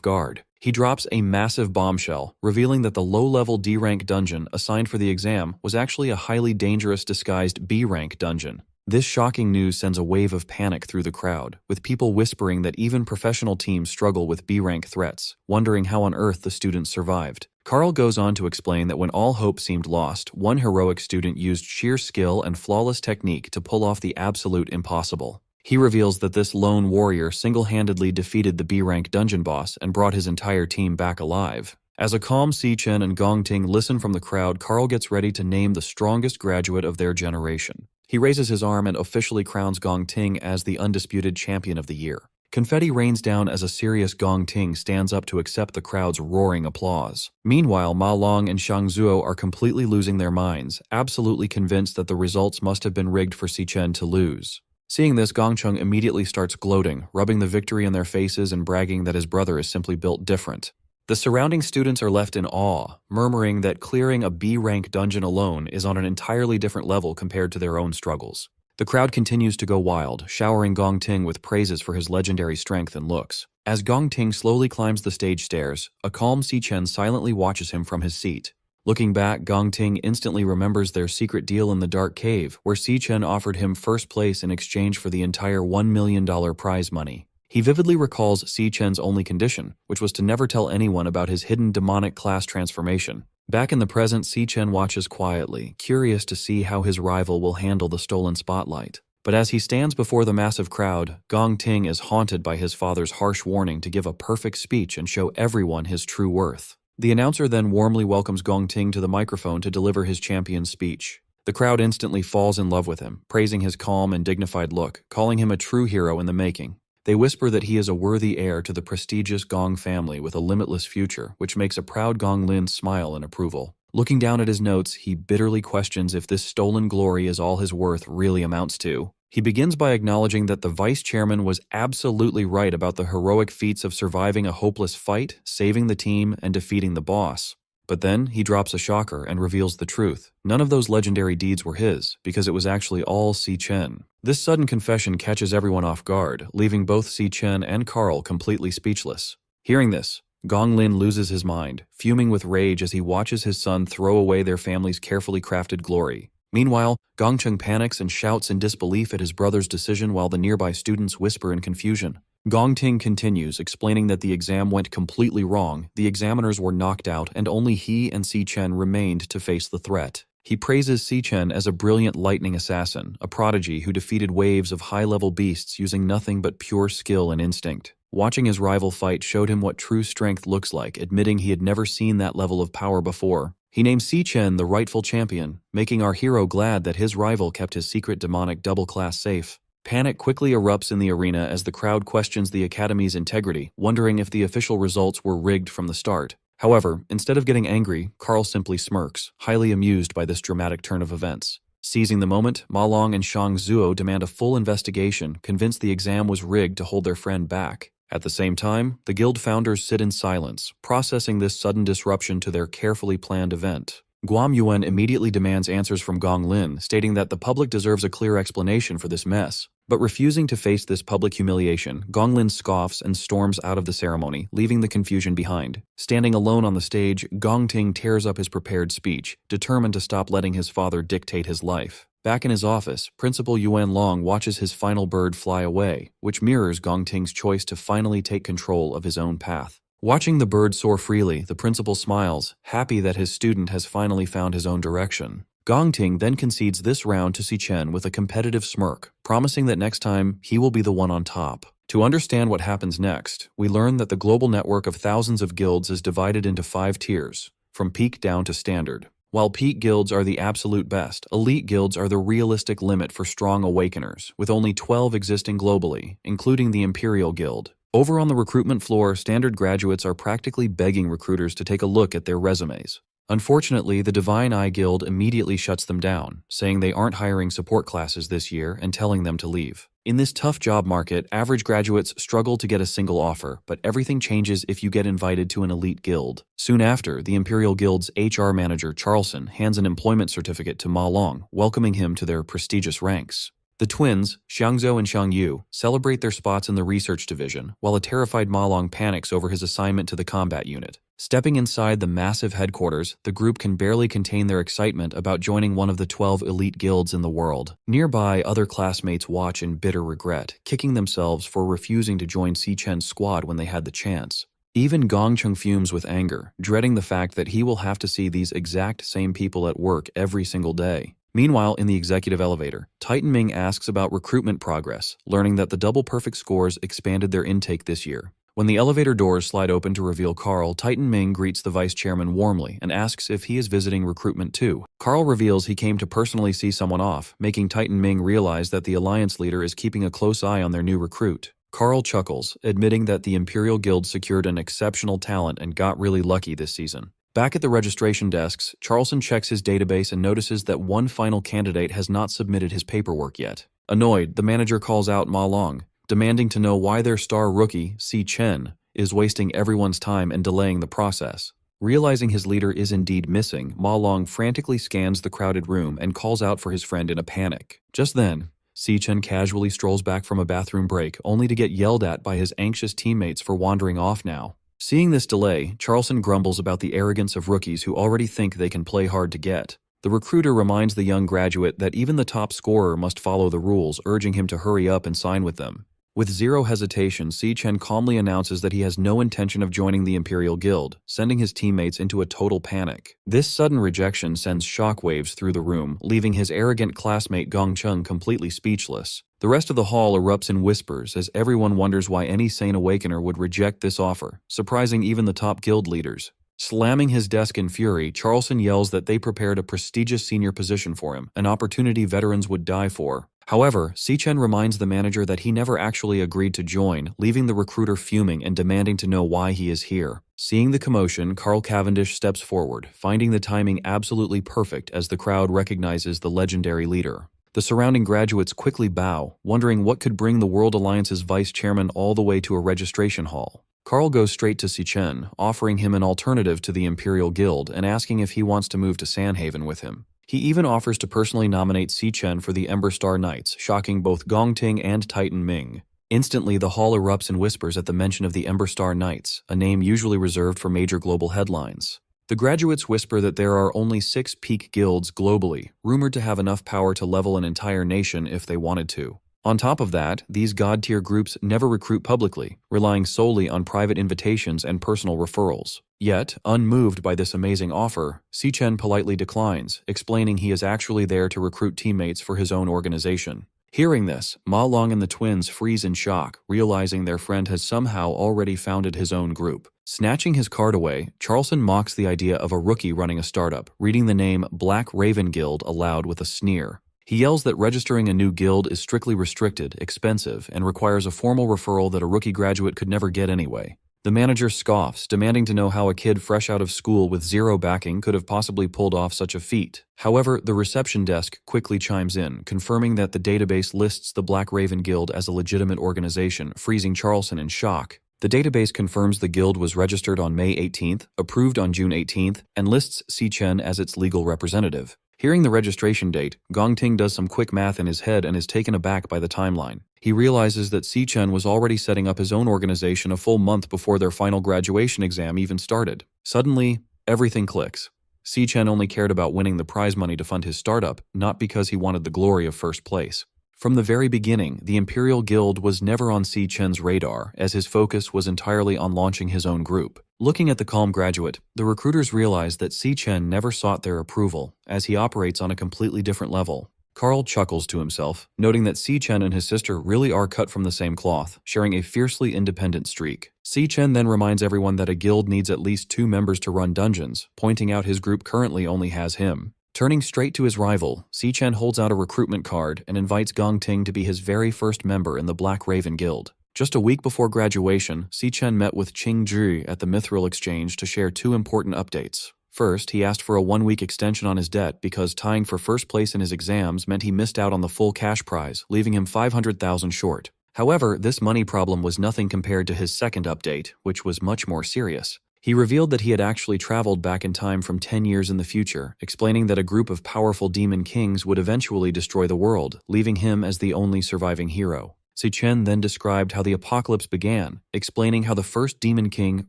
Speaker 1: guard. He drops a massive bombshell, revealing that the low-level D-rank dungeon assigned for the exam was actually a highly dangerous disguised B-rank dungeon. This shocking news sends a wave of panic through the crowd, with people whispering that even professional teams struggle with B-rank threats, wondering how on earth the students survived. Carl goes on to explain that when all hope seemed lost, one heroic student used sheer skill and flawless technique to pull off the absolute impossible. He reveals that this lone warrior single-handedly defeated the B-rank dungeon boss and brought his entire team back alive. As a calm Si Chen and Gong Ting listen from the crowd, Carl gets ready to name the strongest graduate of their generation. He raises his arm and officially crowns Gong Ting as the undisputed champion of the year. Confetti rains down as a serious Gong Ting stands up to accept the crowd's roaring applause. Meanwhile, Ma Long and Xiang Zuo are completely losing their minds, absolutely convinced that the results must have been rigged for Si Chen to lose. Seeing this, Gong Chung immediately starts gloating, rubbing the victory in their faces and bragging that his brother is simply built different. The surrounding students are left in awe, murmuring that clearing a B-rank dungeon alone is on an entirely different level compared to their own struggles. The crowd continues to go wild, showering Gong Ting with praises for his legendary strength and looks. As Gong Ting slowly climbs the stage stairs, a calm Si Chen silently watches him from his seat. Looking back, Gong Ting instantly remembers their secret deal in the dark cave, where Si Chen offered him first place in exchange for the entire $1 million prize money. He vividly recalls Si Chen's only condition, which was to never tell anyone about his hidden demonic class transformation. Back in the present, Si Chen watches quietly, curious to see how his rival will handle the stolen spotlight. But as he stands before the massive crowd, Gong Ting is haunted by his father's harsh warning to give a perfect speech and show everyone his true worth. The announcer then warmly welcomes Gong Ting to the microphone to deliver his champion's speech. The crowd instantly falls in love with him, praising his calm and dignified look, calling him a true hero in the making. They whisper that he is a worthy heir to the prestigious Gong family with a limitless future, which makes a proud Gong Lin smile in approval. Looking down at his notes, he bitterly questions if this stolen glory is all his worth really amounts to. He begins by acknowledging that the vice chairman was absolutely right about the heroic feats of surviving a hopeless fight, saving the team, and defeating the boss. But then he drops a shocker and reveals the truth. None of those legendary deeds were his, because it was actually all Si Chen. This sudden confession catches everyone off guard, leaving both Si Chen and Carl completely speechless. Hearing this, Gong Lin loses his mind, fuming with rage as he watches his son throw away their family's carefully crafted glory. Meanwhile, Gongcheng panics and shouts in disbelief at his brother's decision while the nearby students whisper in confusion. Gongting continues, explaining that the exam went completely wrong, the examiners were knocked out, and only he and Si Chen remained to face the threat. He praises Si Chen as a brilliant lightning assassin, a prodigy who defeated waves of high-level beasts using nothing but pure skill and instinct. Watching his rival fight showed him what true strength looks like, admitting he had never seen that level of power before. He named Si Chen the rightful champion, making our hero glad that his rival kept his secret demonic double-class safe. Panic quickly erupts in the arena as the crowd questions the Academy's integrity, wondering if the official results were rigged from the start. However, instead of getting angry, Carl simply smirks, highly amused by this dramatic turn of events. Seizing the moment, Ma Long and Shang Zuo demand a full investigation, convinced the exam was rigged to hold their friend back. At the same time, the guild founders sit in silence, processing this sudden disruption to their carefully planned event. Guam Yuan immediately demands answers from Gong Lin, stating that the public deserves a clear explanation for this mess. But refusing to face this public humiliation, Gong Lin scoffs and storms out of the ceremony, leaving the confusion behind. Standing alone on the stage, Gong Ting tears up his prepared speech, determined to stop letting his father dictate his life. Back in his office, Principal Yuan Long watches his final bird fly away, which mirrors Gong Ting's choice to finally take control of his own path. Watching the bird soar freely, the principal smiles, happy that his student has finally found his own direction. Gong Ting then concedes this round to Si Chen with a competitive smirk, promising that next time he will be the one on top. To understand what happens next, we learn that the global network of thousands of guilds is divided into 5 tiers, from peak down to standard. While peak guilds are the absolute best, elite guilds are the realistic limit for strong awakeners, with only 12 existing globally, including the Imperial Guild. Over on the recruitment floor, standard graduates are practically begging recruiters to take a look at their resumes. Unfortunately, the Divine Eye Guild immediately shuts them down, saying they aren't hiring support classes this year and telling them to leave. In this tough job market, average graduates struggle to get a single offer, but everything changes if you get invited to an elite guild. Soon after, the Imperial Guild's HR manager, Charlson, hands an employment certificate to Ma Long, welcoming him to their prestigious ranks. The twins, Xiangzhou and Xiangyu, celebrate their spots in the research division, while a terrified Ma Long panics over his assignment to the combat unit. Stepping inside the massive headquarters, the group can barely contain their excitement about joining one of the 12 elite guilds in the world. Nearby, other classmates watch in bitter regret, kicking themselves for refusing to join Si Chen's squad when they had the chance. Even Gongcheng fumes with anger, dreading the fact that he will have to see these exact same people at work every single day. Meanwhile, in the executive elevator, Titan Ming asks about recruitment progress, learning that the double perfect scores expanded their intake this year. When the elevator doors slide open to reveal Carl, Titan Ming greets the vice chairman warmly and asks if he is visiting recruitment too. Carl reveals he came to personally see someone off, making Titan Ming realize that the alliance leader is keeping a close eye on their new recruit. Carl chuckles, admitting that the Imperial Guild secured an exceptional talent and got really lucky this season. Back at the registration desks, Charlson checks his database and notices that one final candidate has not submitted his paperwork yet. Annoyed, the manager calls out Ma Long, demanding to know why their star rookie, Si Chen, is wasting everyone's time and delaying the process. Realizing his leader is indeed missing, Ma Long frantically scans the crowded room and calls out for his friend in a panic. Just then, Si Chen casually strolls back from a bathroom break, only to get yelled at by his anxious teammates for wandering off now. Seeing this delay, Charlson grumbles about the arrogance of rookies who already think they can play hard to get. The recruiter reminds the young graduate that even the top scorer must follow the rules, urging him to hurry up and sign with them. With zero hesitation, Si Chen calmly announces that he has no intention of joining the Imperial Guild, sending his teammates into a total panic. This sudden rejection sends shockwaves through the room, leaving his arrogant classmate Gongcheng completely speechless. The rest of the hall erupts in whispers as everyone wonders why any sane awakener would reject this offer, surprising even the top guild leaders. Slamming his desk in fury, Charlson yells that they prepared a prestigious senior position for him, an opportunity veterans would die for. However, Si Chen reminds the manager that he never actually agreed to join, leaving the recruiter fuming and demanding to know why he is here. Seeing the commotion, Carl Cavendish steps forward, finding the timing absolutely perfect as the crowd recognizes the legendary leader. The surrounding graduates quickly bow, wondering what could bring the World Alliance's vice chairman all the way to a registration hall. Carl goes straight to Si-Chen, offering him an alternative to the Imperial Guild and asking if he wants to move to Sanhaven with him. He even offers to personally nominate Si-Chen for the Ember Star Knights, shocking both Gongting and Titan Ming. Instantly, the hall erupts in whispers at the mention of the Ember Star Knights, a name usually reserved for major global headlines. The graduates whisper that there are only 6 peak guilds globally, rumored to have enough power to level an entire nation if they wanted to. On top of that, these god-tier groups never recruit publicly, relying solely on private invitations and personal referrals. Yet, unmoved by this amazing offer, Si-Chen politely declines, explaining he is actually there to recruit teammates for his own organization. Hearing this, Ma Long and the twins freeze in shock, realizing their friend has somehow already founded his own group. Snatching his card away, Charleston mocks the idea of a rookie running a startup, reading the name Black Raven Guild aloud with a sneer. He yells that registering a new guild is strictly restricted, expensive, and requires a formal referral that a rookie graduate could never get anyway. The manager scoffs, demanding to know how a kid fresh out of school with zero backing could have possibly pulled off such a feat. However, the reception desk quickly chimes in, confirming that the database lists the Black Raven Guild as a legitimate organization, freezing Charleston in shock. The database confirms the guild was registered on May 18th, approved on June 18th, and lists Si-Chen as its legal representative. Hearing the registration date, Gongting does some quick math in his head and is taken aback by the timeline. He realizes that Si-Chen was already setting up his own organization a full month before their final graduation exam even started. Suddenly, everything clicks. Si-Chen only cared about winning the prize money to fund his startup, not because he wanted the glory of first place. From the very beginning, the Imperial Guild was never on Si-Chen's radar, as his focus was entirely on launching his own group. Looking at the calm graduate, the recruiters realize that Si-Chen never sought their approval, as he operates on a completely different level. Carl chuckles to himself, noting that Si-Chen and his sister really are cut from the same cloth, sharing a fiercely independent streak. Si-Chen then reminds everyone that a guild needs at least 2 members to run dungeons, pointing out his group currently only has him. Turning straight to his rival, Si-Chen holds out a recruitment card and invites Gongting to be his very first member in the Black Raven Guild. Just a week before graduation, Si-Chen met with Qingzhi at the Mithril Exchange to share 2 important updates. First, he asked for a 1-week extension on his debt because tying for first place in his exams meant he missed out on the full cash prize, leaving him 500,000 short. However, this money problem was nothing compared to his second update, which was much more serious. He revealed that he had actually traveled back in time from 10 years in the future, explaining that a group of powerful demon kings would eventually destroy the world, leaving him as the only surviving hero. Si-Chen then described how the apocalypse began, explaining how the first demon king,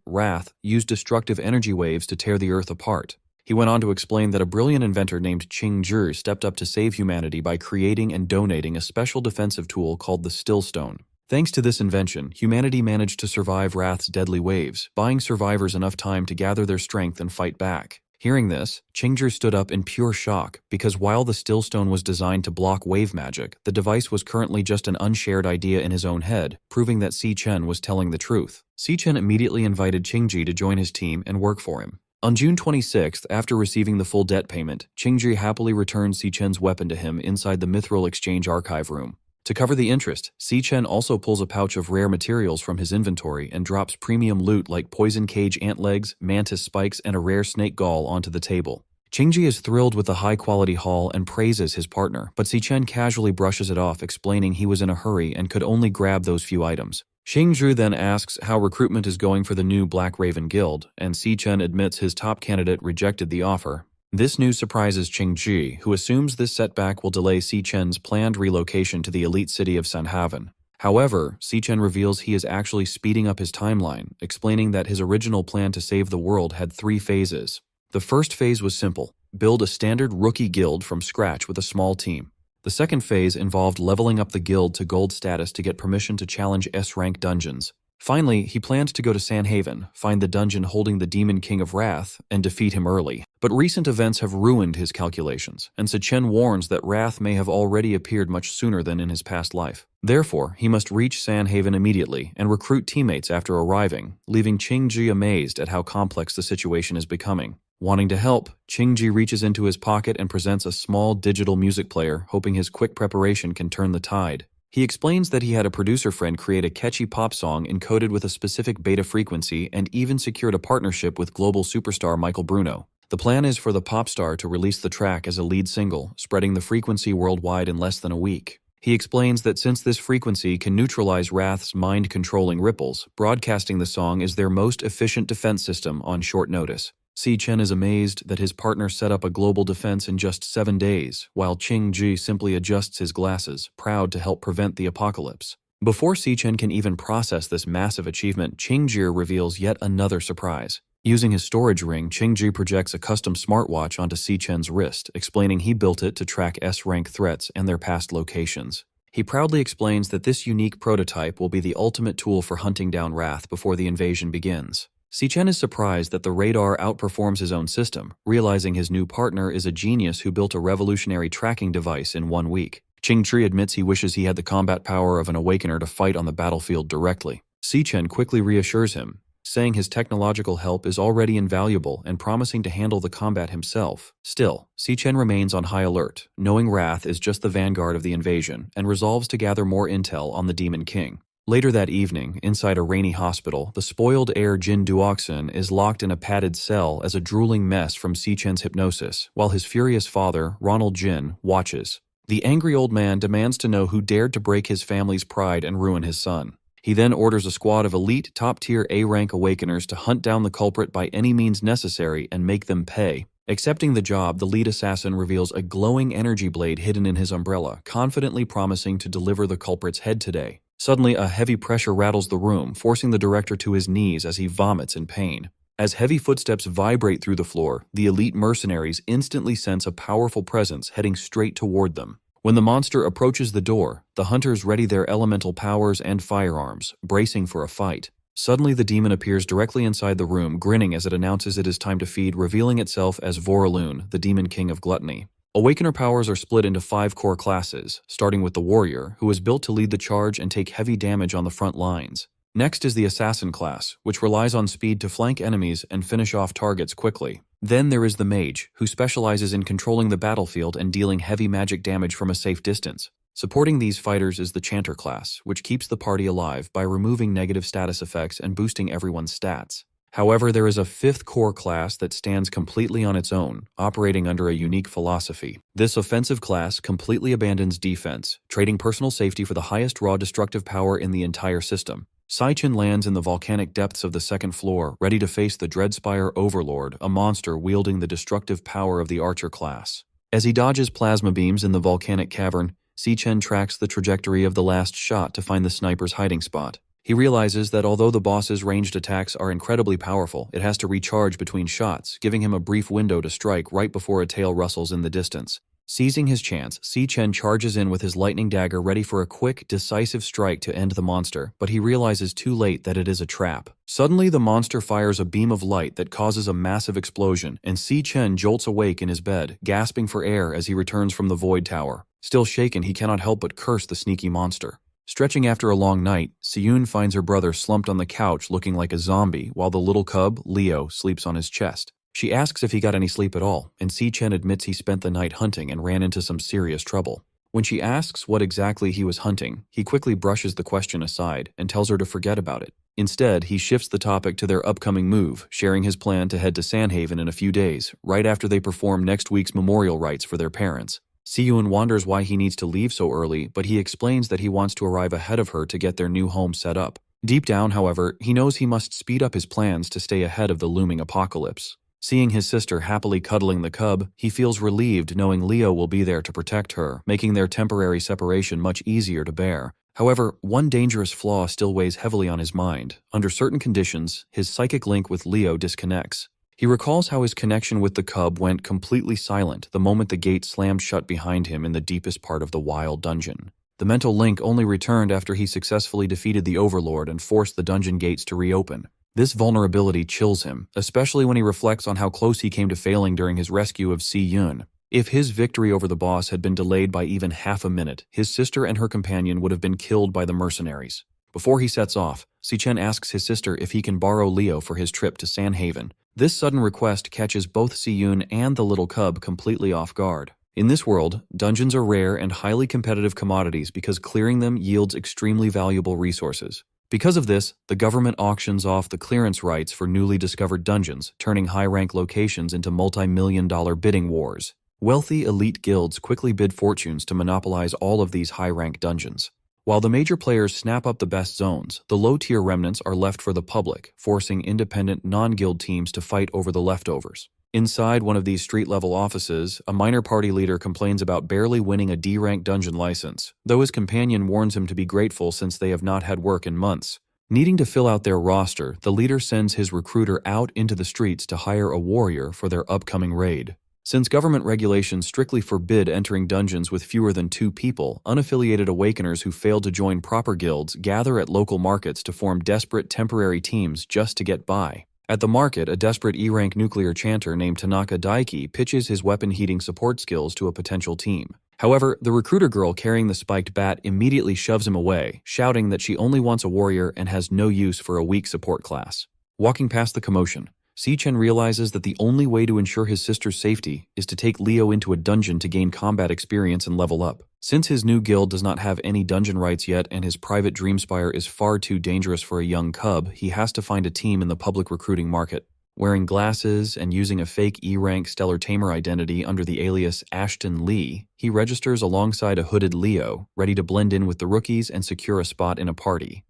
Speaker 1: Wrath, used destructive energy waves to tear the earth apart. He went on to explain that a brilliant inventor named Qingzhi stepped up to save humanity by creating and donating a special defensive tool called the Stillstone. Thanks to this invention, humanity managed to survive Wrath's deadly waves, buying survivors enough time to gather their strength and fight back. Hearing this, Qingzhi stood up in pure shock, because while the Stillstone was designed to block wave magic, the device was currently just an unshared idea in his own head, proving that Si-Chen was telling the truth. Si-Chen immediately invited Qingzhi to join his team and work for him. On June 26th, after receiving the full debt payment, Qingzhi happily returned Si-Chen's weapon to him inside the Mithril Exchange archive room. To cover the interest, Si-Chen also pulls a pouch of rare materials from his inventory and drops premium loot like poison cage ant legs, mantis spikes, and a rare snake gall onto the table. Qingzhi is thrilled with the high-quality haul and praises his partner, but Si-Chen casually brushes it off, explaining he was in a hurry and could only grab those few items. Qingzhi then asks how recruitment is going for the new Black Raven Guild, and Si-Chen admits his top candidate rejected the offer. This news surprises Qingzhi, who assumes this setback will delay Si-Chen's planned relocation to the elite city of Sanhaven. However, Si-Chen reveals he is actually speeding up his timeline, explaining that his original plan to save the world had 3 phases. The first phase was simple: build a standard rookie guild from scratch with a small team. The second phase involved leveling up the guild to gold status to get permission to challenge S-rank dungeons. Finally, he planned to go to Sanhaven, find the dungeon holding the Demon King of Wrath, and defeat him early. But recent events have ruined his calculations, and Si-Chen warns that Wrath may have already appeared much sooner than in his past life. Therefore, he must reach Sanhaven immediately and recruit teammates after arriving, leaving Qingzhi amazed at how complex the situation is becoming. Wanting to help, Qingzhi reaches into his pocket and presents a small digital music player, hoping his quick preparation can turn the tide. He explains that he had a producer friend create a catchy pop song encoded with a specific beta frequency and even secured a partnership with global superstar Michael Bruno. The plan is for the pop star to release the track as a lead single, spreading the frequency worldwide in less than a week. He explains that since this frequency can neutralize Wrath's mind-controlling ripples, broadcasting the song is their most efficient defense system on short notice. Si Chen is amazed that his partner set up a global defense in just 7 days, while Qing Ji simply adjusts his glasses, proud to help prevent the apocalypse. Before Si Chen can even process this massive achievement, Qing Ji reveals yet another surprise. Using his storage ring, Qing Ji projects a custom smartwatch onto Si Chen's wrist, explaining he built it to track S-rank threats and their past locations. He proudly explains that this unique prototype will be the ultimate tool for hunting down Wrath before the invasion begins. Si Chen is surprised that the radar outperforms his own system, realizing his new partner is a genius who built a revolutionary tracking device in 1 week. Qing Ji admits he wishes he had the combat power of an awakener to fight on the battlefield directly. Si Chen quickly reassures him, saying his technological help is already invaluable and promising to handle the combat himself. Still, Si Chen remains on high alert, knowing Wrath is just the vanguard of the invasion, and resolves to gather more intel on the Demon King. Later that evening, inside a rainy hospital, the spoiled heir Jin Duoxin is locked in a padded cell as a drooling mess from Si Chen's hypnosis, while his furious father, Ronald Jin, watches. The angry old man demands to know who dared to break his family's pride and ruin his son. He then orders a squad of elite, top-tier A-rank awakeners to hunt down the culprit by any means necessary and make them pay. Accepting the job, the lead assassin reveals a glowing energy blade hidden in his umbrella, confidently promising to deliver the culprit's head today. Suddenly, a heavy pressure rattles the room, forcing the director to his knees as he vomits in pain. As heavy footsteps vibrate through the floor, the elite mercenaries instantly sense a powerful presence heading straight toward them. When the monster approaches the door, the hunters ready their elemental powers and firearms, bracing for a fight. Suddenly, the demon appears directly inside the room, grinning as it announces it is time to feed, revealing itself as Voraloon, the Demon King of Gluttony. Awakener powers are split into 5 core classes, starting with the Warrior, who is built to lead the charge and take heavy damage on the front lines. Next is the Assassin class, which relies on speed to flank enemies and finish off targets quickly. Then there is the Mage, who specializes in controlling the battlefield and dealing heavy magic damage from a safe distance. Supporting these fighters is the Chanter class, which keeps the party alive by removing negative status effects and boosting everyone's stats. However, there is a 5th core class that stands completely on its own, operating under a unique philosophy. This offensive class completely abandons defense, trading personal safety for the highest raw destructive power in the entire system. Si Chen lands in the volcanic depths of the 2nd floor, ready to face the Dreadspire Overlord, a monster wielding the destructive power of the Archer class. As he dodges plasma beams in the volcanic cavern, Si Chen tracks the trajectory of the last shot to find the sniper's hiding spot. He realizes that although the boss's ranged attacks are incredibly powerful, it has to recharge between shots, giving him a brief window to strike right before a tail rustles in the distance. Seizing his chance, Si Chen charges in with his lightning dagger ready for a quick, decisive strike to end the monster, but he realizes too late that it is a trap. Suddenly, the monster fires a beam of light that causes a massive explosion, and Si Chen jolts awake in his bed, gasping for air as he returns from the Void Tower. Still shaken, he cannot help but curse the sneaky monster. Stretching after a long night, Siyun finds her brother slumped on the couch looking like a zombie while the little cub, Leo, sleeps on his chest. She asks if he got any sleep at all, and Si Chen admits he spent the night hunting and ran into some serious trouble. When she asks what exactly he was hunting, he quickly brushes the question aside and tells her to forget about it. Instead, he shifts the topic to their upcoming move, sharing his plan to head to Sandhaven in a few days, right after they perform next week's memorial rites for their parents. Siyun wonders why he needs to leave so early, but he explains that he wants to arrive ahead of her to get their new home set up. Deep down, however, he knows he must speed up his plans to stay ahead of the looming apocalypse. Seeing his sister happily cuddling the cub, he feels relieved knowing Leo will be there to protect her, making their temporary separation much easier to bear. However, one dangerous flaw still weighs heavily on his mind. Under certain conditions, his psychic link with Leo disconnects. He recalls how his connection with the cub went completely silent the moment the gate slammed shut behind him in the deepest part of the wild dungeon. The mental link only returned after he successfully defeated the Overlord and forced the dungeon gates to reopen. This vulnerability chills him, especially when he reflects on how close he came to failing during his rescue of Si Yun. If his victory over the boss had been delayed by even half a minute, his sister and her companion would have been killed by the mercenaries. Before he sets off, Si Chen asks his sister if he can borrow Leo for his trip to Sandhaven. This sudden request catches both Si Yun and the little cub completely off guard. In this world, dungeons are rare and highly competitive commodities because clearing them yields extremely valuable resources. Because of this, the government auctions off the clearance rights for newly discovered dungeons, turning high-rank locations into multi-million-dollar bidding wars. Wealthy elite guilds quickly bid fortunes to monopolize all of these high-rank dungeons. While the major players snap up the best zones, the low-tier remnants are left for the public, forcing independent non-guild teams to fight over the leftovers. Inside one of these street-level offices, a minor party leader complains about barely winning a D-rank dungeon license, though his companion warns him to be grateful since they have not had work in months. Needing to fill out their roster, the leader sends his recruiter out into the streets to hire a warrior for their upcoming raid. Since government regulations strictly forbid entering dungeons with fewer than 2 people, unaffiliated awakeners who fail to join proper guilds gather at local markets to form desperate temporary teams just to get by. At the market, a desperate E-rank nuclear chanter named Tanaka Daiki pitches his weapon-heating support skills to a potential team. However, the recruiter girl carrying the spiked bat immediately shoves him away, shouting that she only wants a warrior and has no use for a weak support class. Walking past the commotion, Si-Chen realizes that the only way to ensure his sister's safety is to take Leo into a dungeon to gain combat experience and level up. Since his new guild does not have any dungeon rights yet and his private Dreamspire is far too dangerous for a young cub, he has to find a team in the public recruiting market. Wearing glasses and using a fake E-rank Stellar Tamer identity under the alias Ashton Lee, he registers alongside a hooded Leo, ready to blend in with the rookies and secure a spot in a party.